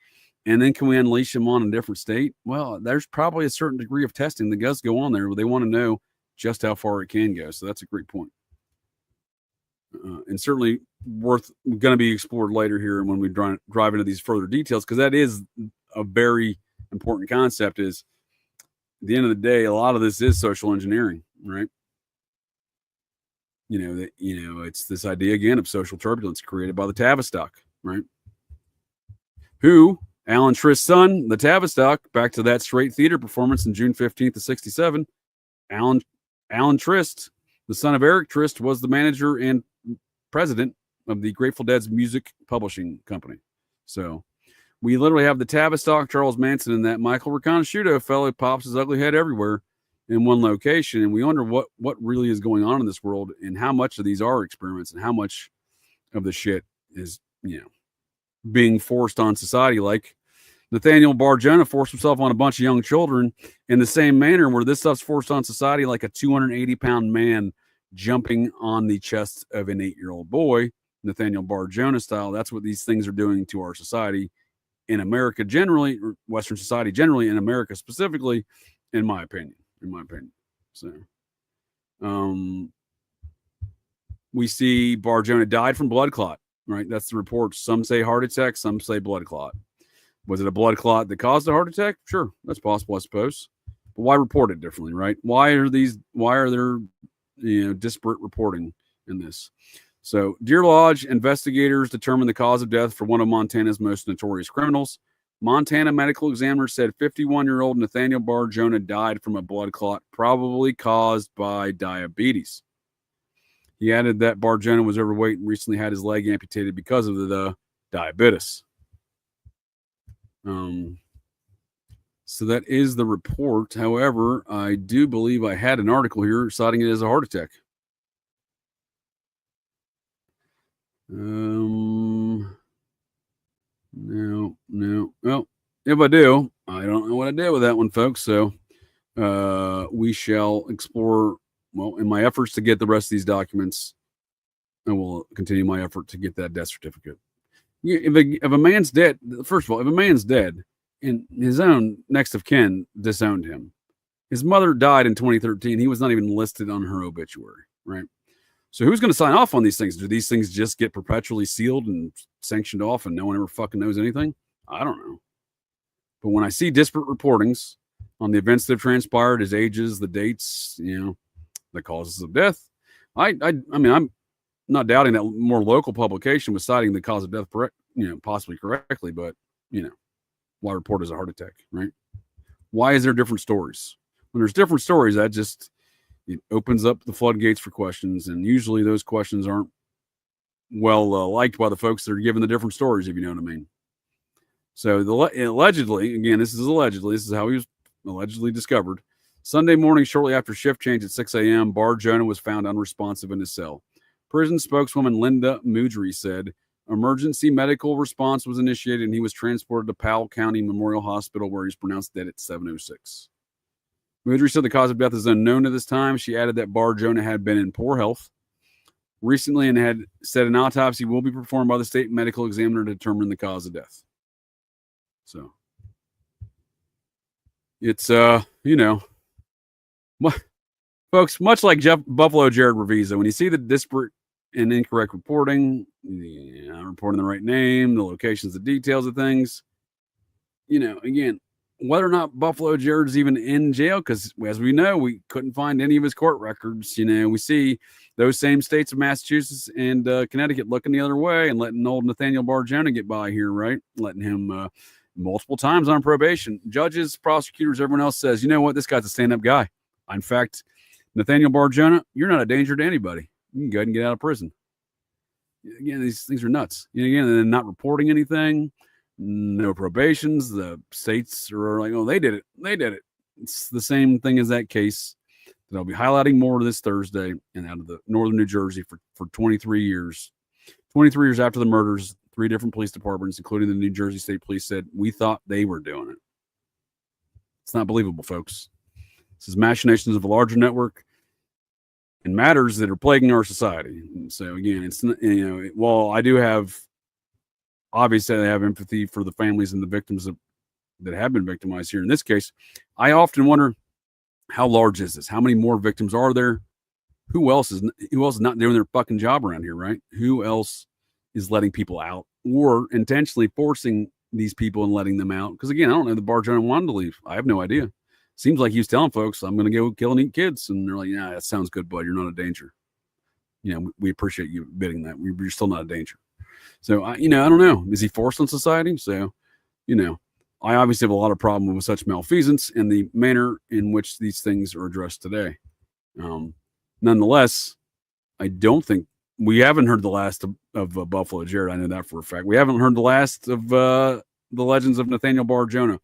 And then can we unleash him on a different state? Well, there's probably a certain degree of testing that does go on there where they want to know just how far it can go. So that's a great point. And certainly going to be explored later here when we drive into these further details, because that is a very important concept. Is at the end of the day, a lot of this is social engineering, right? It's this idea again of social turbulence created by the Tavistock, right? Who Alan Trist's son, the Tavistock, back to that straight theater performance in June 15th of 67. Alan Trist, the son of Eric Trist, was the manager and president of the Grateful Dead's music publishing company. So we literally have the Tavistock, Charles Manson, and that Michael Riconosciuto fellow pops his ugly head everywhere in one location. And we wonder what really is going on in this world and how much of these are experiments and how much of the shit is, being forced on society. Like Nathaniel Bar-Jonah forced himself on a bunch of young children in the same manner where this stuff's forced on society, like a 280-pound man jumping on the chest of an 8-year-old boy, Nathaniel Bar-Jonah style. That's what these things are doing to our society in America generally, or Western society generally, in America specifically, in my opinion. So, we see Bar-Jonah died from blood clot, right? That's the report. Some say heart attack, some say blood clot. Was it a blood clot that caused a heart attack? Sure, that's possible, I suppose. But why report it differently, right? Why are there disparate reporting in this? So, Deer Lodge investigators determined the cause of death for one of Montana's most notorious criminals. Montana medical examiner said 51-year-old Nathaniel Bar-Jonah died from a blood clot, probably caused by diabetes. He added that Bar-Jonah was overweight and recently had his leg amputated because of the diabetes. So that is the report. However, I do believe I had an article here citing it as a heart attack. No. Well, if I do, I don't know what I did with that one, folks. So we shall explore, in my efforts to get the rest of these documents, I will continue my effort to get that death certificate. If a man's dead, first of all, if a man's dead and his own next of kin disowned him, his mother died in 2013. He was not even listed on her obituary, right? So who's going to sign off on these things? Do these things just get perpetually sealed and sanctioned off and no one ever fucking knows anything? I don't know. But when I see disparate reportings on the events that have transpired, his ages, the dates, the causes of death, I mean, I'm not doubting that more local publication was citing the cause of death, possibly correctly, but, why report as a heart attack, right? Why is there different stories? When there's different stories, that just, it opens up the floodgates for questions, and usually those questions aren't well liked by the folks that are giving the different stories, if you know what I mean. So allegedly, again, this is how he was allegedly discovered. Sunday morning, shortly after shift change at 6 a.m., Bar-Jonah was found unresponsive in his cell. Prison spokeswoman Linda Mudry said emergency medical response was initiated and he was transported to Powell County Memorial Hospital where he was pronounced dead at 7:06. Mudry said the cause of death is unknown at this time. She added that Bar-Jonah had been in poor health recently and had said an autopsy will be performed by the state medical examiner to determine the cause of death. So it's, folks, much like Buffalo Jared Reviso, when you see the disparate and incorrect reporting, reporting the right name, the locations, the details of things, again, whether or not Buffalo Jared's even in jail, because as we know, we couldn't find any of his court records. We see those same states of Massachusetts and Connecticut looking the other way and letting old Nathaniel Bar-Jonah get by here, right? Letting him multiple times on probation. Judges, prosecutors, everyone else says, you know what? This guy's a stand-up guy. In fact, Nathaniel Bar-Jonah, you're not a danger to anybody. You can go ahead and get out of prison. Again, these things are nuts. Again, and then not reporting anything, no probations. The states are like, oh, they did it. They did it. It's the same thing as that case that I'll be highlighting more this Thursday and out of the northern New Jersey for 23 years. 23 years after the murders, 3 different police departments, including the New Jersey State Police, said we thought they were doing it. It's not believable, folks. This is machinations of a larger network and matters that are plaguing our society. And so again, it's, while I do have, obviously I have empathy for the families and the victims that have been victimized here in this case, I often wonder, how large is this? How many more victims are there? Who else is not doing their fucking job around here, right? Who else is letting people out or intentionally forcing these people and letting them out? Because again, I don't know, the Bar-Jonah wanted to leave. I have no idea. Seems like he was telling folks, I'm going to go kill and eat kids. And they're like, yeah, that sounds good, bud. You're not a danger. We appreciate you admitting that. You're still not a danger. So, I don't know. Is he forced on society? So, I obviously have a lot of problem with such malfeasance and the manner in which these things are addressed today. Nonetheless, I don't think we haven't heard the last of Buffalo Jared. I know that for a fact. We haven't heard the last of the legends of Nathaniel Bar-Jonah.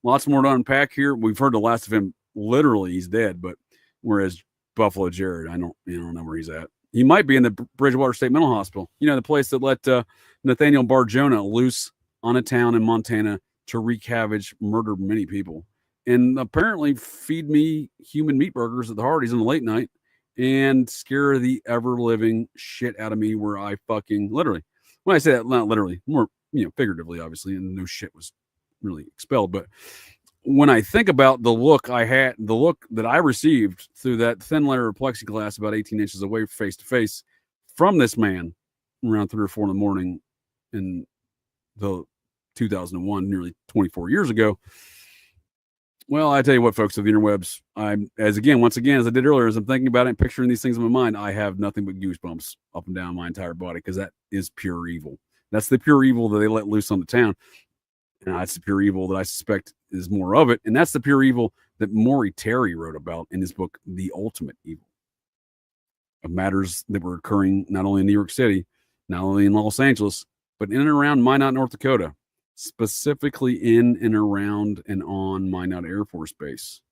Lots more to unpack here. We've heard the last of him. Literally, he's dead. But whereas Buffalo Jared, I don't know where he's at. He might be in the Bridgewater State Mental Hospital. The place that let Nathaniel Bar-Jonah loose on a town in Montana to wreak havoc, murder many people, and apparently feed me human meat burgers at the Hardee's in the late night and scare the ever-living shit out of me where I fucking literally, when I say that, not literally, more, figuratively, obviously, and no shit was really expelled. But when I think about the look that I received through that thin layer of plexiglass about 18 inches away face to face from this man around 3 or 4 in the morning in the 2001, nearly 24 years ago. Well, I tell you what, folks of the interwebs, once again, as I did earlier, as I'm thinking about it and picturing these things in my mind, I have nothing but goosebumps up and down my entire body, because that is pure evil. That's the pure evil that they let loose on the town. And that's the pure evil that I suspect is more of it. And that's the pure evil that Maury Terry wrote about in his book, The Ultimate Evil, of matters that were occurring not only in New York City, not only in Los Angeles, but in and around Minot, North Dakota, specifically in and around and on Minot Air Force Base,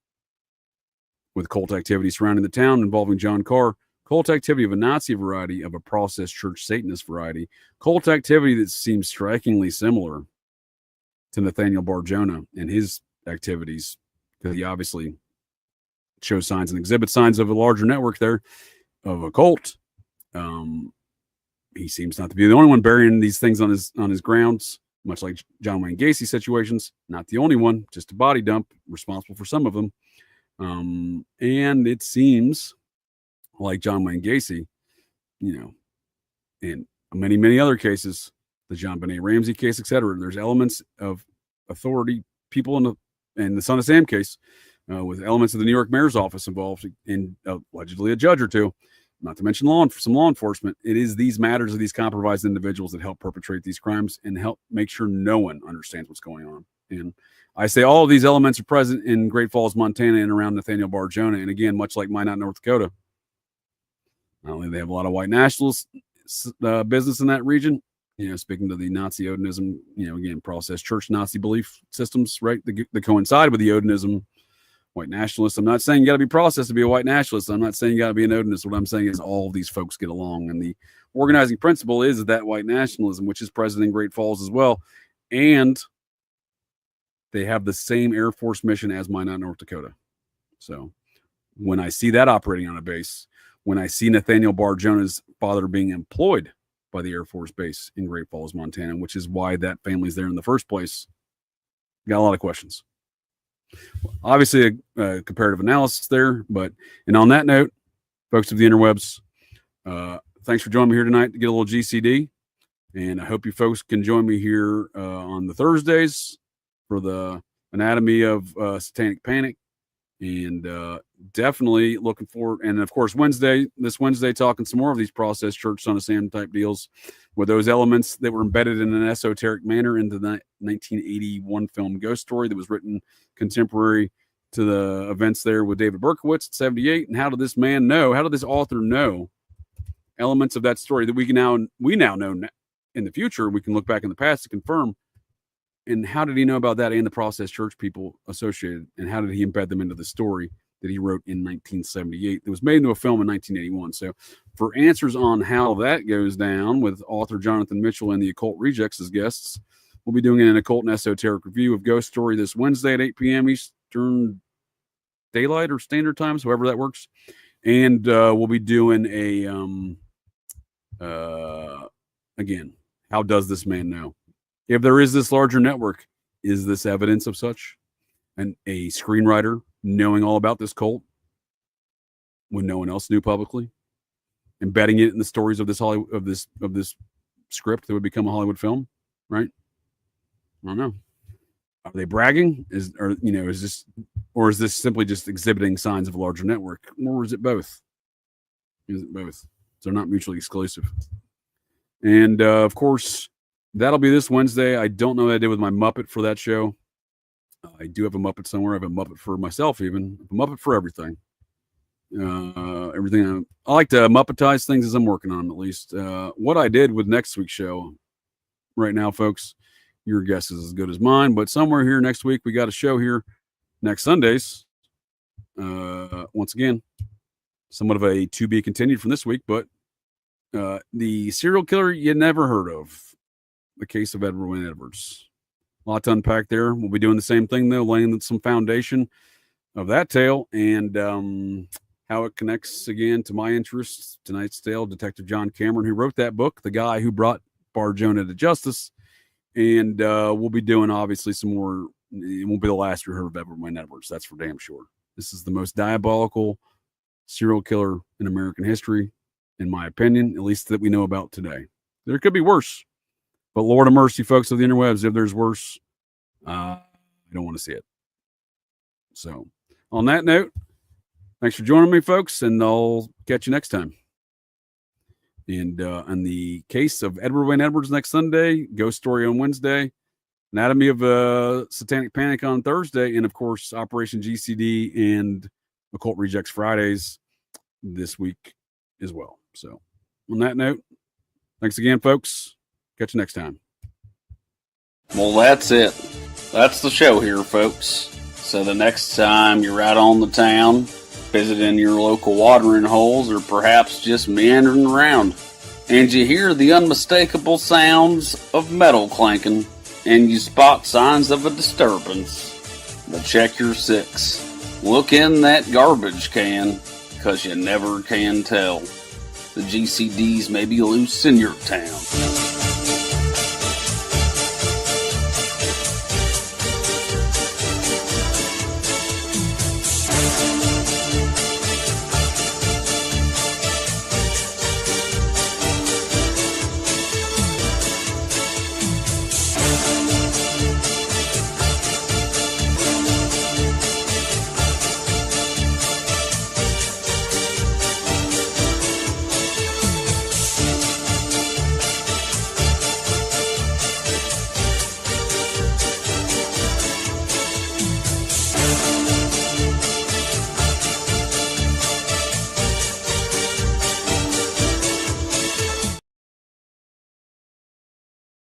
with cult activity surrounding the town involving John Carr, cult activity of a Nazi variety, of a processed church Satanist variety, cult activity that seems strikingly similar to Nathaniel Bar-Jonah and his activities, because he obviously shows signs and exhibits signs of a larger network there of a cult. He seems not to be the only one burying these things on his grounds, much like John Wayne Gacy situations. Not the only one, just a body dump responsible for some of them. And it seems like John Wayne Gacy, and many, many other cases, the John Benet Ramsey case, etc. There's elements of authority, people in the Son of Sam case, with elements of the New York mayor's office involved, in allegedly a judge or two, not to mention some law enforcement. It is these matters of these compromised individuals that help perpetrate these crimes and help make sure no one understands what's going on. And I say all of these elements are present in Great Falls, Montana, and around Nathaniel Bar-Jonah. And again, much like Minot, North Dakota, not only do they have a lot of white nationalist business in that region, speaking to the Nazi Odinism, again, processed church Nazi belief systems, right? That coincide with the Odinism, white nationalists. I'm not saying you got to be processed to be a white nationalist. I'm not saying you got to be an Odinist. What I'm saying is all of these folks get along. And the organizing principle is that white nationalism, which is present in Great Falls as well. And they have the same Air Force mission as Minot, North Dakota. So when I see that operating on a base, when I see Nathaniel Bar-Jonah's father being employed by the Air Force Base in Great Falls, Montana, which is why that family's there in the first place, got a lot of questions. Obviously, a comparative analysis there, and on that note, folks of the interwebs, thanks for joining me here tonight to get a little GCD, and I hope you folks can join me here on the Thursdays for the Anatomy of Satanic Panic, and definitely looking forward. And of course, this Wednesday, talking some more of these processed church son of Sam type deals with those elements that were embedded in an esoteric manner into the 1981 film Ghost Story that was written contemporary to the events there with David Berkowitz at 78. And how did this man know? How did this author know elements of that story that we now know in the future? We can look back in the past to confirm. And how did he know about that and the processed church people associated? And how did he embed them into the story that he wrote in 1978 that was made into a film in 1981? So for answers on how that goes down with author Jonathan Mitchell and the Occult Rejects as guests, we'll be doing an occult and esoteric review of Ghost Story this Wednesday at 8 p.m. Eastern Daylight or Standard Times, however that works. And we'll be doing again, how does this man know? If there is this larger network, is this evidence of such? And a screenwriter knowing all about this cult when no one else knew publicly, embedding it in the stories of this script that would become a Hollywood film, right? I don't know. Are they bragging? Is this simply just exhibiting signs of a larger network, or is it both? Is it both? So not mutually exclusive. And of course, that'll be this Wednesday. I don't know what I did with my Muppet for that show. I do have a Muppet somewhere. I have a Muppet for myself, even a Muppet for everything. Everything. I like to Muppetize things as I'm working on them, at least. What I did with next week's show, right now, folks, your guess is as good as mine. But somewhere here next week, we got a show here next Sundaze. Once again, somewhat of a to be continued from this week, but the serial killer you never heard of. The case of Edward Wayne Edwards. A lot to unpack there. We'll be doing the same thing, though, laying some foundation of that tale and how it connects, again, to my interests. Tonight's tale, Detective John Cameron, who wrote that book, the guy who brought Bar-Jonah to justice. And we'll be doing, obviously, some more. It won't be the last we heard of Edward Wayne Edwards. That's for damn sure. This is the most diabolical serial killer in American history, in my opinion, at least that we know about today. There could be worse. But Lord of mercy, folks of the interwebs, if there's worse, I don't want to see it. So on that note, thanks for joining me, folks, and I'll catch you next time. And on the case of Edward Wayne Edwards next Sunday, Ghost Story on Wednesday, Anatomy of Satanic Panic on Thursday, and of course, Operation GCD and Occult Rejects Fridays this week as well. So on that note, thanks again, folks. Catch you next time. Well, that's it. That's the show here, folks. So the next time you're out on the town, visiting your local watering holes, or perhaps just meandering around, and you hear the unmistakable sounds of metal clanking, and you spot signs of a disturbance, but check your six. Look in that garbage can, 'cause you never can tell. The GCDs may be loose in your town.